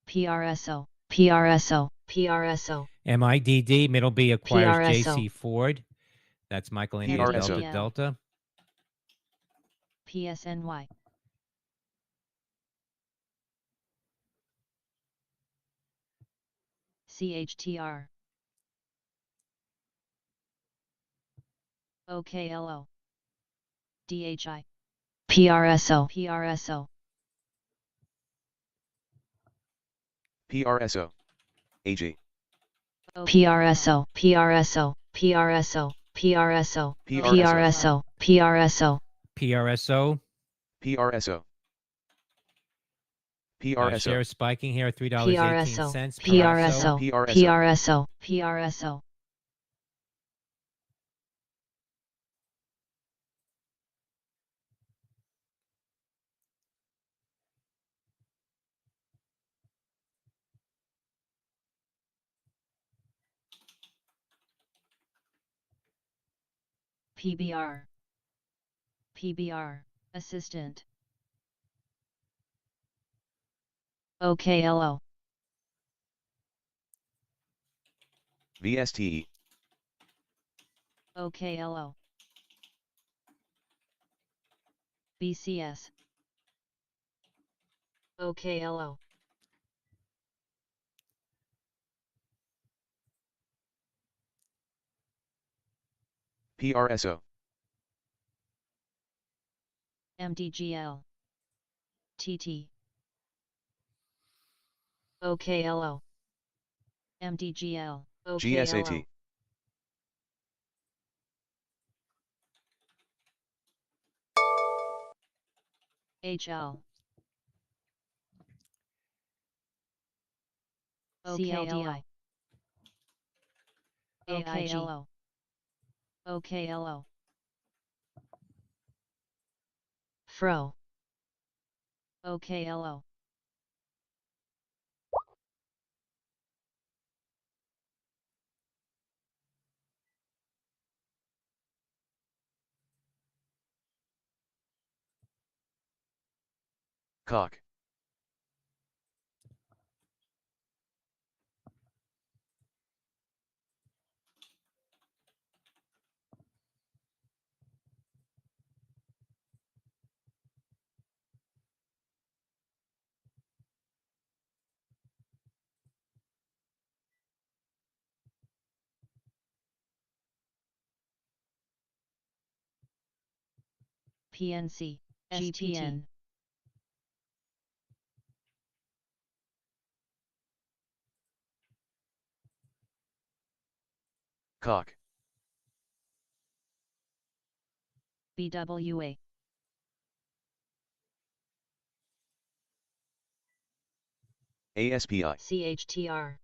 PRSO. PRSO. PRSO. MIDD, Middle B acquires PRSO. JC Ford. That's Michael India PRSO. Delta Delta. PSNY. CHTR. OKLO. DHI. PRSO. PRSO. PRSO. AG. PRSO. PRSO. PRSO. PRSO. PRSO. PRSO. PRSO. PRSO. PRSO. Shares spiking here, $3.18. PRSO. PRSO. PRSO. PRSO. PBR. PBR. Assistant. OKLO. VSTE. OKLO. BCS. OKLO. PRSO. MDGL. TT. OKLO. MDGL. OKLO. GSAT. HL. CLDI. OKLO. OKLO. FRO. OKLO. Cock. PNC. GPN. Cock. BWA. ASPI. CHTR.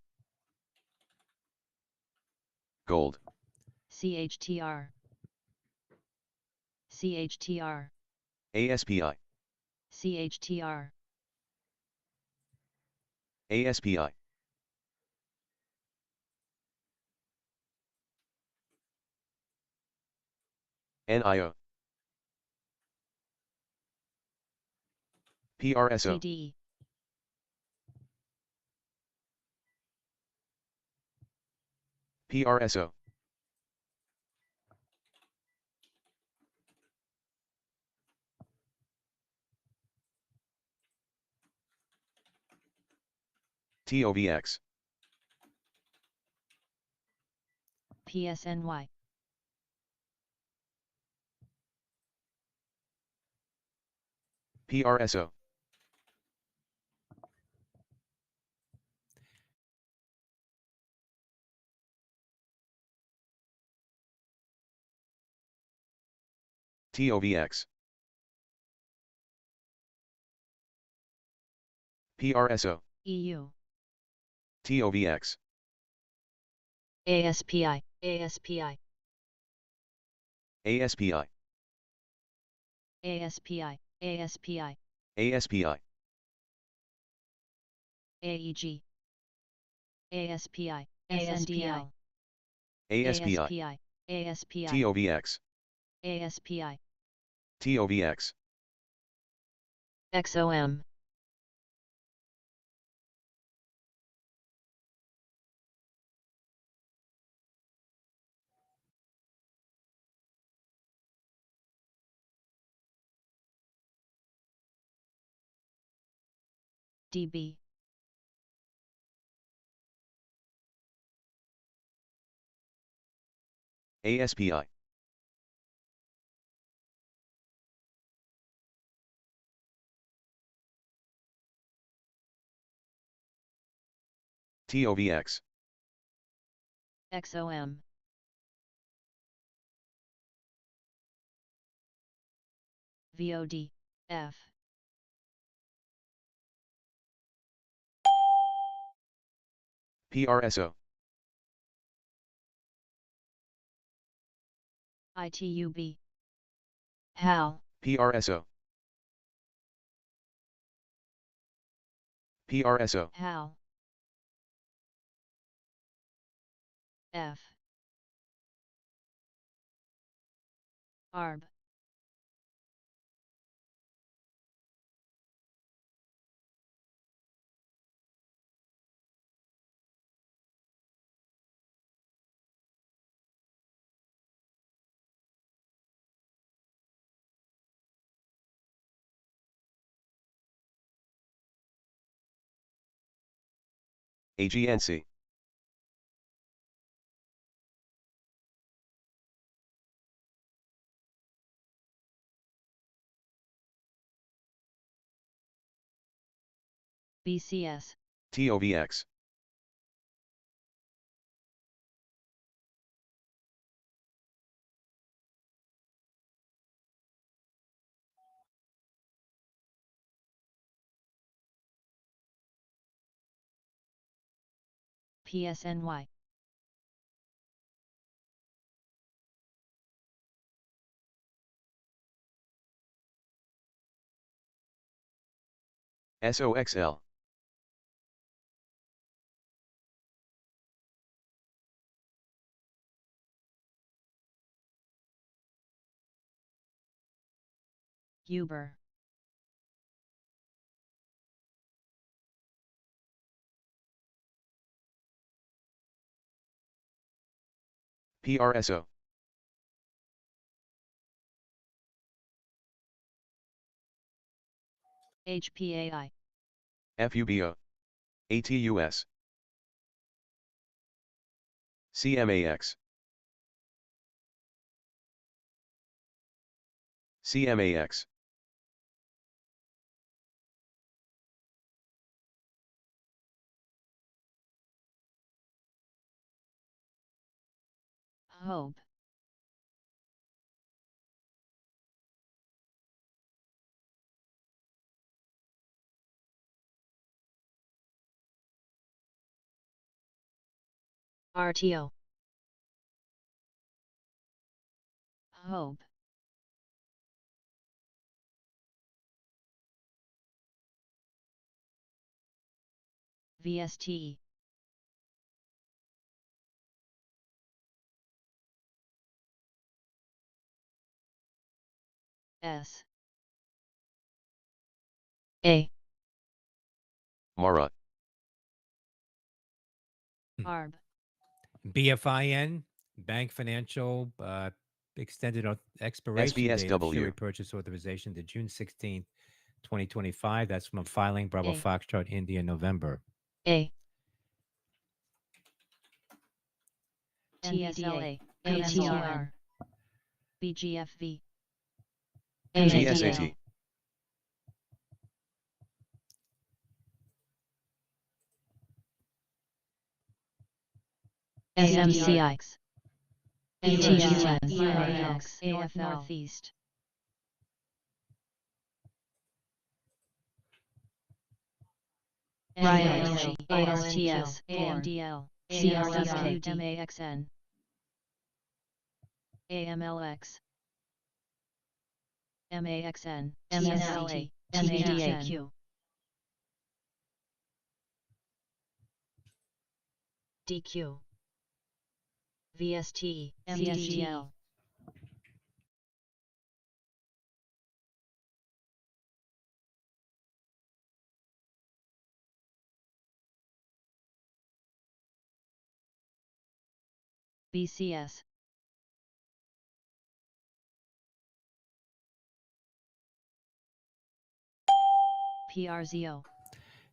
Gold. CHTR. CHTR. ASPI. CHTR. ASPI. NIO. PRSO. TDE. PRSO. TOVX. PSNY. PRSO. TOVX. PRSO. EU. TOVX. ASPI, ASPI, ASPI, ASPI, ASPI, ASPI, AEG, ASPI, SNDL, ASPI, ASPI, TOVX, ASPI, TOVX, XOM, DB, ASPI, TOVX, XOM, VOD, F, PRSO, ITUB, HAL, PRSO, PRSO, HAL, F, ARB, AGNC, BCS, TOVX, PSNY, SOXL, Uber, PRSO, HPAI, FUBO, ATUS, CMAX, CMAX, HOPE, RTO, HOPE, VSTE, S, A, MARA, ARB, BFIN, Bank Financial, extended expiration date of share SBSW, repurchase authorization to June 16th, 2025. That's from filing Bravo A. Foxtrot India, November. A, TSLA, ATR, BGFV, GSAT, SMCI, ETUN, ERX, AF Northeast, NRG, ASTS, AMDL, CLDI, MAXN, AMLX, MAXN, TSLA, TDAQ, DQ, VST, CSGL, BCS, PRSO,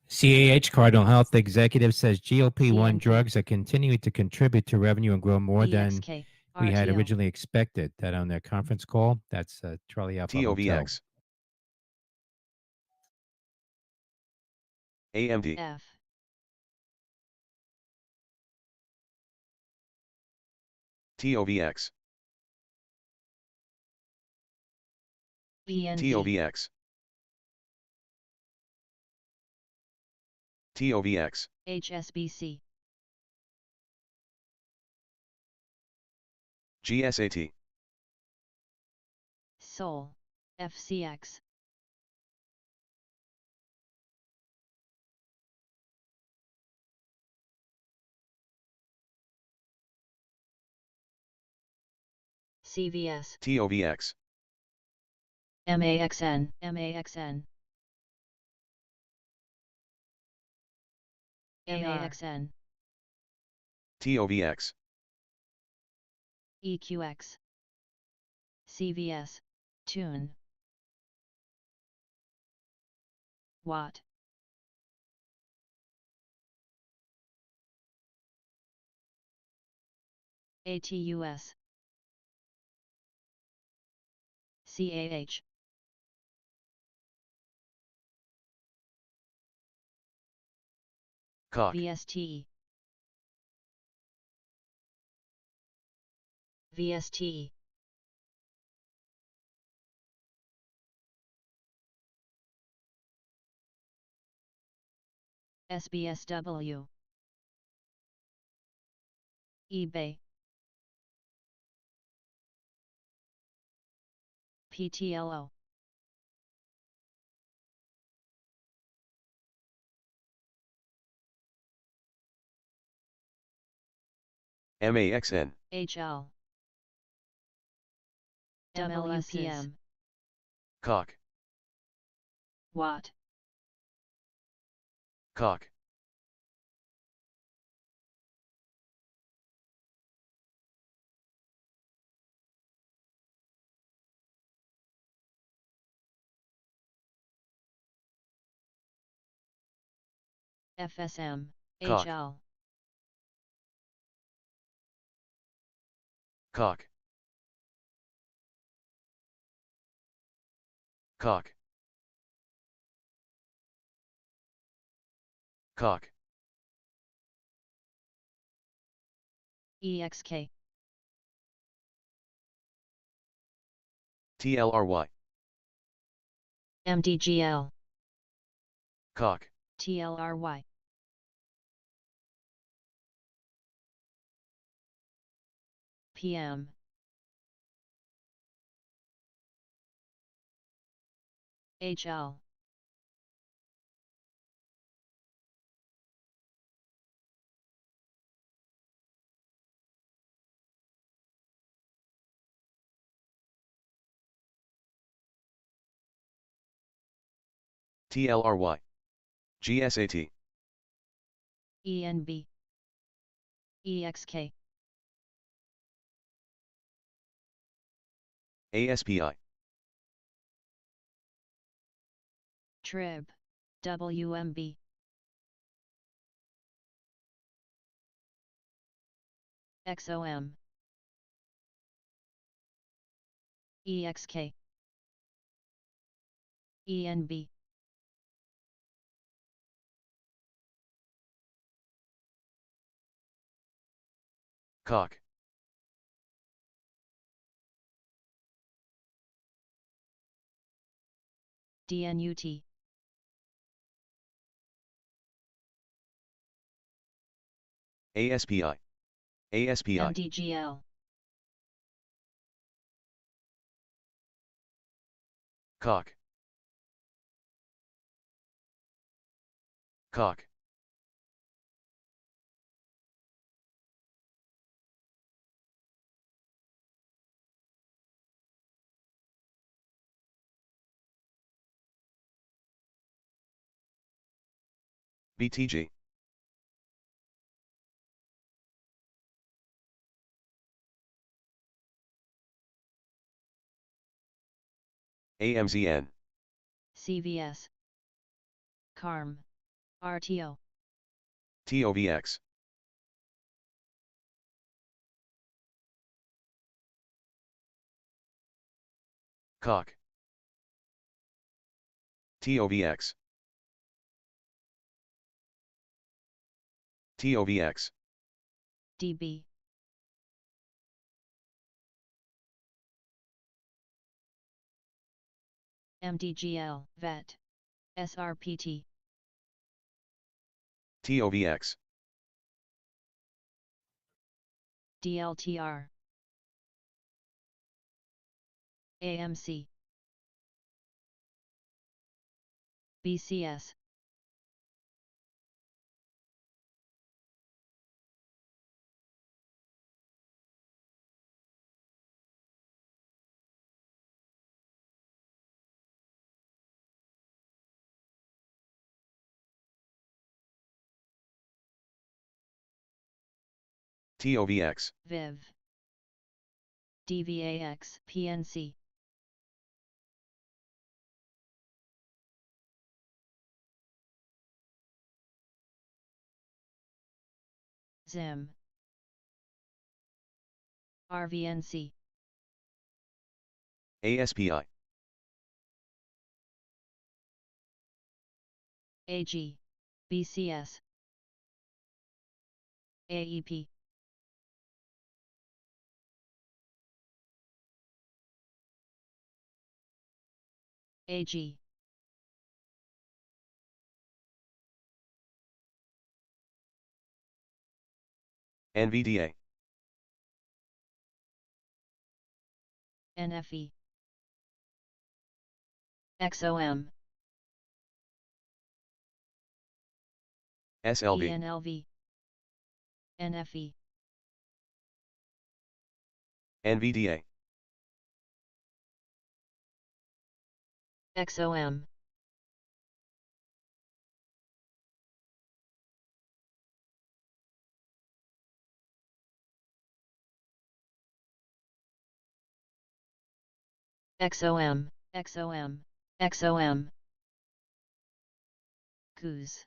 CAH Cardinal Health Executive says GLP-1 EMP. drugs are continuing to contribute to revenue and grow more than EXK, we had RTO. originally expected. That on their conference call. That's Charlie Alpha Hotel. TOVX. AMD. F, TOVX. PND, TOVX. TOVX. HSBC, GSAT. Seoul, FCX, CVS, TOVX. MAXN, MAXN, MAXN, TOVX. EQX, CVS, PHUN, Watt, ATUS, CAH, COC. VST, VST, SBSW, eBay, PTLO, MAXN. HL, WPM, COC. Watt, COC. FSM, Cock. HL, COC. COC. COC. EXK, TLRY. MDGL, COC. TLRY, PM, HL, TLRY. GSAT. ENB, EXK, ASPI. TRIB, WMB, XOM, EXK, ENB, COC. DNUT, ASPI. ASPI. MDGL. Cock. Cock. BTG. AMZN. CVS. CARM. RTO. TOVX. Cock. TOVX. TOVX. DB. MDGL. VET. SRPT. TOVX. DLTR. AMC. BCS. TOVX. VIV. DVAX. PNC. ZIM. RVNC. ASPI. AG. BCS. AEP. AG. NVDA. NFE. XOM. SLV. ENLV. NFE. NVDA. XOM. XOM. XOM. XOM. COOS.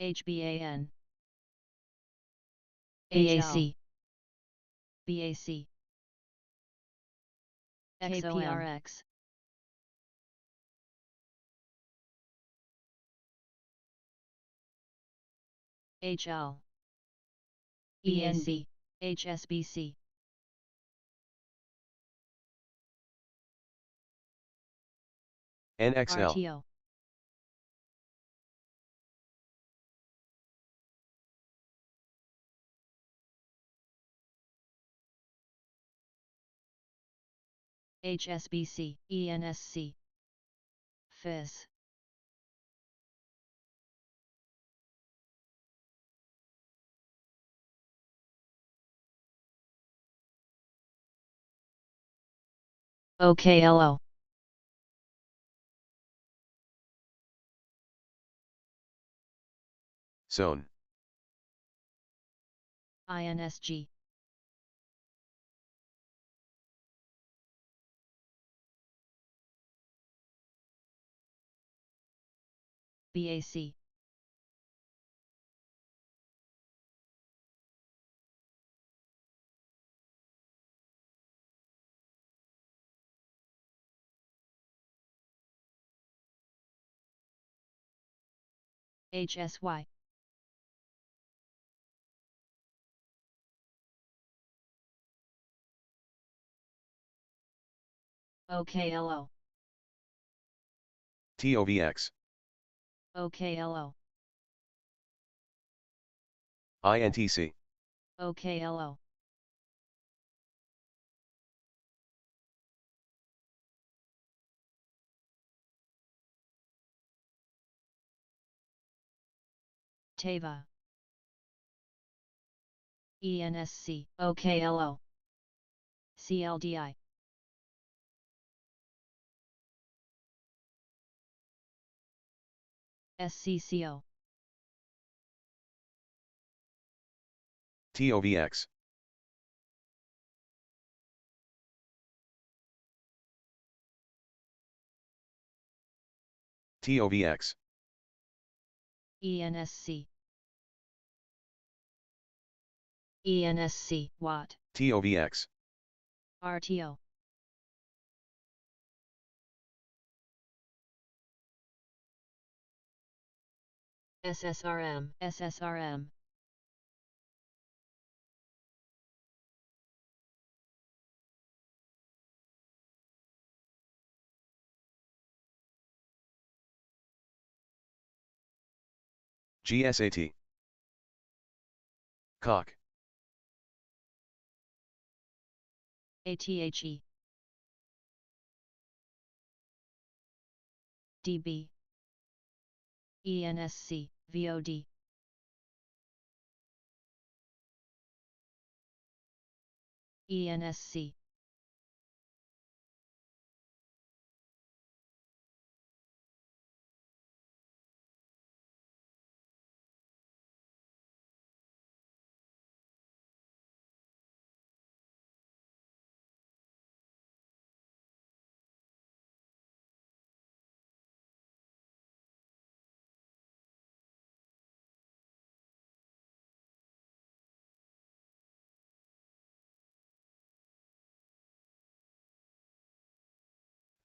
HBAN. BAC. BAC. KPRX. HL. ENB. HSBC. NXL. RTO. HSBC. ENSC. FIS. OKLO. Zone. INSG. BAC. HSY. OKLO. TOVX. OKLO. INTC. OKLO. TAVA. ENSC. OKLO. CLDI. SCCO. TOVX. TOVX. ENSC. ENSC. Watt. TOVX. RTO. SSRM. SSRM. GSAT. Cock. ATHE. DB. ENSC. VOD. ENSC.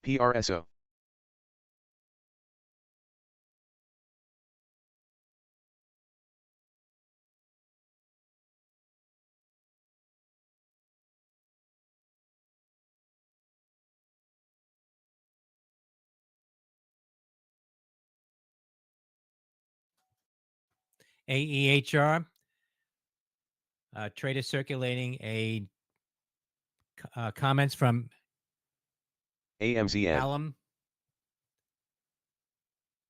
PRSO. AEHR. Trader circulating comments from AMZN. Hallam.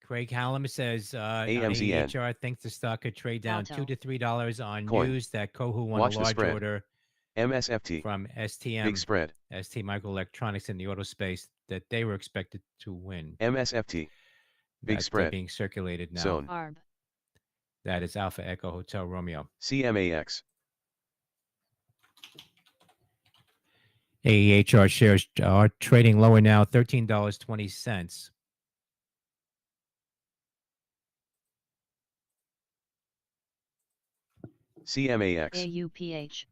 Craig Hallam says on AMZN. AEHR thinks the stock could trade down Auto. $2 to $3 on Coin. news that Kohu won Watch a the large spread. order MSFT. from STM, Big spread. ST Microelectronics in the auto space that they were expected to win. MSFT. Big That's spread. being circulated now. Zone. ARB. That is Alpha Echo Hotel Romeo. CMAX. AEHR shares are trading lower now, $13.20. CMAX. AUPH.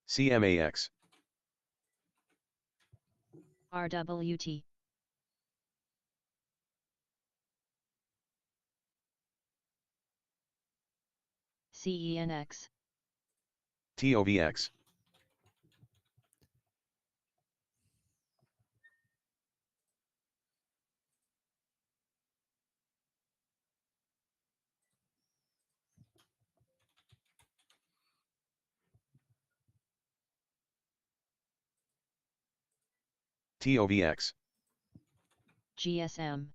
CMAX. RWT. CENX. TOVX. TOVX. GSM.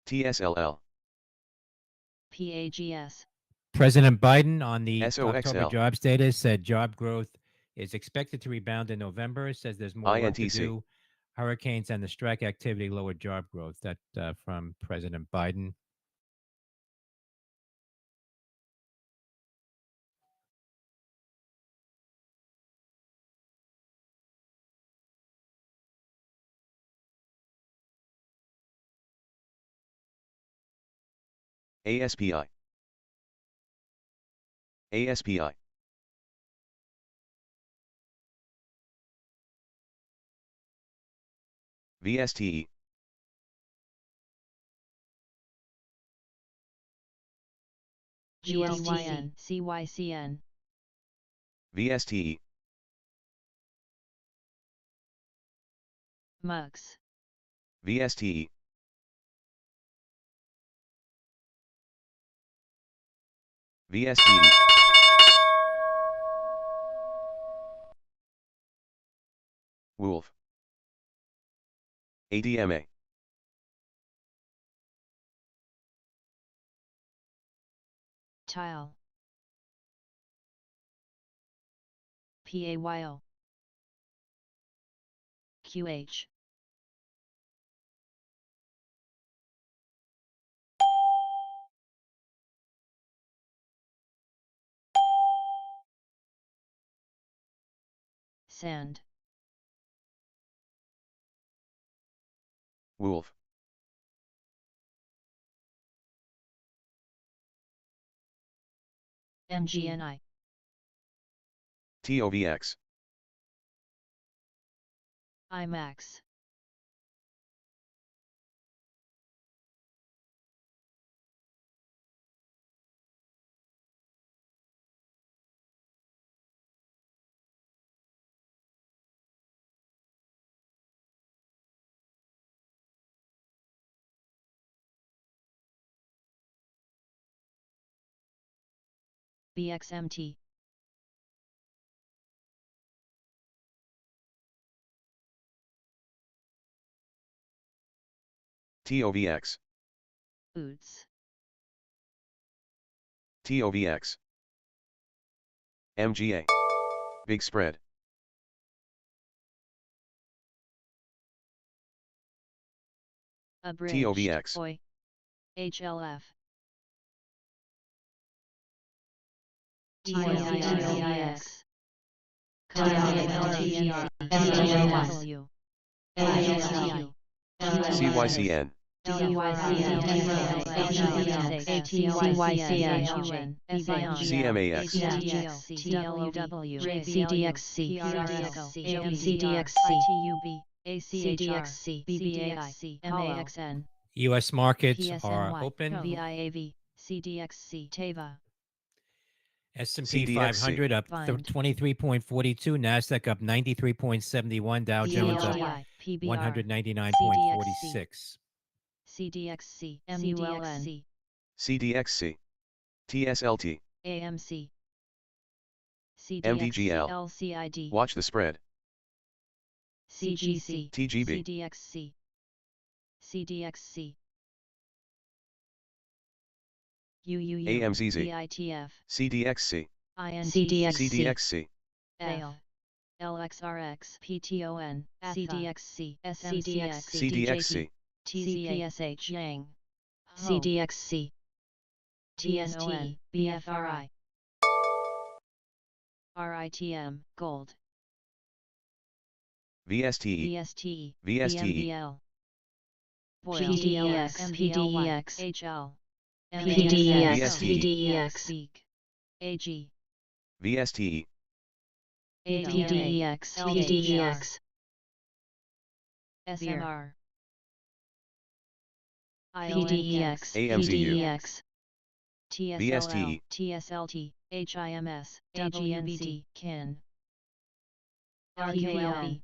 TSLL. PAGS. President Biden on the October SOXL. jobs data said job growth is expected to rebound in November. Says there's more work to INTC. do. Hurricanes and the strike activity lowered job growth. That from President Biden. ASPI. ASPI. VSTE. GLYN, CYCN, VSTE. MUX, VSTE. VSTE. Wolf. ADMA. Tile, PAYO, QH, Sand, Wolf. MGNI, TOVX. IMAX, BXMT, TOVX. Boots, TOVX. MGA. Big spread. Abridged, TOVX. OI, HLF, TOVX, CLDI, CYCN. CMAX. U.S. markets are open. VIAV, CDXC, TAVA, S&P CDXC. 500 up Find. 23.42, Nasdaq up 93.71, Dow Jones up CLDI, PBR, 199.46. CDXC, MULN, CDXC. TSLT. AMC, CDXC, MDGL. LCID, Watch the spread. CGC, TGB. CDXC, CDXC, UUU, AMZZ. VITF, CDXC. INTC, CDXC. AL, LXRX, PTON, CDXC, SMCX, CDXC. TZPSH, Yang, CDXC, TST, BFRI, RITM, Gold, VSTE. VSTE, VSTE. BMBL, PDEX, PDEX, HL, PDEX, PDEX, Speak, AG, VSTE. PDEX, PDEX, SMR, PDEX, PDEX, TSLL, TSLT, HIMS, AGNBD, KIN, RQLB,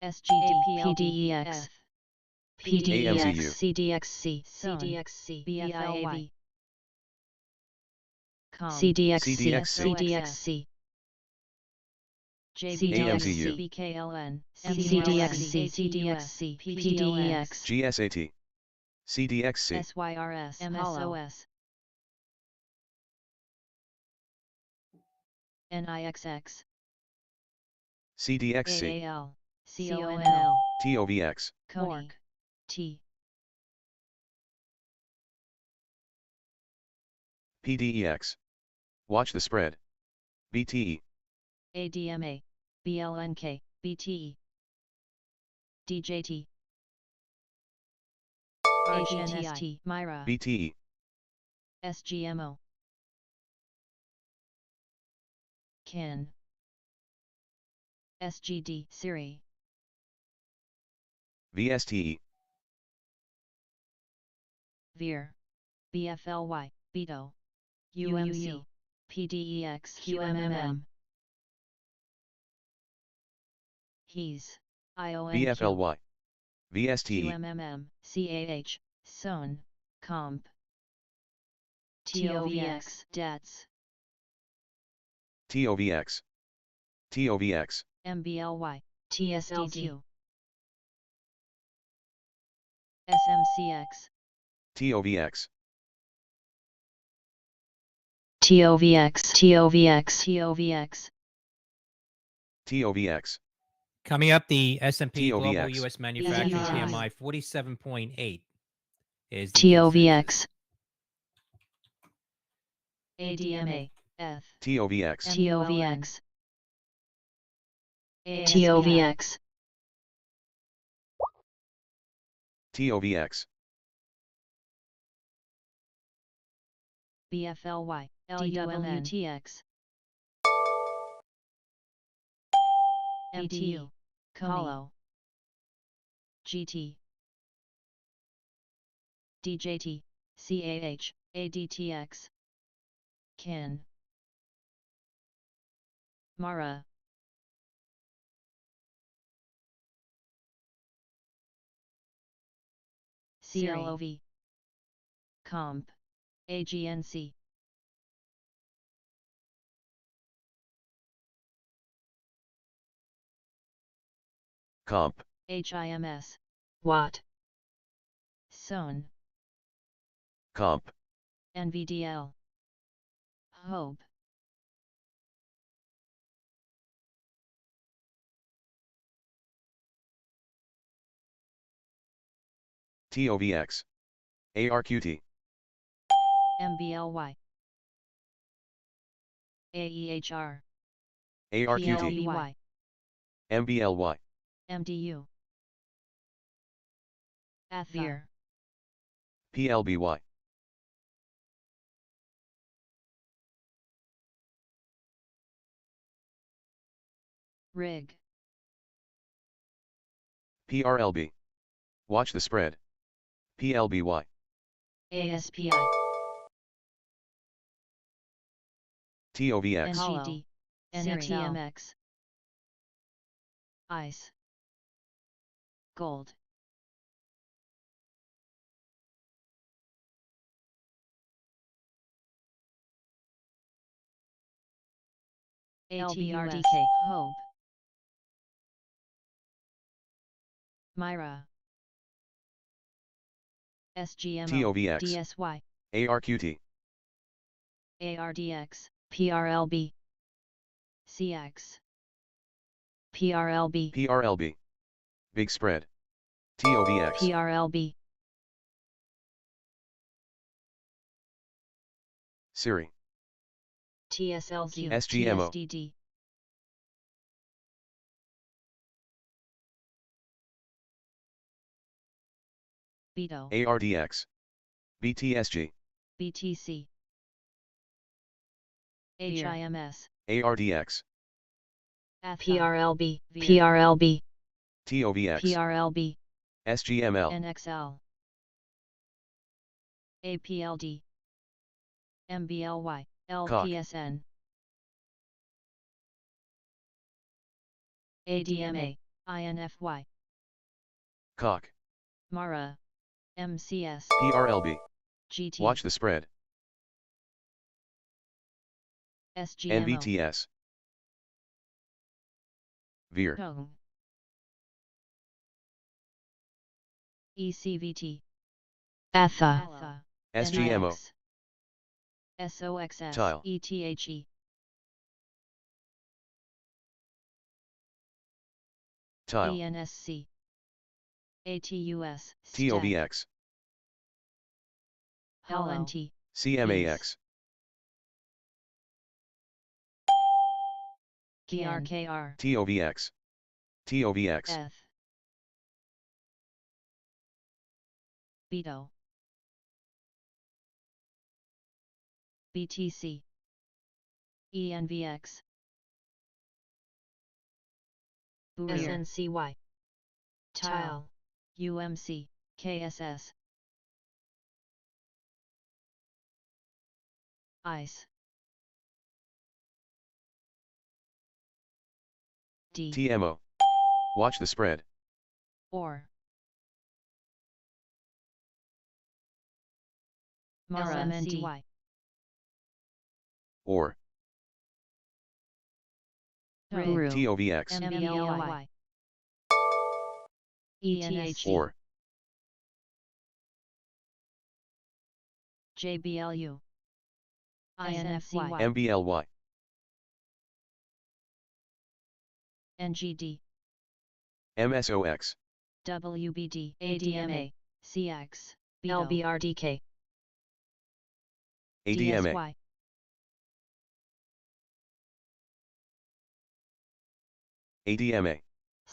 SGD, PDEX, PDEX, AMZU. CDXC, CDXC, BIAV, CDXC, CDXC, AMZU. BKLN, CDXC, CDXC, PDEX, GSAT. CDXC. SYRS, MSOS, NIXX, CDXC, AAL, CONL, TOVX, CONI, T, PDEX. Watch the spread. BTE, ADMA, BLNK, BTE, DJT, HNST, Myra, BTE, SGMO, CAN, SGD, Siri, VSTE, VIR, BFLY, BETO, UMC, PDEX, QMMM, HES, IONQ, VFLY, VSTE, QMMM, CAH, SON, COMP, TOVX, DATS, TOVX, TOVX, MBLY, TSDQ, SMCX, TOVX, TOVX, TOVX, TOVX, TOVX, Coming up, the S&P Global TOVX. U.S. Manufacturing TOVX. PMI 47.8 is the TOVX, ADMA, F, TOVX, TOVX, TOVX, TOVX, BFLY, LUMNTX, MTU, Colo, GT, DJT, CAH, ADTX, CAN, MARA, CLOV, COMP, AGNC, Comp, HIMS, Watt, SON, Comp, NVDL, HOPE, TOVX, ARQT, MBLY, AEHR, ARQT, PLBY, MBLY, MDU, ATHVIR, PLBY, RIG, PRLB. Watch the spread. PLBY, ASPI, TOVX, NGD, NXTMX, ICE, Gold, ATRDK, HOPE, Myra, SGMO, TOVX, DSY, ARQT, ARDX, PRLB, CX, PRLB, PRLB. Big spread. TOVX, PRLB, Siri, TSLQ, SGMO. TSDD, BETO, ARDX, BTSG, BTC, HIMS, ARDX, PRLB, PRLB, TOVX, PRLB, SGML, NXL, APLD, MBLY, LPSN, ADMA, INFY, COC, MARA, MCS, PRLB. GT, Watch the spread. SGMO, NVTS, VIR, CONG, ECVT, ATHA, SGMO, NIX, SOXS, Tile. ETHE, Tile. ENSC. ATUS. TOVX. LNT. CMAX. KRKR. TOVX. TOVX. F. Beto. BTC. ENVX. SNCY. Tile. UMC. KSS. ICE. D. TMO. Watch the spread. Or. SMNTY. Or. Ru. TOVX. MBLY. ETH. Or. JBLU. INFCY. MBLY. NGD. MSOX. WBD. ADMA. CX. LBRDK. ADMA. DSY. ADMA.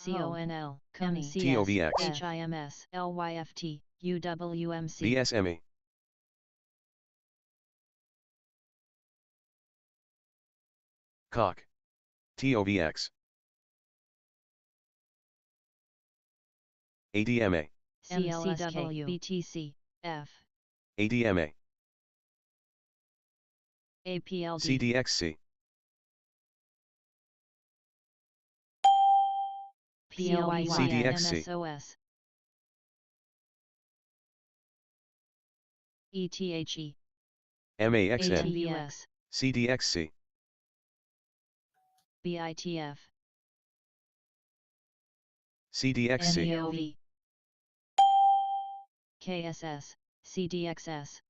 CONL. TOVX. HIMS. LYFT. UWMC. BSME. COC. TOVX. ADMA. CLSW. BTC. F. ADMA. APLD. CDXC. PLYY. CDXC. MSOS. ETHE. MAXN. ATVX. CDXC. BITF. CDXC. NEOV. KSS. CDXS.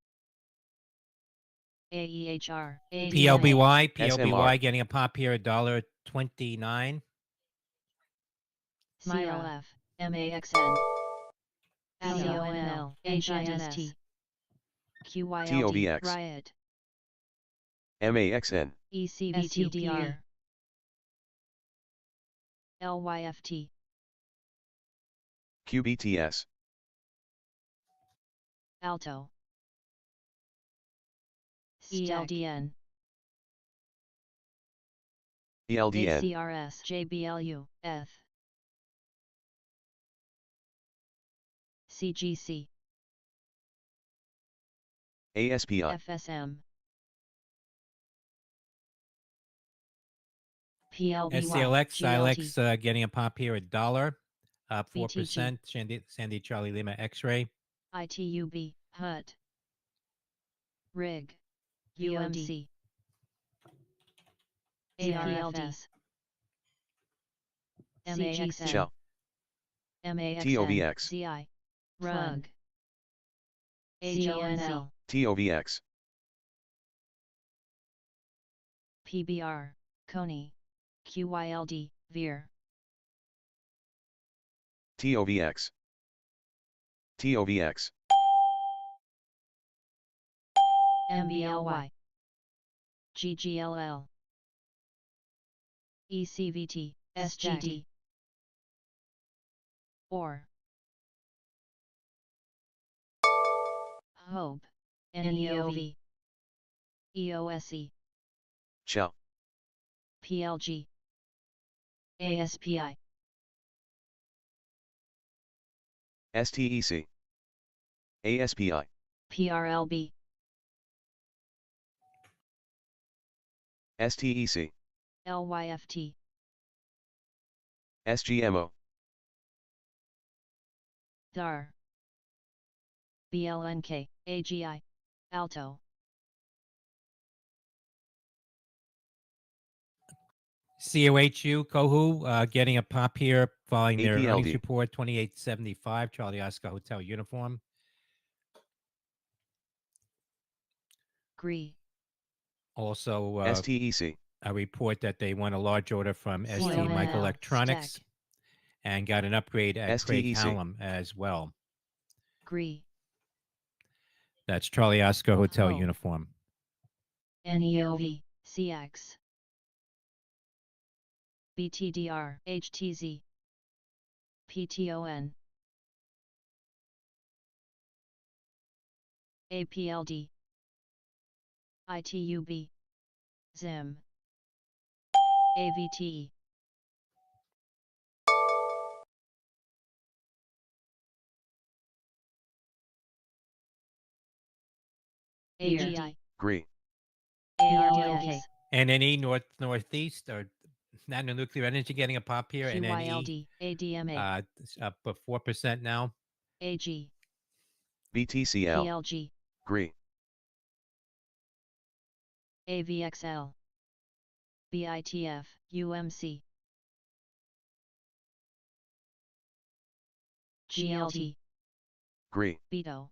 AEHR. PLBY. SMR. PLBY getting a pop here, $1.29. MYLF. MAXN. CONL. HINST. QYLD. TOVX. Riot. MAXN. ECVTDR. LYFT. QBTS. Alto. ELDN. ELDN. CRS. JBLU. F. CGC. ASPI. FSM. PLBY. SCLX, GLT. Silex getting a pop here, $1, up 4%. BTG. Sandy Charlie Lima X-ray. ITUB. HUT. RIG. UMC. ARFS. MAXN. Shell. MAXN. TOVX. ZI. RUG. AGNL. TOVX. PBR. Coney. QYLD. Veer. TOVX. TOVX. MBLY. GGLL. ECVT. SGD. Or. Hope. NEOV. EOSE. Shell. PLG. ASPI. STEC. ASPI. PRLB. STEC. LYFT. SGMO. DAR. BLNK. AGI. Alto. COHU, Kohu getting a pop here following their APLD. earnings report, 28.75, Charlie Oscar Hotel uniform. GRE. Also, STEC. a report that they won a large order from ST CONL. Microelectronics. Stack. and got an upgrade at Craig STEC. Hallam as well. GRE. That's Charlie Oscar Hotel Ho. uniform. NEOV, CX. BTDR, HTZ. PTON. APLD. ITUB. ZIM. AVTE. AGI. GRE. ARDK. NNE, Northeast, or National Nuclear Energy getting a pop here. QYLD. ADMA. Up 4% now. AG. BTCL. PLG. GRE. AVXL. BITF, UMC. GLT. GRE. BETO.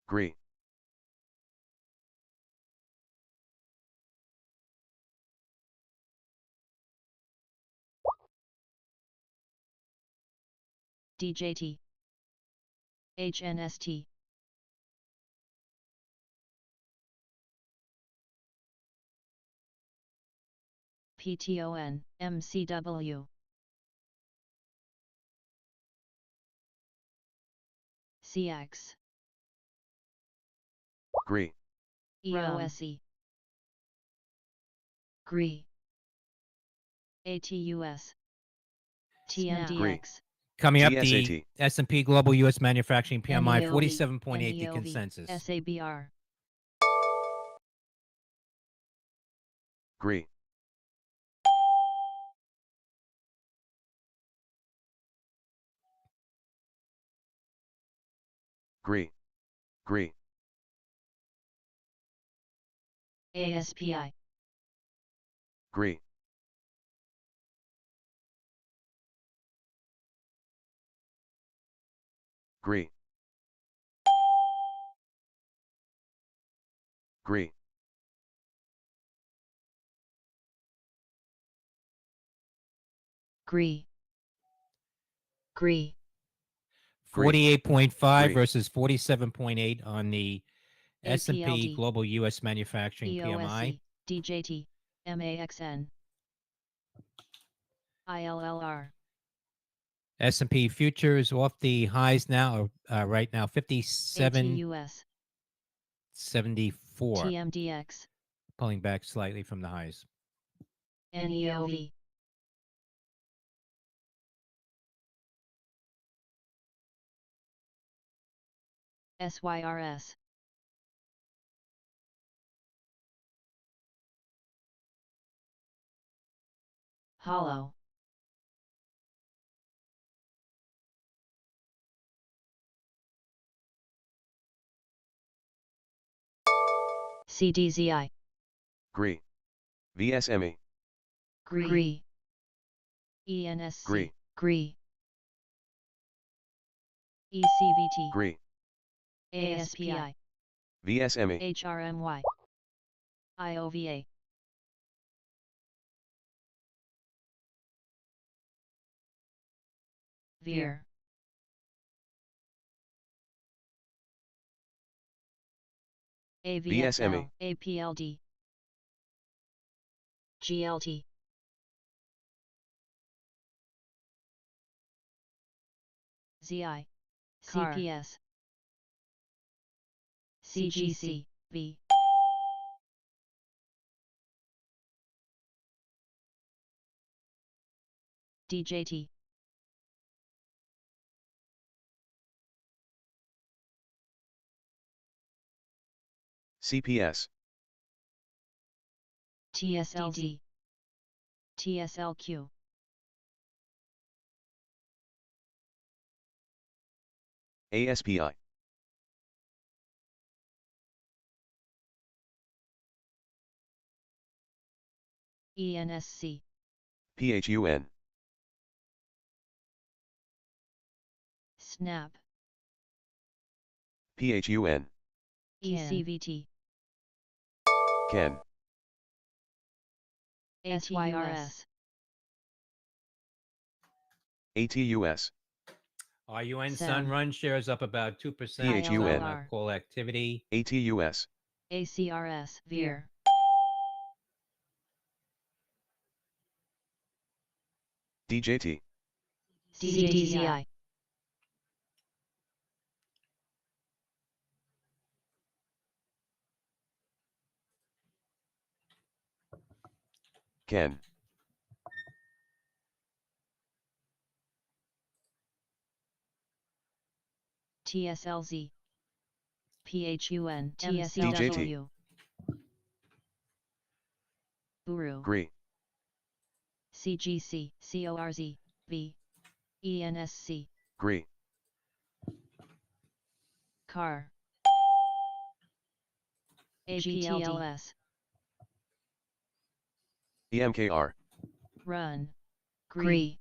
GRE. DJT. HNST. PTON, MCW. CX. GRE. EOSE. GRE. ATUS. TMDX. Coming up, GSAT. the S&P Global U.S. Manufacturing PMI, NEOV, 47.8, the NEOV, consensus. SABR. GRE. GRE. GRE. ASPI. GRE. GRE. GRE. GRE. GRE. 48.5 GRE. versus 47.8 on the S&P APLD. Global U.S. Manufacturing PMI. EOSE. DJT. MAXN. ILLR. S&P futures off the highs now, right now, 57.74. ATUS. TMDX. Pulling back slightly from the highs. NEOV. SYRS. Hollow. CDZI. GRE. VSME. GRE. ENSC. GRE. GRE. ECVT. GRE. ASPI. VSME. HRMY. IOVA. VIR. AVXL. VSME. APLD. GLT. ZI. Car. CPS. CGC. V. DJT. CPS. TSLD. TSLQ. ASPI. ENSC. PHUN. SNAP. PHUN. ECVT. Ken. SYRS. ATUS. RUN Sem. Sun Run shares up about 2% PHUN. on call activity. ATUS. ACRS. Veer. DJT. CDZI. Ken. TSLZ. PHUN. DJT. TSLW. Buru. GRI. CGC. CORZ. V. ENSC. GRI. CAR. APLS. EMKR. Run. GRI.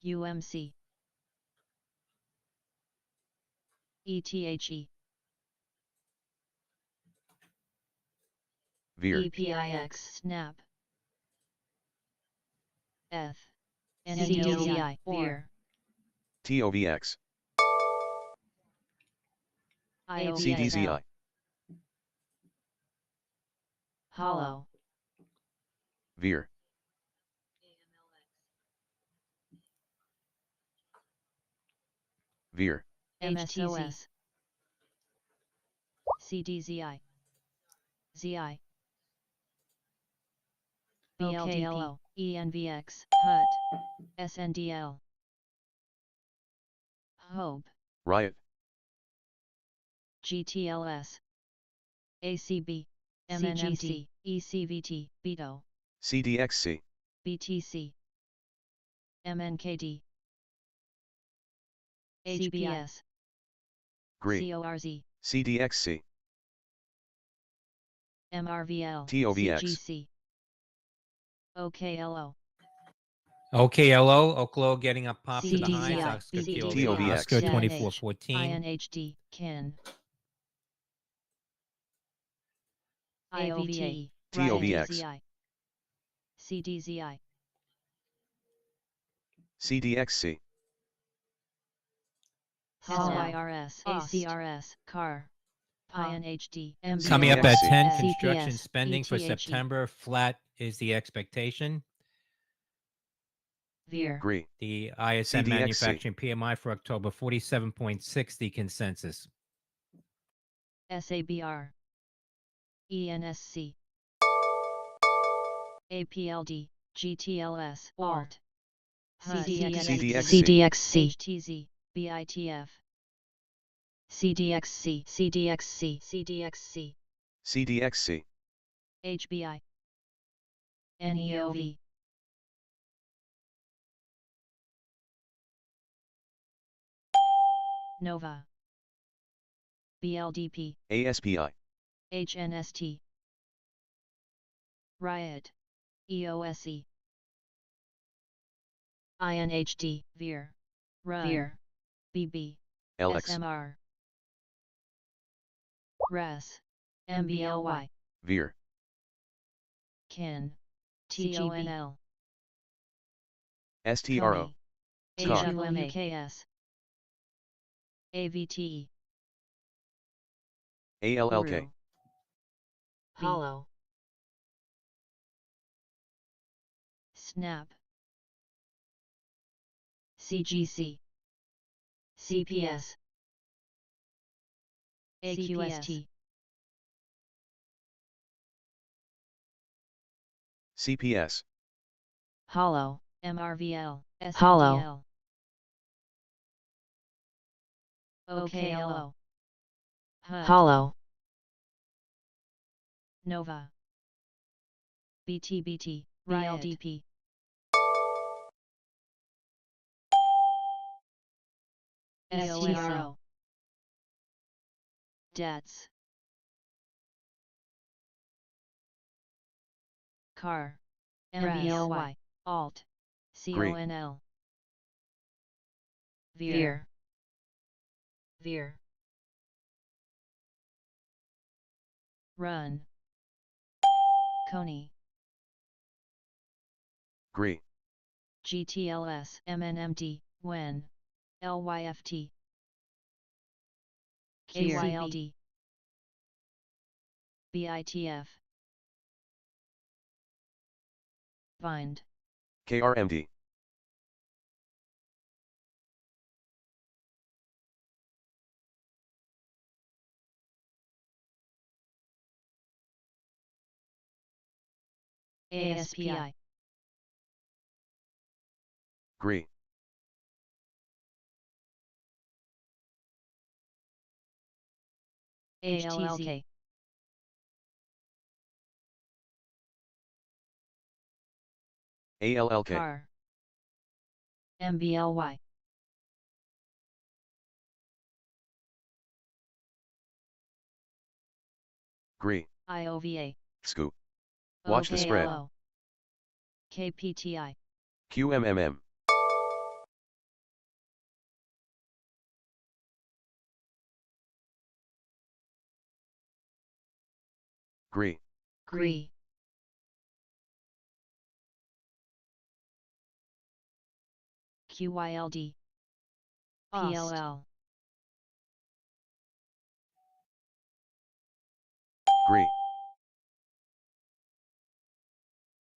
UMC. ETHE. Veer. EPIX. Snap. Eth. CDZI. Veer. TOVX. CDZI. Hollow. Veer. Veer. HTZ. CDZI. ZI. BLDP. ENVX. HUT. SNDL. Hope. Riot. GTLS. ACB. MNMC. ECVT. BETO. CDXC. BTC. MNKD. HBS. GRI. CORZ. CDXC. MRVL. TOVX. CGC. OKLO. OKLO, Oklo getting up pop to the highs. CDZI. Oscar killed TOVX. Oscar ZNH. 2414. INHD. KIN. IOVA. TOVX. CDZI. CDXC. SYRS. ACRS. CAR. INHD. Coming up at 10, CPS, construction spending for ETHE. September. Flat is the expectation. Veer. GRI. The ISM CDXC. manufacturing PMI for October, 47.6, the consensus. SABR. ENSC. APLD. GTLS. ALT. CDXC. CDXC. HTZ. BITF. CDXC. CDXC. CDXC. CDXC. HBI. NEOV. Nova. BLDP. ASPI. HNST. Riot. EOSE. INHD. Veer. Run. Veer. BB. LX. SMR. RES. MBLY. Veer. KIN. TONL. STRO. SCAR. HUMAKS. AVTE. ALLK. Hollow. Snap. CGC. CPS. AQST. CPS. Hollow. MRVL. Hollow. OKLO. Hollow. Nova. BTBT. BLDP. STRO. Debts. CAR. MBLY. ALT. CONL. Veer. Veer. Run. Coney. Gree. GTLS MNMD, when, LYFT, KYLD, BITF, Bind, KRMD. ASPI, Gree. HTZK, ALLK. Car, MBLY, Gree. IOVA, Scoop. Watch the spread. OKLO, KPTI, QMMM. Gree. GRE, QYLD, PLL, Gree.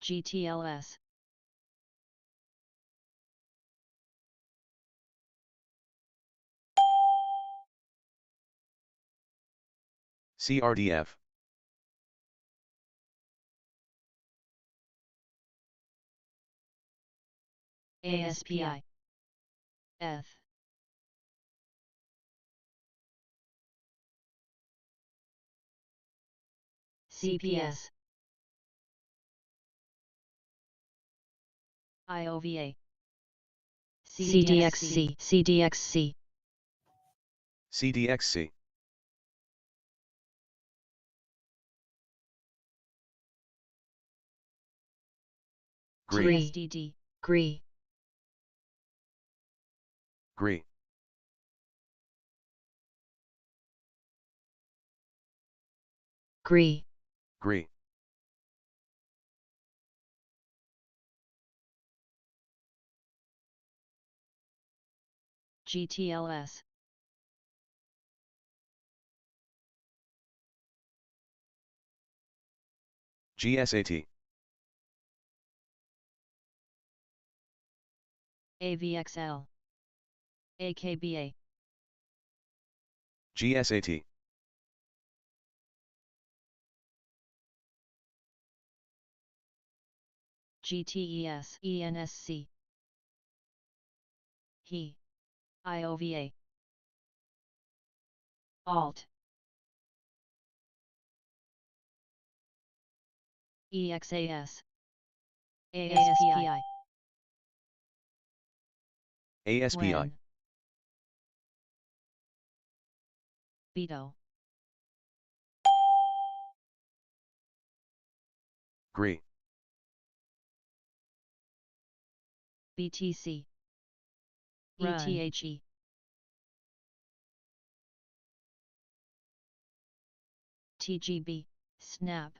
GTLS, CRDF. ASPI, F, CPS, IOVA, CDXC, CDXC, CDXC. Gree. GSDD, GRE, Gree. GRE, Gree. GTLS, GSAT. AVXL, AKBA, GSAT. GTES, ENSC, HE, IOVA, ALT, EXAS, ASPI, ASPI. when, BETO, Gree. BTC, Run. ETHE, TGB, Snap,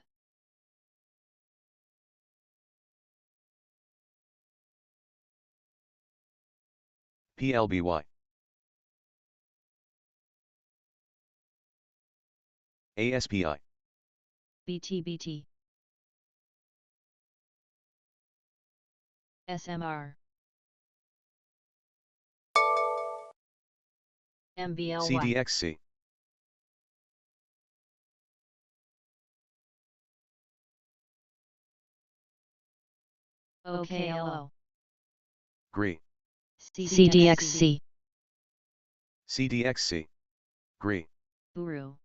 PLBY. ASPI. BTBT, SMR, MBLY, CDXC. OKLO, Gree. CDXC, CDXC. Gree. Buru,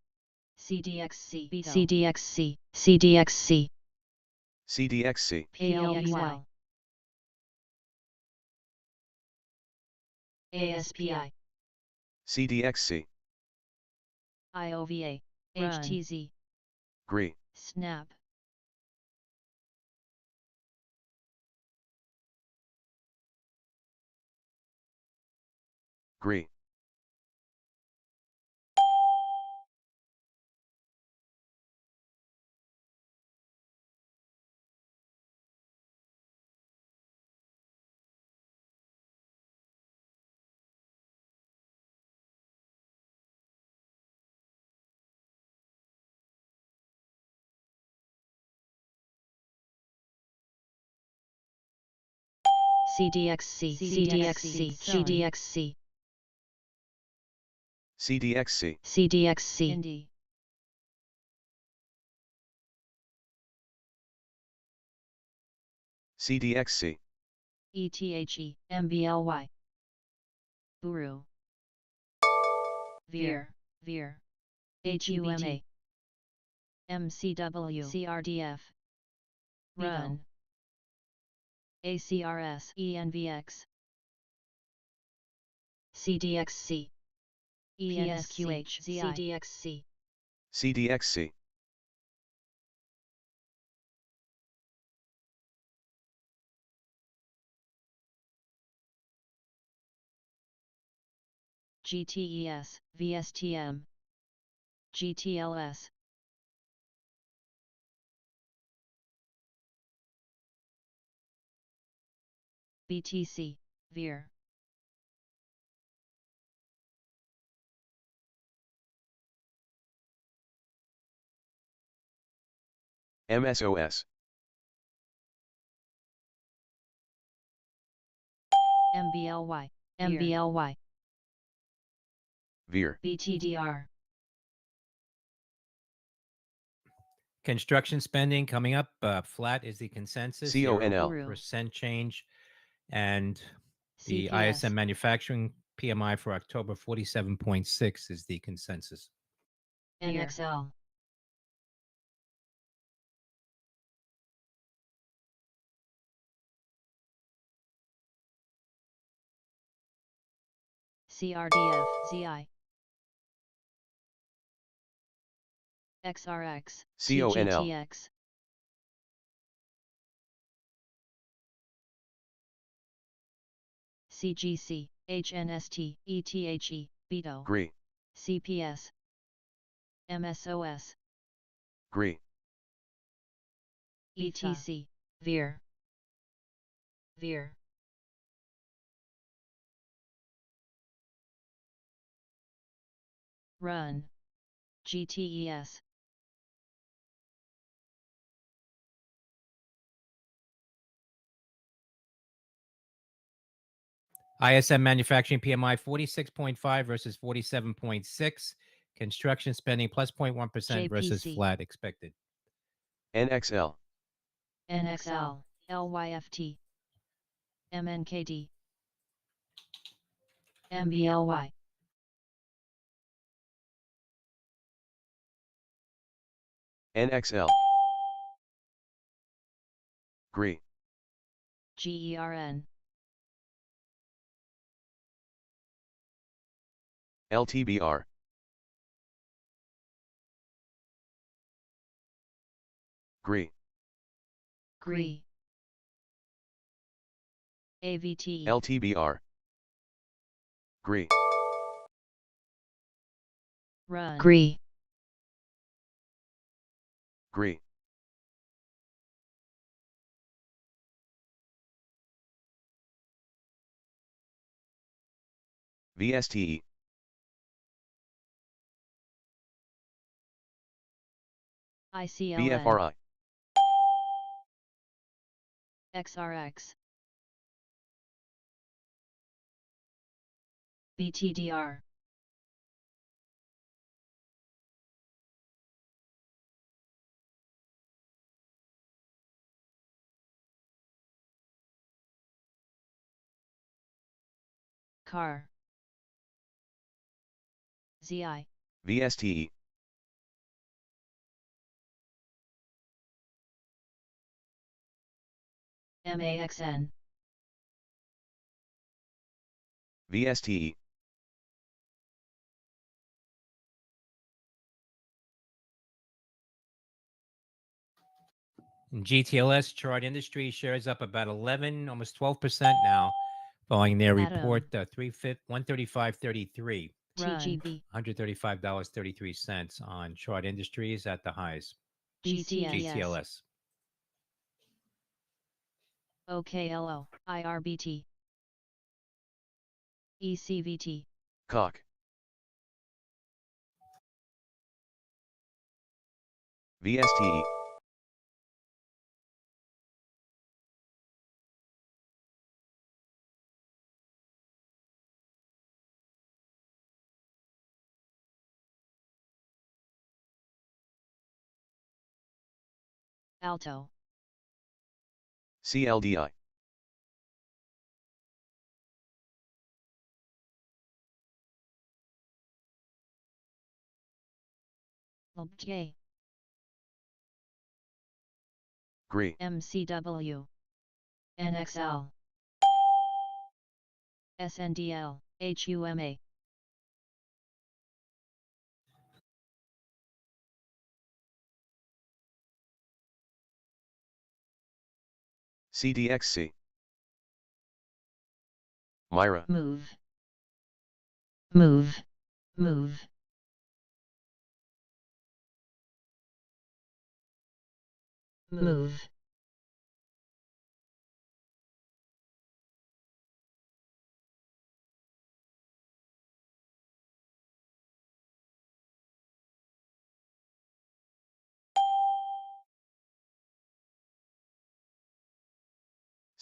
CDXC, CDXC, CDXC, CDXC. PLBY, ASPI, CDXC. IOVA, Run. HTZ, Gree. Snap, Gree. CDXC, CDXC, CDXC, CDXC, CDXC, INDO, CDXC, ETHE, MBLY, Buru, VIR, VIR, HUMA, MCW, CRDF, RUN, ACRS, ENVX, CDXC, ENSQH, CDXC, CDXC, GTES, VSTM, GTLS, BTC, VIR, MSOS, MBLY, MBLY, VIR, BTDR, Construction spending coming up. Flat is the consensus. CONL, 0% change. And the CPS, ISM manufacturing PMI for October 47.6 is the consensus. NXL, CRDF, ZI, XRX, CONL, TGTX, CGC, HNST, ETHE, BETO, GRI, CPS, MSOS, GRI, ETC, VIR, VIR, RUN, GTES, ISM manufacturing PMI 46.5 versus 47.6. Construction spending plus 0.1% versus JPC, flat expected. NXL, NXL, LYFT, MNKD, MBLY, NXL, GRI, GERN, LTBR, GRI, GRI, AVT, LTBR, GRI, RUN, GRI, GRI, VSTE, ICLN, BFRI, XRX, BTDR, CAR, ZI, VSTE, MAXN, VSTE, GTLS chart industry shares up about 11, almost 12% now, following their Atom, report 135.33. TGB, $135.33 on chart industries at the highs. GCS, GTLS. OKLO, IRBT, ECVT, COC, VSTE, Alto. CLDI. LBJ. GRI. MCW. NXL. SNDL. HUMA. CDXC. Myra. Move. Move. Move. Move.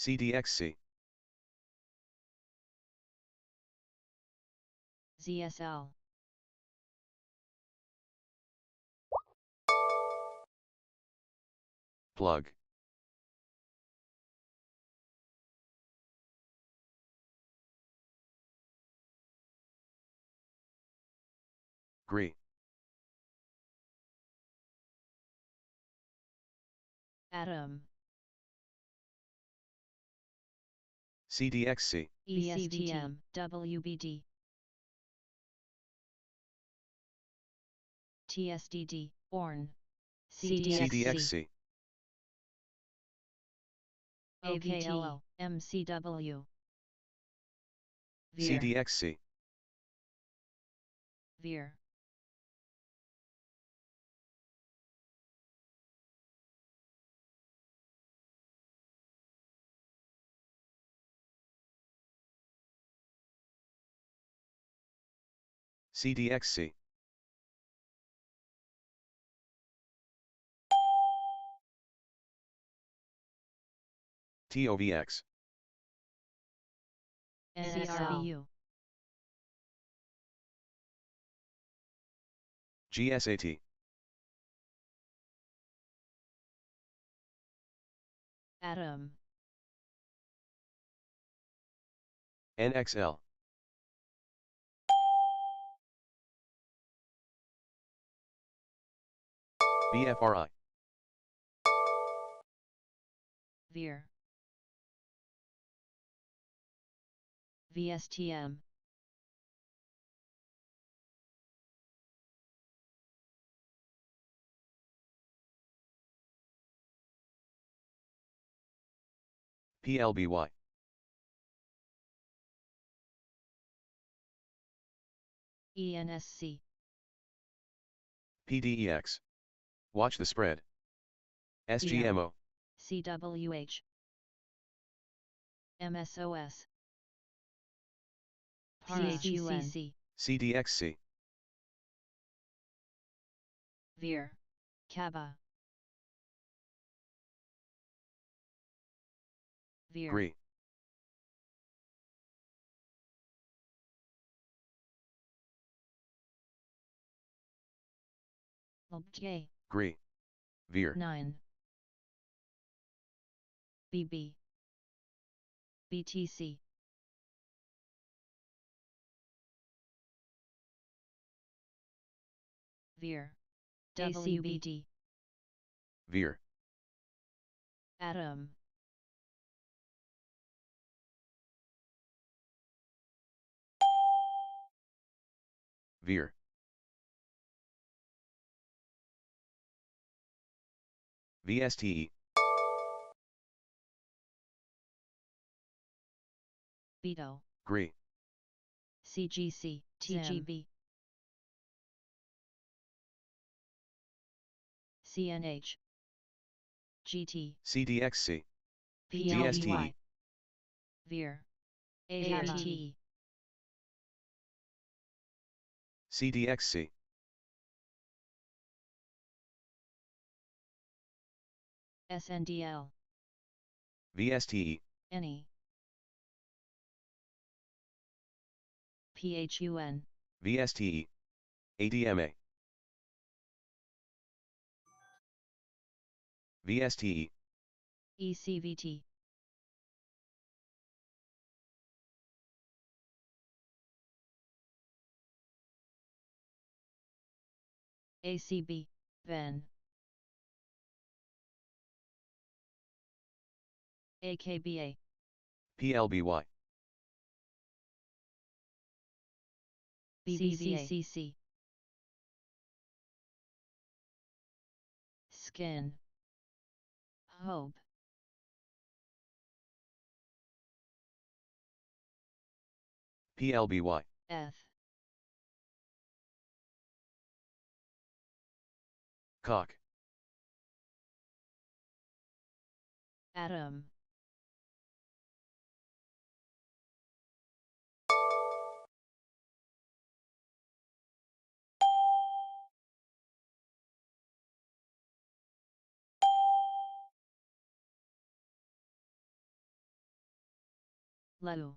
CDXC. ZSL. Plug. GRI. Atom. CDXC. ECTM. WBD. TSDD. ORN. CDXC. AVTO. MCW. Veer. CDXC. Veer. CDXC. TOVX. NCRBU. GSAT. Atom. NXL. BFRI. Veer. VSTM. PLBY. ENSC. PDEX. Watch the spread. SGMO. CWH. MSOS. PHUN. CDXC. Veer. Kaba. Veer. GRI. LJ. GRI. Veer. 9. BB. BTC. Veer. WBD. Veer. Atom. Veer. VSTE. Beto. GRI. CGC. TGB. CNH. GT. CDXC. PLBY. DSTE. Veer. ARTE. CDXC. SNDL. VSTE. Any. PHUN. VSTE. ADMA. VSTE, ECVT, ACB, VEN, AKBA, PLBY, BBVACC, Skin, Hope, PLBY, F, Cock, Atom, Leu,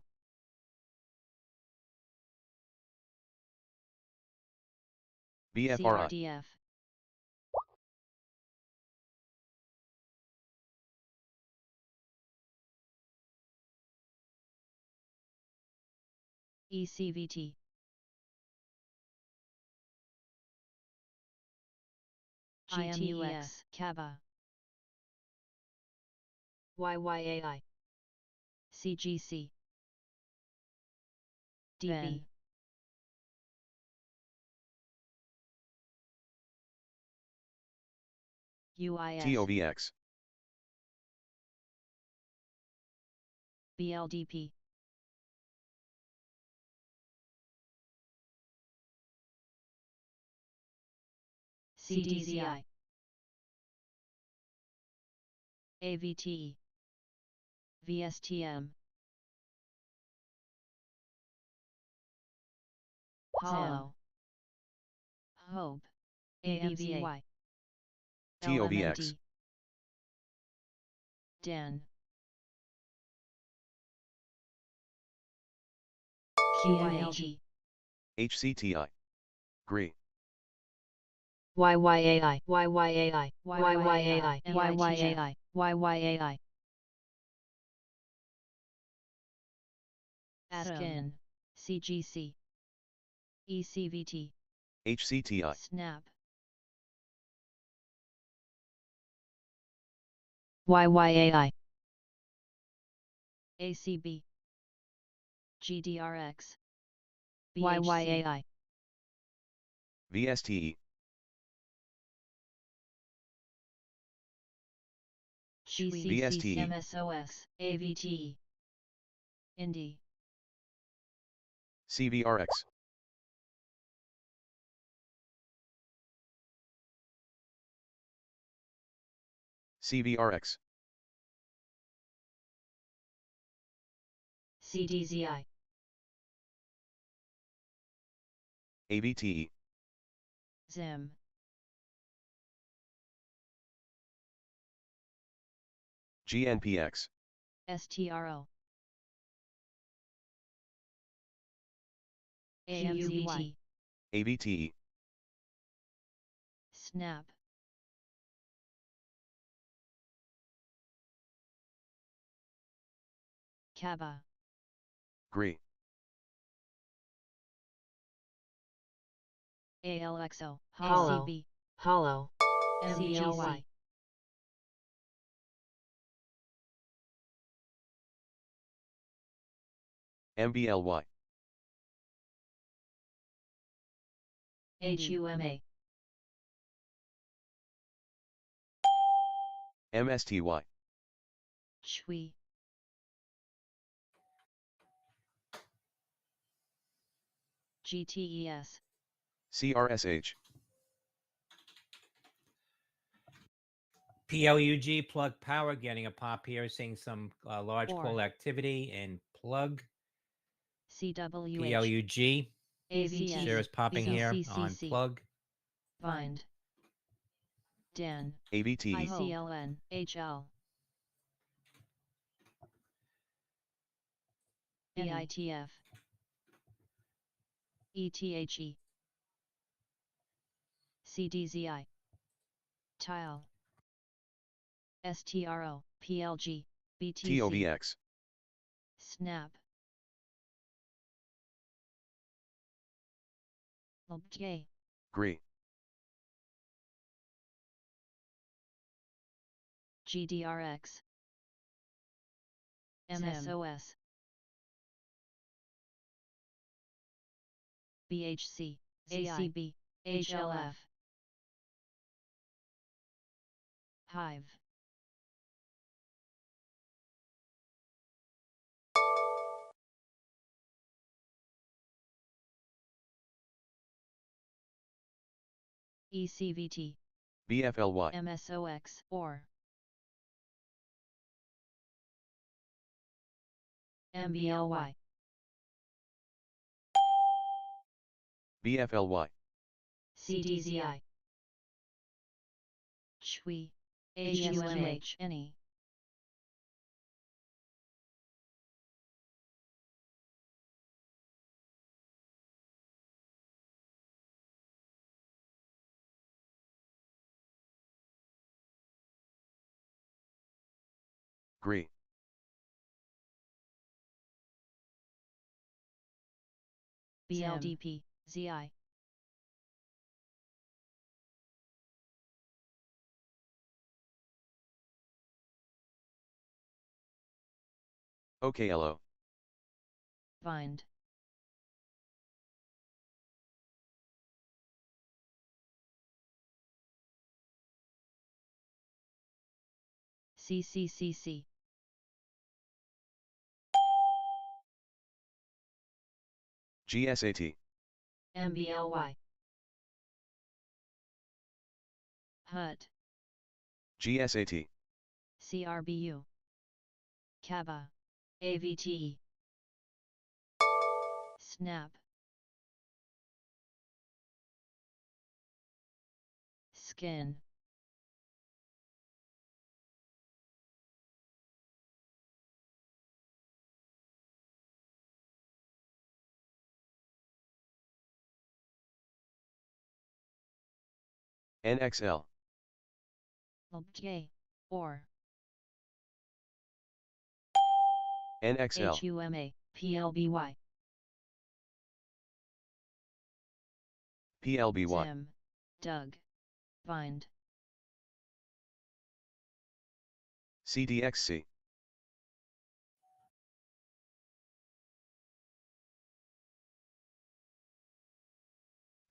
BFRI, CRDF, ECVT, GTUX, CABA, YYAI, CGC, DB, UIS, TOVX, BLDP, CDZI, AVTE, VSTM, Hollow, Hope, ABVY, TOVX, LMND, DAN, QYLG, HCTI, GRE, YYAI, YYAI, YYAI, YYAI, YYAI, Skin, CGC, ECVT, HCTI, Snap, YYAI, ACB, GDRX, YYAI, VSTE, GCC, MSOX, AVTE, Indie, CVRX, CVRX, CDZI, AVTE, ZIM, GNPX, STRO, AMZY, AVTE, Snap, CABA, GRE, ALXO, Hollow, ACB, Hollow, MBLY, MBLY, HUMA, MSTY, Chui, GTES, CRSH, PLUG, plug power, getting a pop here, seeing some large Or. call activity in plug. CWH, PLUG, AVT, shares popping here on CCC, plug. Find, DAN, AVTE, ICLN, HL, EITF, ETHE, CDZI, Tile, STRO, PLG, BTC. TOVX. Snap. LBJ. GRI. GDRX. MSOS. BHC, ACB, HLF. Hive. ECVT. BFLY. MSOX, or MBLY. BFLY. CDZI. CHWI. HUMH. Any. GRI. BLDP, ZI. OKLO. Bind. CCCC. GSAT. MBLY. HUT. GSAT. CRBU. CABA. AVTE. Snap. Skin. NXL. LBJ, or NXL. HUMA, PLBY. PLBY. Tim. Doug. Bind. CDXC.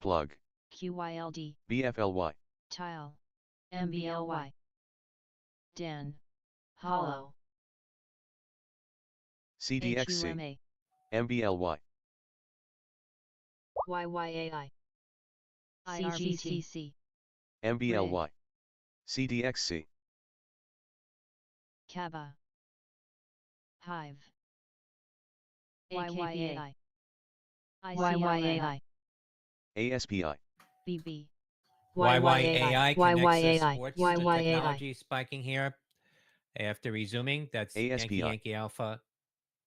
Plug. QYLD. BFLY. Tile. MBLY. Den. Hollow. CDXC. HUMA. MBLY. YYAI. CGCC. MBLY. CDXC. CABA. Hive. YYAI. YYAI. ASPI. BB. YYAI connects the YYAI. sports to YYAI. technology spiking here after resuming. That's ASPI. Yankee Alpha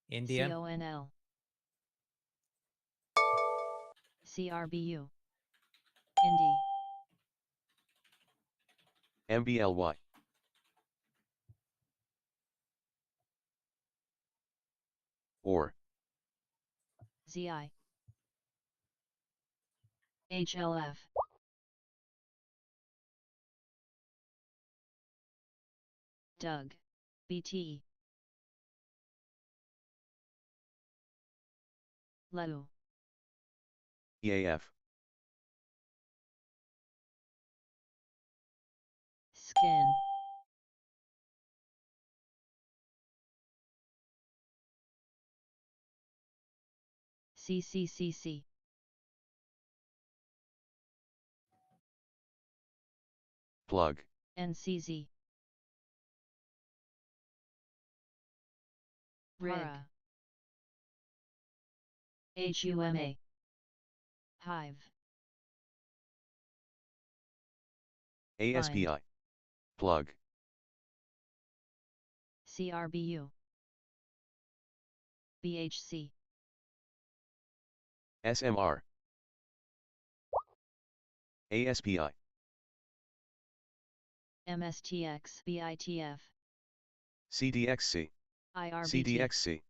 India. CONL. CRBU. Indy. MBLY. Or. ZI. HLF. Doug. BT. Leu. EAF. Skin. CCCC. Plug. NCZ. Para. HUMA. Hive. ASPI. Plug. CRBU. BHC. SMR. ASPI. MSTX, BITF, CDXC, IRBT, CDXC,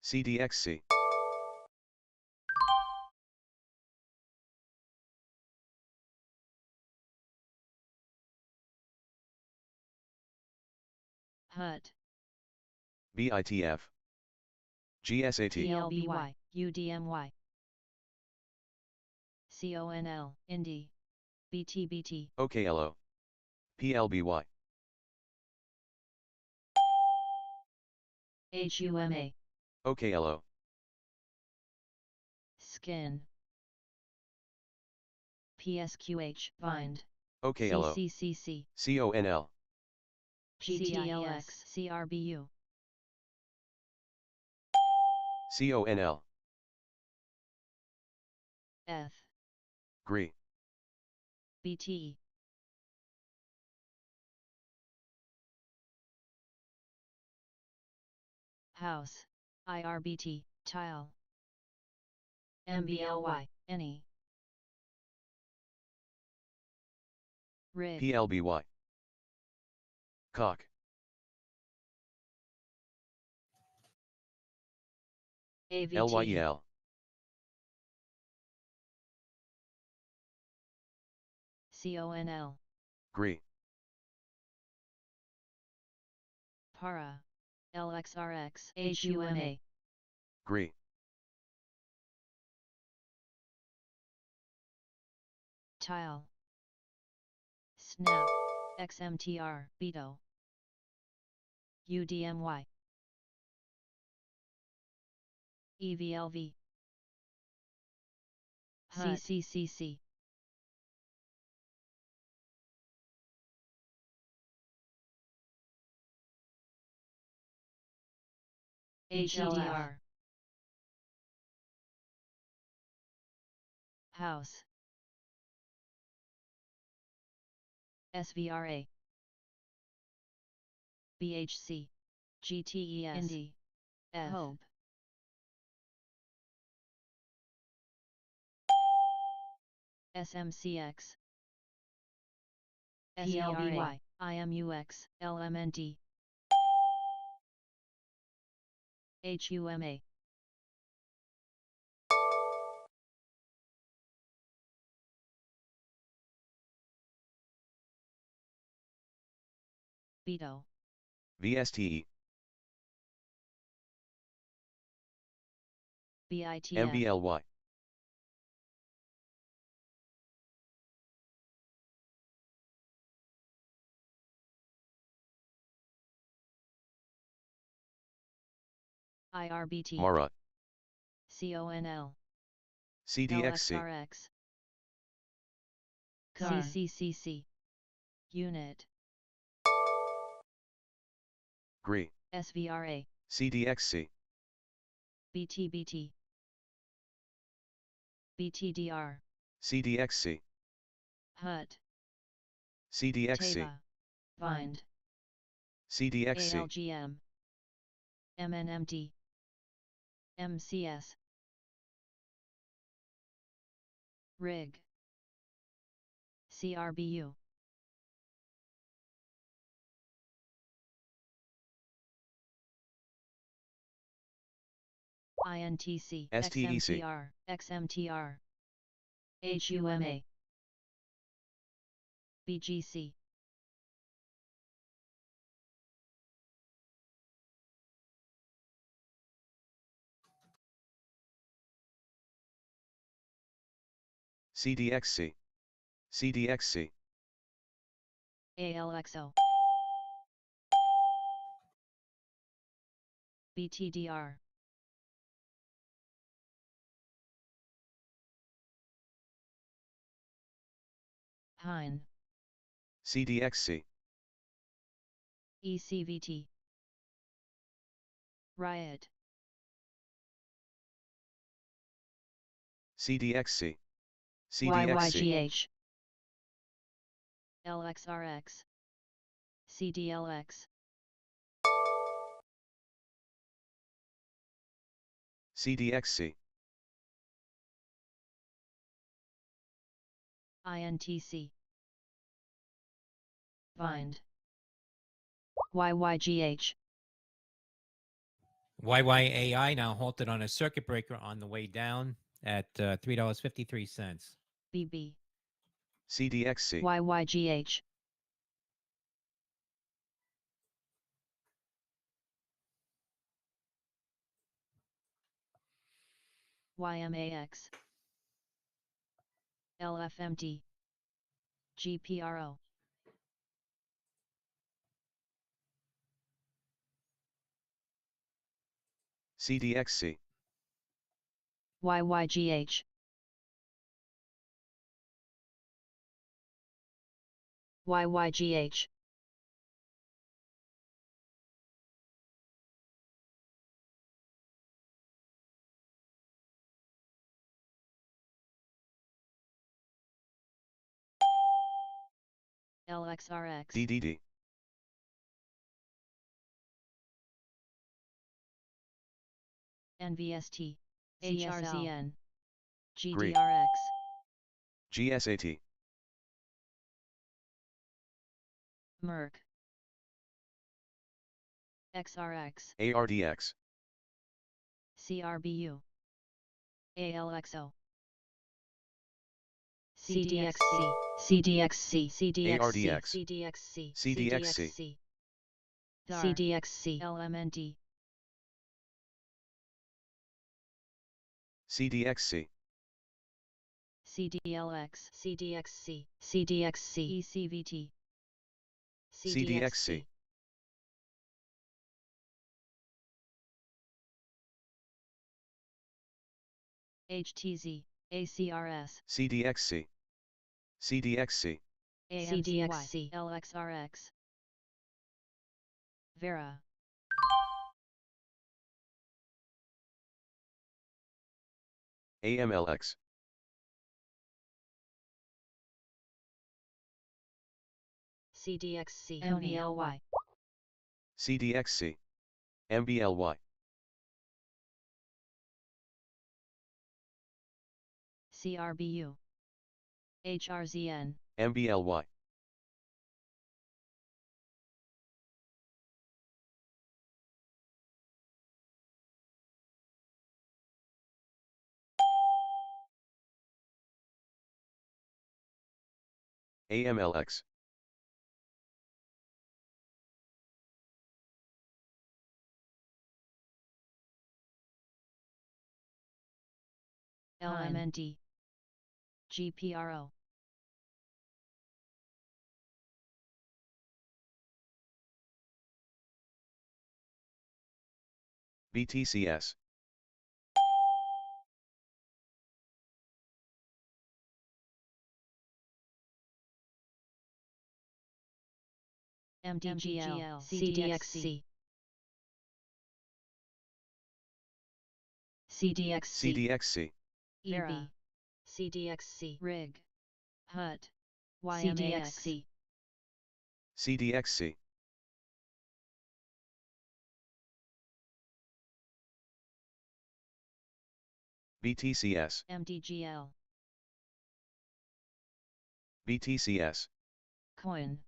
CDXC, HUT, BITF, GSAT, PLBY, UDMY, CONL, INDI, BTBT, OKLO, PLBY, HUMA, OKLO, Skin, PSQH, Bind, OKLO, CCCC, CONL, GTLX, CRBU, CONL, F, GRI, BTE, House, IRBT, Tile, MBLY, Any, Rig, PLBY, Cock, AVT, LYEL, CONL, GRI, Para, LXRX, HUMA, GRI, Tile, Snap, XMTR, Beto, UDMY, EVLV, HUT, CCCC, HDR, House, SVRA, BHC, GTES, Indy, F, Hope, SMCX, SERY, IMUX, LMNT, HUMA, Beto, VSTE, BITF, MBLY, IRBT, MARA, CONL, CDXC, LXRX, CAR, CCCC, Unit, GRI, SVRA, CDXC, BTBT, BTDR, CDXC, HUT, CDXC, TAVA, Bind, CDXC, ALGM, MNMT, MCS, RIG, CRBU, INTC, STEC, XMTR, XMTR, HUMA, BGC, CDXC, CDXC, ALXO, BTDR, PHUN, CDXC, ECVT, Riot, CDXC, CDXC, YYGH, LXRX, CDLX, CDXC, INTC. Bind. YYGH. YYAI now halted on a circuit breaker on the way down at $3.53. BB. CDXC. YYGH. YMAX. LFMT. GPRO. CDXC. YYGH. YYGH. LXRX. DDD. NVST. CSL. HRZN. Greek. GDRX. GSAT. Merck. XRX. ARDX. CRBU. ALXO. CDXC. CDXC. CDXC. ARDX. CDXC. CDXC. CDXC. LMND. CDXC. CDLX. CDXC. CDXC. ECVT. CDXC. HTZ. ACRS. CDXC. CDXC. CDXC. LXRX. Vera. AMLX. CDXC. MBLY. CDXC. MBLY. CRBU. HRZN. MBLY. AMLX. LMND. GPRO. BTCS. MDGL. CDXC. CDXC. CDXC. EB. CDXC. RIG. HUT. YMAXC. CDXC. BTCS. MDGL. BTCS. Coin.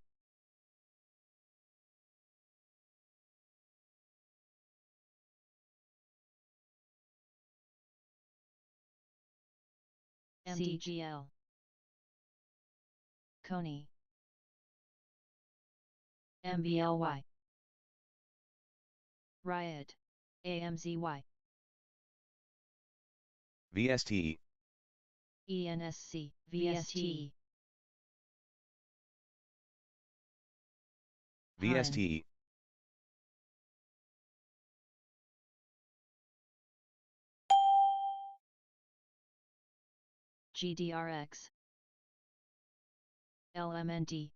MDGL. Coney. MBLY. Riot. AMZY. VSTE. ENSC. VSTE. VSTE. GDRX. LMND.